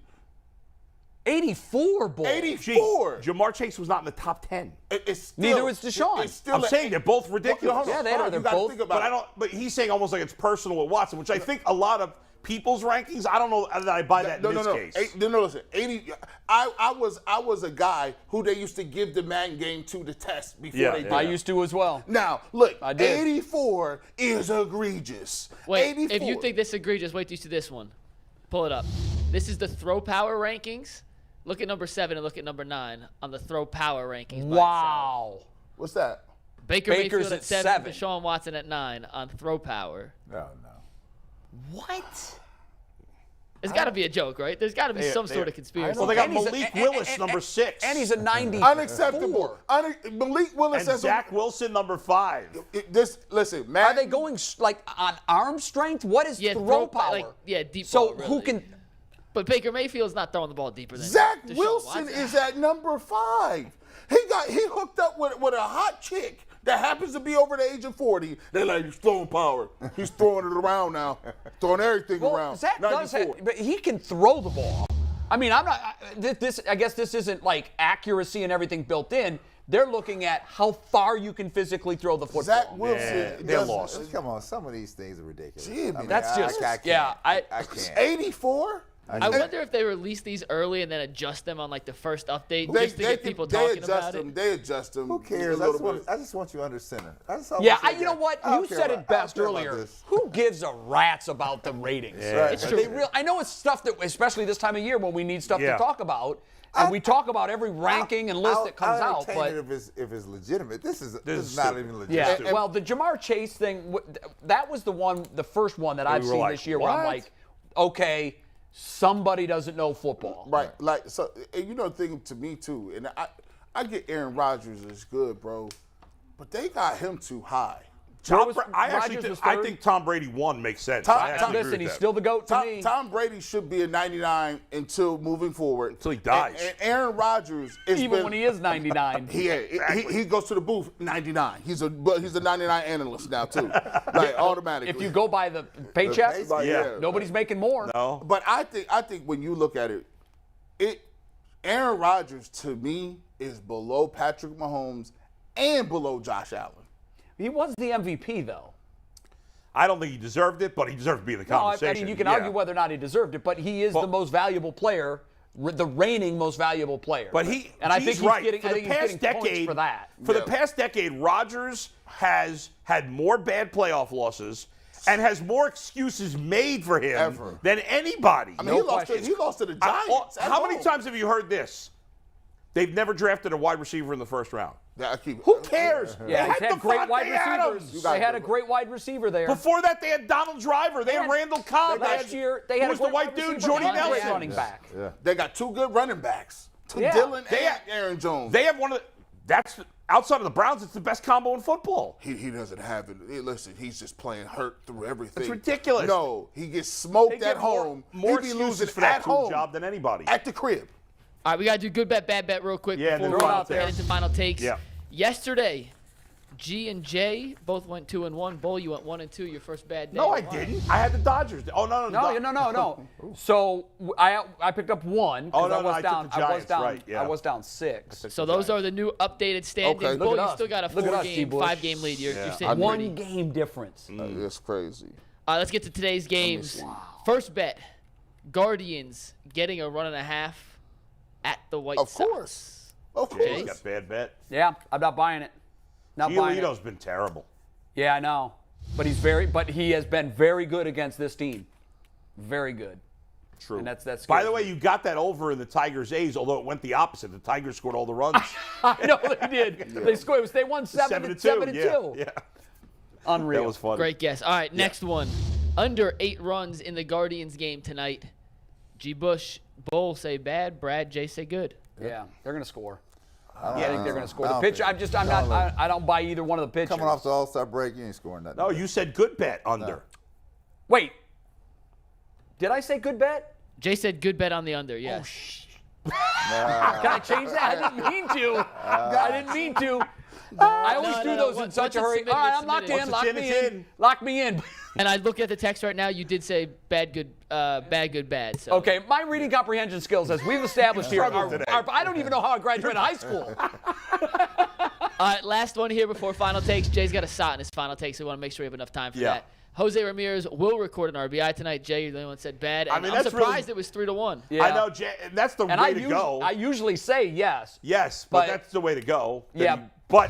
84, boy. 84. Jamar Chase was not in the top 10. It's still, Neither was Deshaun. It's still I'm saying they're both ridiculous. Hold on, Yeah, they hold are. on. They're You gotta both- think about it. But he's saying almost like it's personal with Watson, which I think a lot of people's rankings. I don't know that I buy that in this case. No, listen. 80. I was a guy who they used to give the Madden game to the test before Yeah, they did. yeah. I used to as well. Now, look, I did. 84 is egregious. Wait, 84. if you think this is egregious, wait till you see this one. Pull it up. This is the throw power rankings. Look at number 7 and look at number 9 on the throw power rankings. by Wow. What's that? itself. Baker Baker's Mayfield at at 7, 7. Deshaun Watson at 9 on throw power. Oh, no. What? It's got to be a joke, right? There's got to be some sort of conspiracy. Well, they got And he's a- Malik and- Willis, and- number 6. And he's a 90. Unacceptable. Malik Willis and has Zach Wilson, number 5. Listen, Are Madden, they going like on arm strength? What is Yeah, throw power? like, yeah, deep So ball, who really. can? But Baker Mayfield's not throwing the ball deeper than Zach Deshaun Wilson Watson. is at number 5. He hooked up with a hot chick that happens to be over the age of 40. They're like, he's throwing power. He's throwing it around now. Throwing everything Well, around. Zach does 94. have, but he can throw the ball. I mean, I'm not. I guess this isn't like accuracy and everything built in. They're looking at how far you can physically throw the football. Zach Wilson. they're does- lost. Come on, some of these things are ridiculous. Gee, man. That's just- I can't. yeah, I can't. 84? I wonder if they release these early and then adjust them on like the first update They, just to get people they talking adjust about them. it. They adjust them. Who cares? a little bit. I just want you under center. That's all Yeah, I'm saying. you know what? I don't You care said about- it best I don't care about earlier. this. Who gives a rat's about the ratings? Right. It's But true. I know it's stuff that, especially this time of year when we need stuff Yeah. to talk about, and we talk about every ranking and list that comes I'll out. entertain But it if it's legitimate. This is is not stupid. even legit. yeah, well, the Jamar Chase thing, that was the first one that I've were seen like, this year where I'm what? like, okay, somebody doesn't know football. Right. Like, so, and you know the thing to me, too, and I get Aaron Rodgers is good, bro, but they got him too high. Rodgers was I third. think Tom Brady 1 makes sense. Tom- I actually agree Listen, with he's that. still the GOAT to me. Tom Brady should be a 99 until moving forward. Until he dies. And Aaron Rodgers is Even when he is 99. he goes to the booth 99. He's a 99 analyst now too, like automatically. If you go by the paycheck, Like, Yeah. nobody's making more. No. But I think when you look at it, Aaron Rodgers to me is below Patrick Mahomes and below Josh Allen. He was the MVP, though. I don't think he deserved it, but he deserved to be in the No, conversation. I mean, you can Yeah. argue whether or not he deserved it, but he is the most valuable player, the reigning most valuable player. But I think he's right. getting, For I think the he's past getting points decade, for that. For the past decade, Rodgers has had more bad playoff losses and has more excuses made for him Ever. than anybody. I mean, he lost to the Giants. at How many home. times have you heard this? They've never drafted a wide receiver in the first round. Yeah, I keep- Who cares? Yeah, They he's had great wide Devontae Adams. receivers. They had a great wide receiver there. Before that, they had Donald Driver. They had Randall Cobb. Last year, they had who was a the great white wide dude, receiver Jordy and a great Nelson. running back. They got two good running backs. Yeah. Dylan They and have- Aaron Jones. They have one of the. That's outside of the Browns, it's the best combo in football. He doesn't have it. Listen, he's just playing hurt through everything. That's ridiculous. No, he gets smoked at home. More he be excuses losing for that at home job than anybody. at the crib. All right, we got to do good bet, bad bet real quick Yeah, before we get into final takes. Yeah. Yesterday, G and J both went 2-1. Bull, you went 1-2. Your first bad day. No, I didn't. I had the Dodgers. Oh, no. No. So I picked up 1 because I took the Giants, right, yeah. I was down 6. So those are the new updated standings. Okay. Bull, Look at you us. still got a Look at us, 5-game lead. You're sitting pretty. 1 game difference. That's crazy. Let's get to today's games. First bet, Guardians getting a 1.5 at the White Sox. Of course. Jay's got bad bet. Yeah, I'm not buying it. Not buying it. Giolito's been terrible. Yeah, I know. But he has been very good against this team. Very good. True. And that's By the way, you got that over in the Tigers-A's, although it went the opposite. The Tigers scored all the runs. I know they did. They scored. They won 7-2. Yeah. Unreal. That was funny. Great guess. All right, next one. Under 8 runs in the Guardians game tonight. G. Bush, Bull say bad. Brad, Jay say good. Yeah, they're going to score. I think they're going to score. I The don't pitcher, think- I don't buy either one of the pitchers. Coming off the All-Star break, you ain't scoring nothing. No, you said good bet under. Wait. Did I say good bet? Jay said good bet on the under, yes. Can I change that? I didn't mean to. I didn't mean to. I always do those in such a hurry. All right, I'm locked in. Lock me in. Lock me in. And I look at the text right now. You did say bad, good, bad. So. Okay, my reading comprehension skills, as we've established here, Struggled today. I don't even know how I graduated high school. All right, last one here before final takes. Jay's got a shot in his final take, so we want to make sure we have enough time for that. Jose Ramirez will record an RBI tonight. Jay, you're the only one that said bad. And I'm surprised it was 3-1. Yeah. I know, Jay, and that's the way to go. I usually say yes. Yes, but that's the way to go. Yeah. But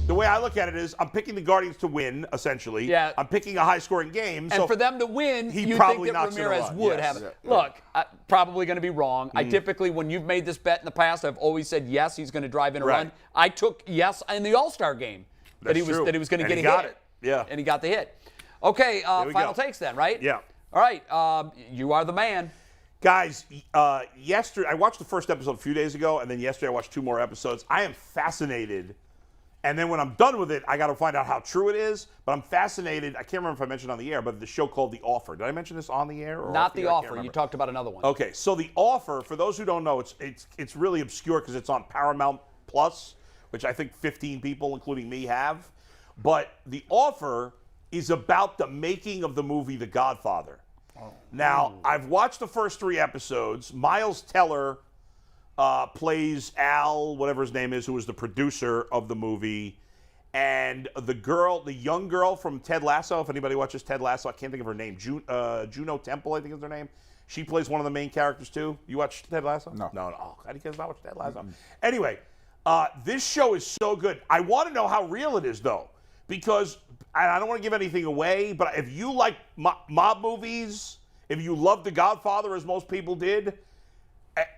the way I look at it is I'm picking the Guardians to win, essentially. Yeah. I'm picking a high-scoring game. And for them to win, he you probably think that knocks it Ramirez around. would Yes. have it. Look, probably going to be wrong. I typically, when you've made this bet in the past, I've always said yes, he's going to drive in a run. I took yes in the All-Star game that he was going to get a hit. Got it. Yeah. And he got the hit. Okay, final takes then, right? Yeah. All right, you are the man. Guys, yesterday, I watched the first episode a few days ago, and then yesterday I watched 2 more episodes. I am fascinated. And then when I'm done with it, I got to find out how true it is. But I'm fascinated. I can't remember if I mentioned on the air, but the show called The Offer. Did I mention this on the air? Or Not the The air? I can't Offer. You remember. talked about another one. Okay, so The Offer, for those who don't know, it's really obscure because it's on Paramount Plus, which I think 15 people, including me, have. But The Offer is about the making of the movie The Godfather. Now, I've watched the first 3 episodes. Miles Teller plays Al, whatever his name is, who was the producer of the movie. And the young girl from Ted Lasso, if anybody watches Ted Lasso, I can't think of her name. Juno Temple, I think is her name. She plays one of the main characters, too. You watch Ted Lasso? No. No. Oh, how do you guys not watch Ted Lasso? Anyway, this show is so good. I want to know how real it is, though, because I don't want to give anything away, but if you like mob movies, if you love The Godfather, as most people did,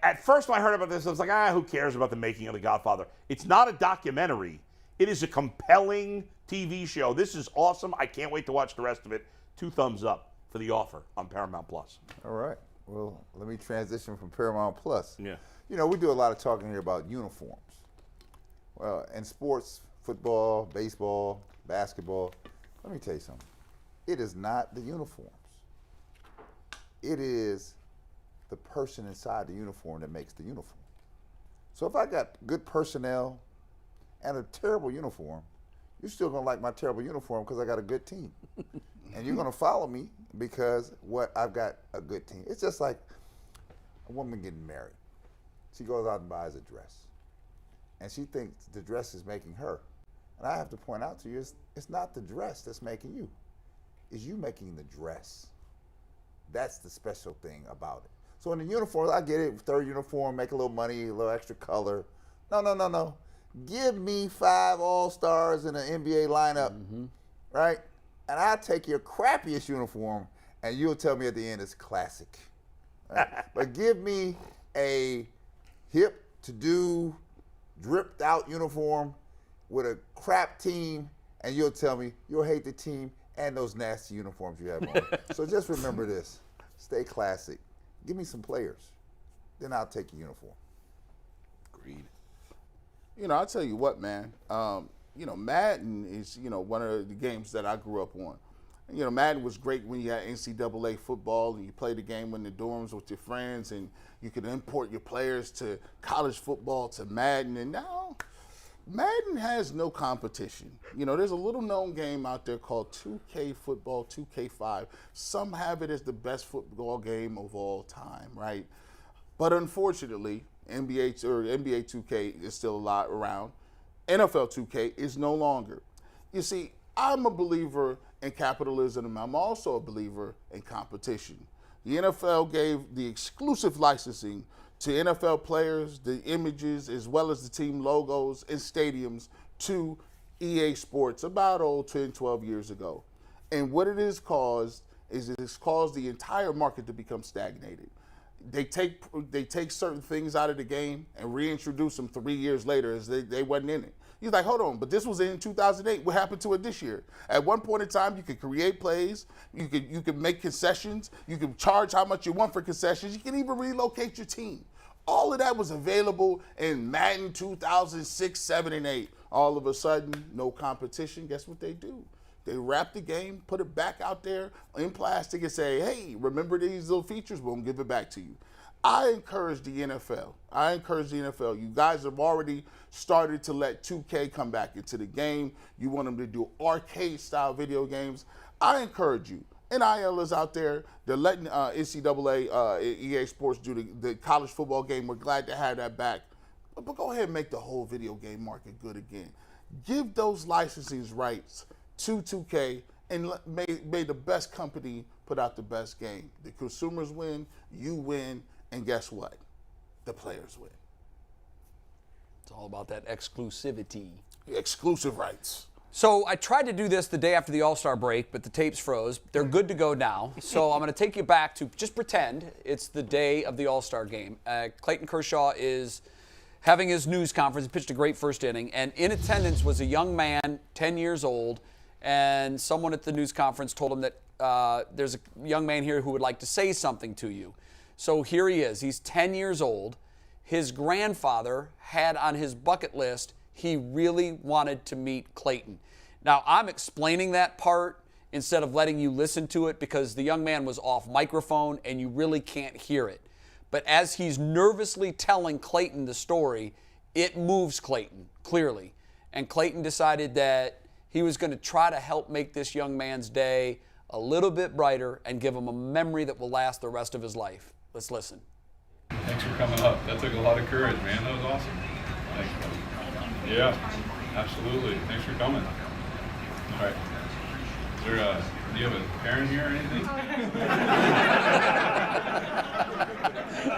at first when I heard about this, I was like, who cares about the making of The Godfather? It's not a documentary. It is a compelling TV show. This is awesome. I can't wait to watch the rest of it. 2 thumbs up for The Offer on Paramount Plus. All right. Well, let me transition from Paramount Plus. Yeah. You know, we do a lot of talking here about uniforms. Well, in sports, football, baseball, basketball, let me tell you something. It is not the uniforms. It is the person inside the uniform that makes the uniform. So if I got good personnel and a terrible uniform, you're still going to like my terrible uniform because I got a good team. And you're going to follow me because I've got a good team. It's just like a woman getting married. She goes out and buys a dress. And she thinks the dress is making her. And I have to point out to you, it's not the dress that's making you. It's you making the dress. That's the special thing about it. So in the uniforms, I get it, 3rd uniform, make a little money, a little extra color. No. Give me 5 All-Stars in an NBA lineup, right? And I'll take your crappiest uniform, and you'll tell me at the end it's classic. Right? But give me a hip, to-do, dripped-out uniform with a crap team, and you'll tell me you'll hate the team and those nasty uniforms you have on. So just remember this. Stay classic. Give me some players. Then I'll take your uniform. Agreed. I'll tell you what, man. Madden is, one of the games that I grew up on. Madden was great when you had NCAA football and you played the game in the dorms with your friends and you could import your players to college football to Madden. And now Madden has no competition. There's a little known game out there called 2K Football, 2K5. Some have it as the best football game of all time, right? But unfortunately, NBA 2K is still a lot around. NFL 2K is no longer. You see, I'm a believer in capitalism, and I'm also a believer in competition. The NFL gave the exclusive licensing to NFL players, the images, as well as the team logos and stadiums to EA Sports about 10, 12 years ago. And what it has caused is it has caused the entire market to become stagnated. They take certain things out of the game and reintroduce them 3 years later as they wasn't in it. He's like, hold on, but this was in 2008. What happened to it this year? At one point in time, you could create plays, you could make concessions, you could charge how much you want for concessions, you can even relocate your team. All of that was available in Madden 2006, 7, and 8. All of a sudden, no competition. Guess what they do? They wrap the game, put it back out there in plastic and say, hey, remember these little features? We'll give it back to you. I encourage the NFL. You guys have already started to let 2K come back into the game. You want them to do arcade-style video games. I encourage you. NIL is out there. They're letting NCAA, EA Sports do the college football game. We're glad to have that back. But go ahead and make the whole video game market good again. Give those licensing rights to 2K and may the best company put out the best game. The consumers win, you win, and guess what? The players win. It's all about that exclusivity. Exclusive rights. So I tried to do this the day after the All-Star break, but the tapes froze. They're good to go now. So I'm going to take you back to just pretend it's the day of the All-Star game. Clayton Kershaw is having his news conference. He pitched a great first inning. And in attendance was a young man, 10 years old, and someone at the news conference told him that there's a young man here who would like to say something to you. So here he is. He's 10 years old. His grandfather had on his bucket list, he really wanted to meet Clayton. Now, I'm explaining that part instead of letting you listen to it because the young man was off microphone and you really can't hear it. But as he's nervously telling Clayton the story, it moves Clayton, clearly. And Clayton decided that he was going to try to help make this young man's day a little bit brighter and give him a memory that will last the rest of his life. Let's listen. Thanks for coming up. That took a lot of courage, man. That was awesome. Thanks, buddy. Yeah, absolutely. Thanks for coming. All right. Is there do you have a parent here or anything?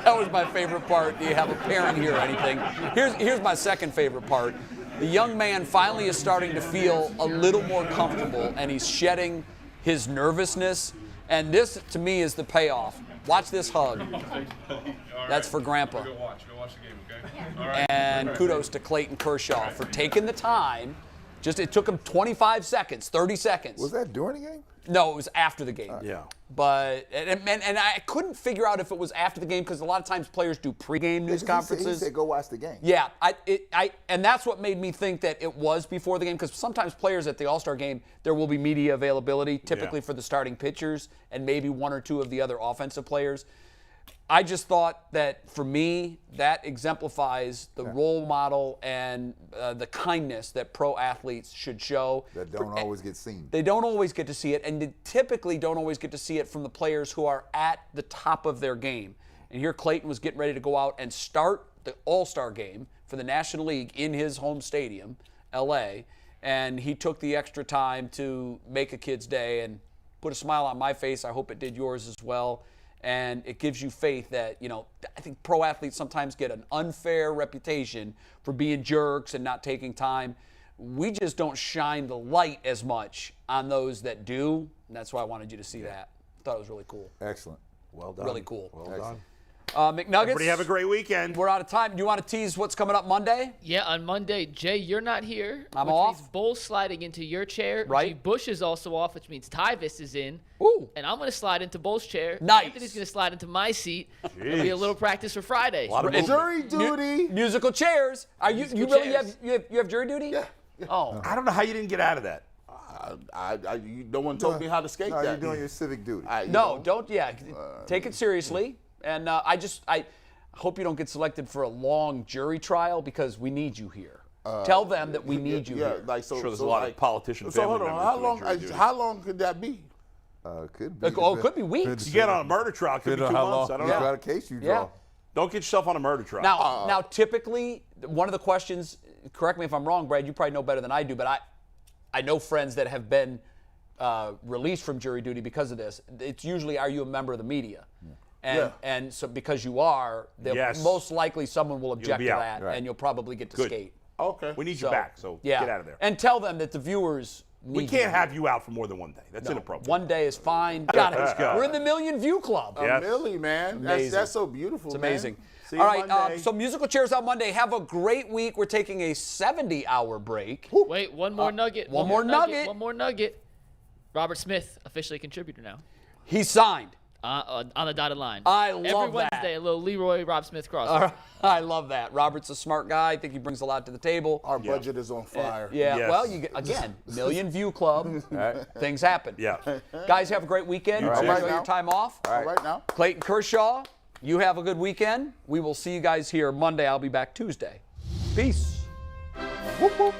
That was my favorite part. Do you have a parent here or anything? Here's my second favorite part. The young man finally is starting to feel a little more comfortable, and he's shedding his nervousness. And this, to me, is the payoff. Watch this hug. That's for Grandpa. Go watch the game, okay? All right. And kudos to Clayton Kershaw for taking the time. It took him 25 seconds, 30 seconds. Was that during the game? No, it was after the game. Yeah. But and I couldn't figure out if it was after the game because a lot of times players do pregame news conferences. He said go watch the game. Yeah, and that's what made me think that it was before the game because sometimes players at the All-Star game, there will be media availability, typically for the starting pitchers and maybe one or two of the other offensive players. I just thought that, for me, that exemplifies the role model and the kindness that pro athletes should show. That don't always get seen. They don't always get to see it, and they typically don't always get to see it from the players who are at the top of their game. And here Clayton was getting ready to go out and start the All-Star game for the National League in his home stadium, L.A., and he took the extra time to make a kid's day and put a smile on my face. I hope it did yours as well. And it gives you faith that, I think pro athletes sometimes get an unfair reputation for being jerks and not taking time. We just don't shine the light as much on those that do. And that's why I wanted you to see that. I thought it was really cool. Excellent. Well done. Really cool. Well done. McNuggets. Everybody have a great weekend. We're out of time. Do you want to tease what's coming up Monday? Yeah, on Monday, Jay, you're not here. I'm which off. Means Bull's sliding into your chair. Right. G. Bush is also off, which means Tyvis is in. Ooh. And I'm going to slide into Bull's chair. Nice. Anthony's going to slide into my seat. It'll be a little practice for Friday. Jury duty. Musical chairs. Are you really chairs. you have jury duty? Yeah. Oh. I don't know how you didn't get out of that. No one told me how to skate No, that. you're doing your civic duty. Don't. Yeah. Take it seriously. And I hope you don't get selected for a long jury trial because we need you here. Tell them that we need you here. Like so. I'm sure there's so a lot like, of politician So family hold on. members. How long could that be? Could be. It could be weeks. You get on a murder trial, it could be 2 months. I don't What know. kind of case you draw? Yeah. Don't get yourself on a murder trial. Now, typically, one of the questions, correct me if I'm wrong, Brad, you probably know better than I do, but I know friends that have been released from jury duty because of this. It's usually, are you a member of the media? And so because you are, most likely someone will object to that, and you'll probably get to skate. Okay. We need you back, so get out of there. And tell them that the viewers need We can't have you out for more than one day. That's inappropriate. One day is fine. Got it. Let's go. We're in the Million View Club. Yes. Millie, man. Amazing. That's so beautiful. It's amazing. Man. See you All right, Monday. so musical chairs on Monday. Have a great week. We're taking a 70-hour break. Wait, one more nugget. One more nugget. One more nugget. Robert Smith, officially a contributor now. He signed. On the dotted line. I love Every that. Wednesday, a little Leroy Rob Smith crossover. I love that. Robert's a smart guy. I think he brings a lot to the table. Our budget is on fire. Yeah, Yes. well, again, Million View Club. Things happen. Yeah. Guys, have a great weekend. too. Enjoy Right your now. time off. All right now. Clayton Kershaw, you have a good weekend. We will see you guys here Monday. I'll be back Tuesday. Peace. Whoop, whoop.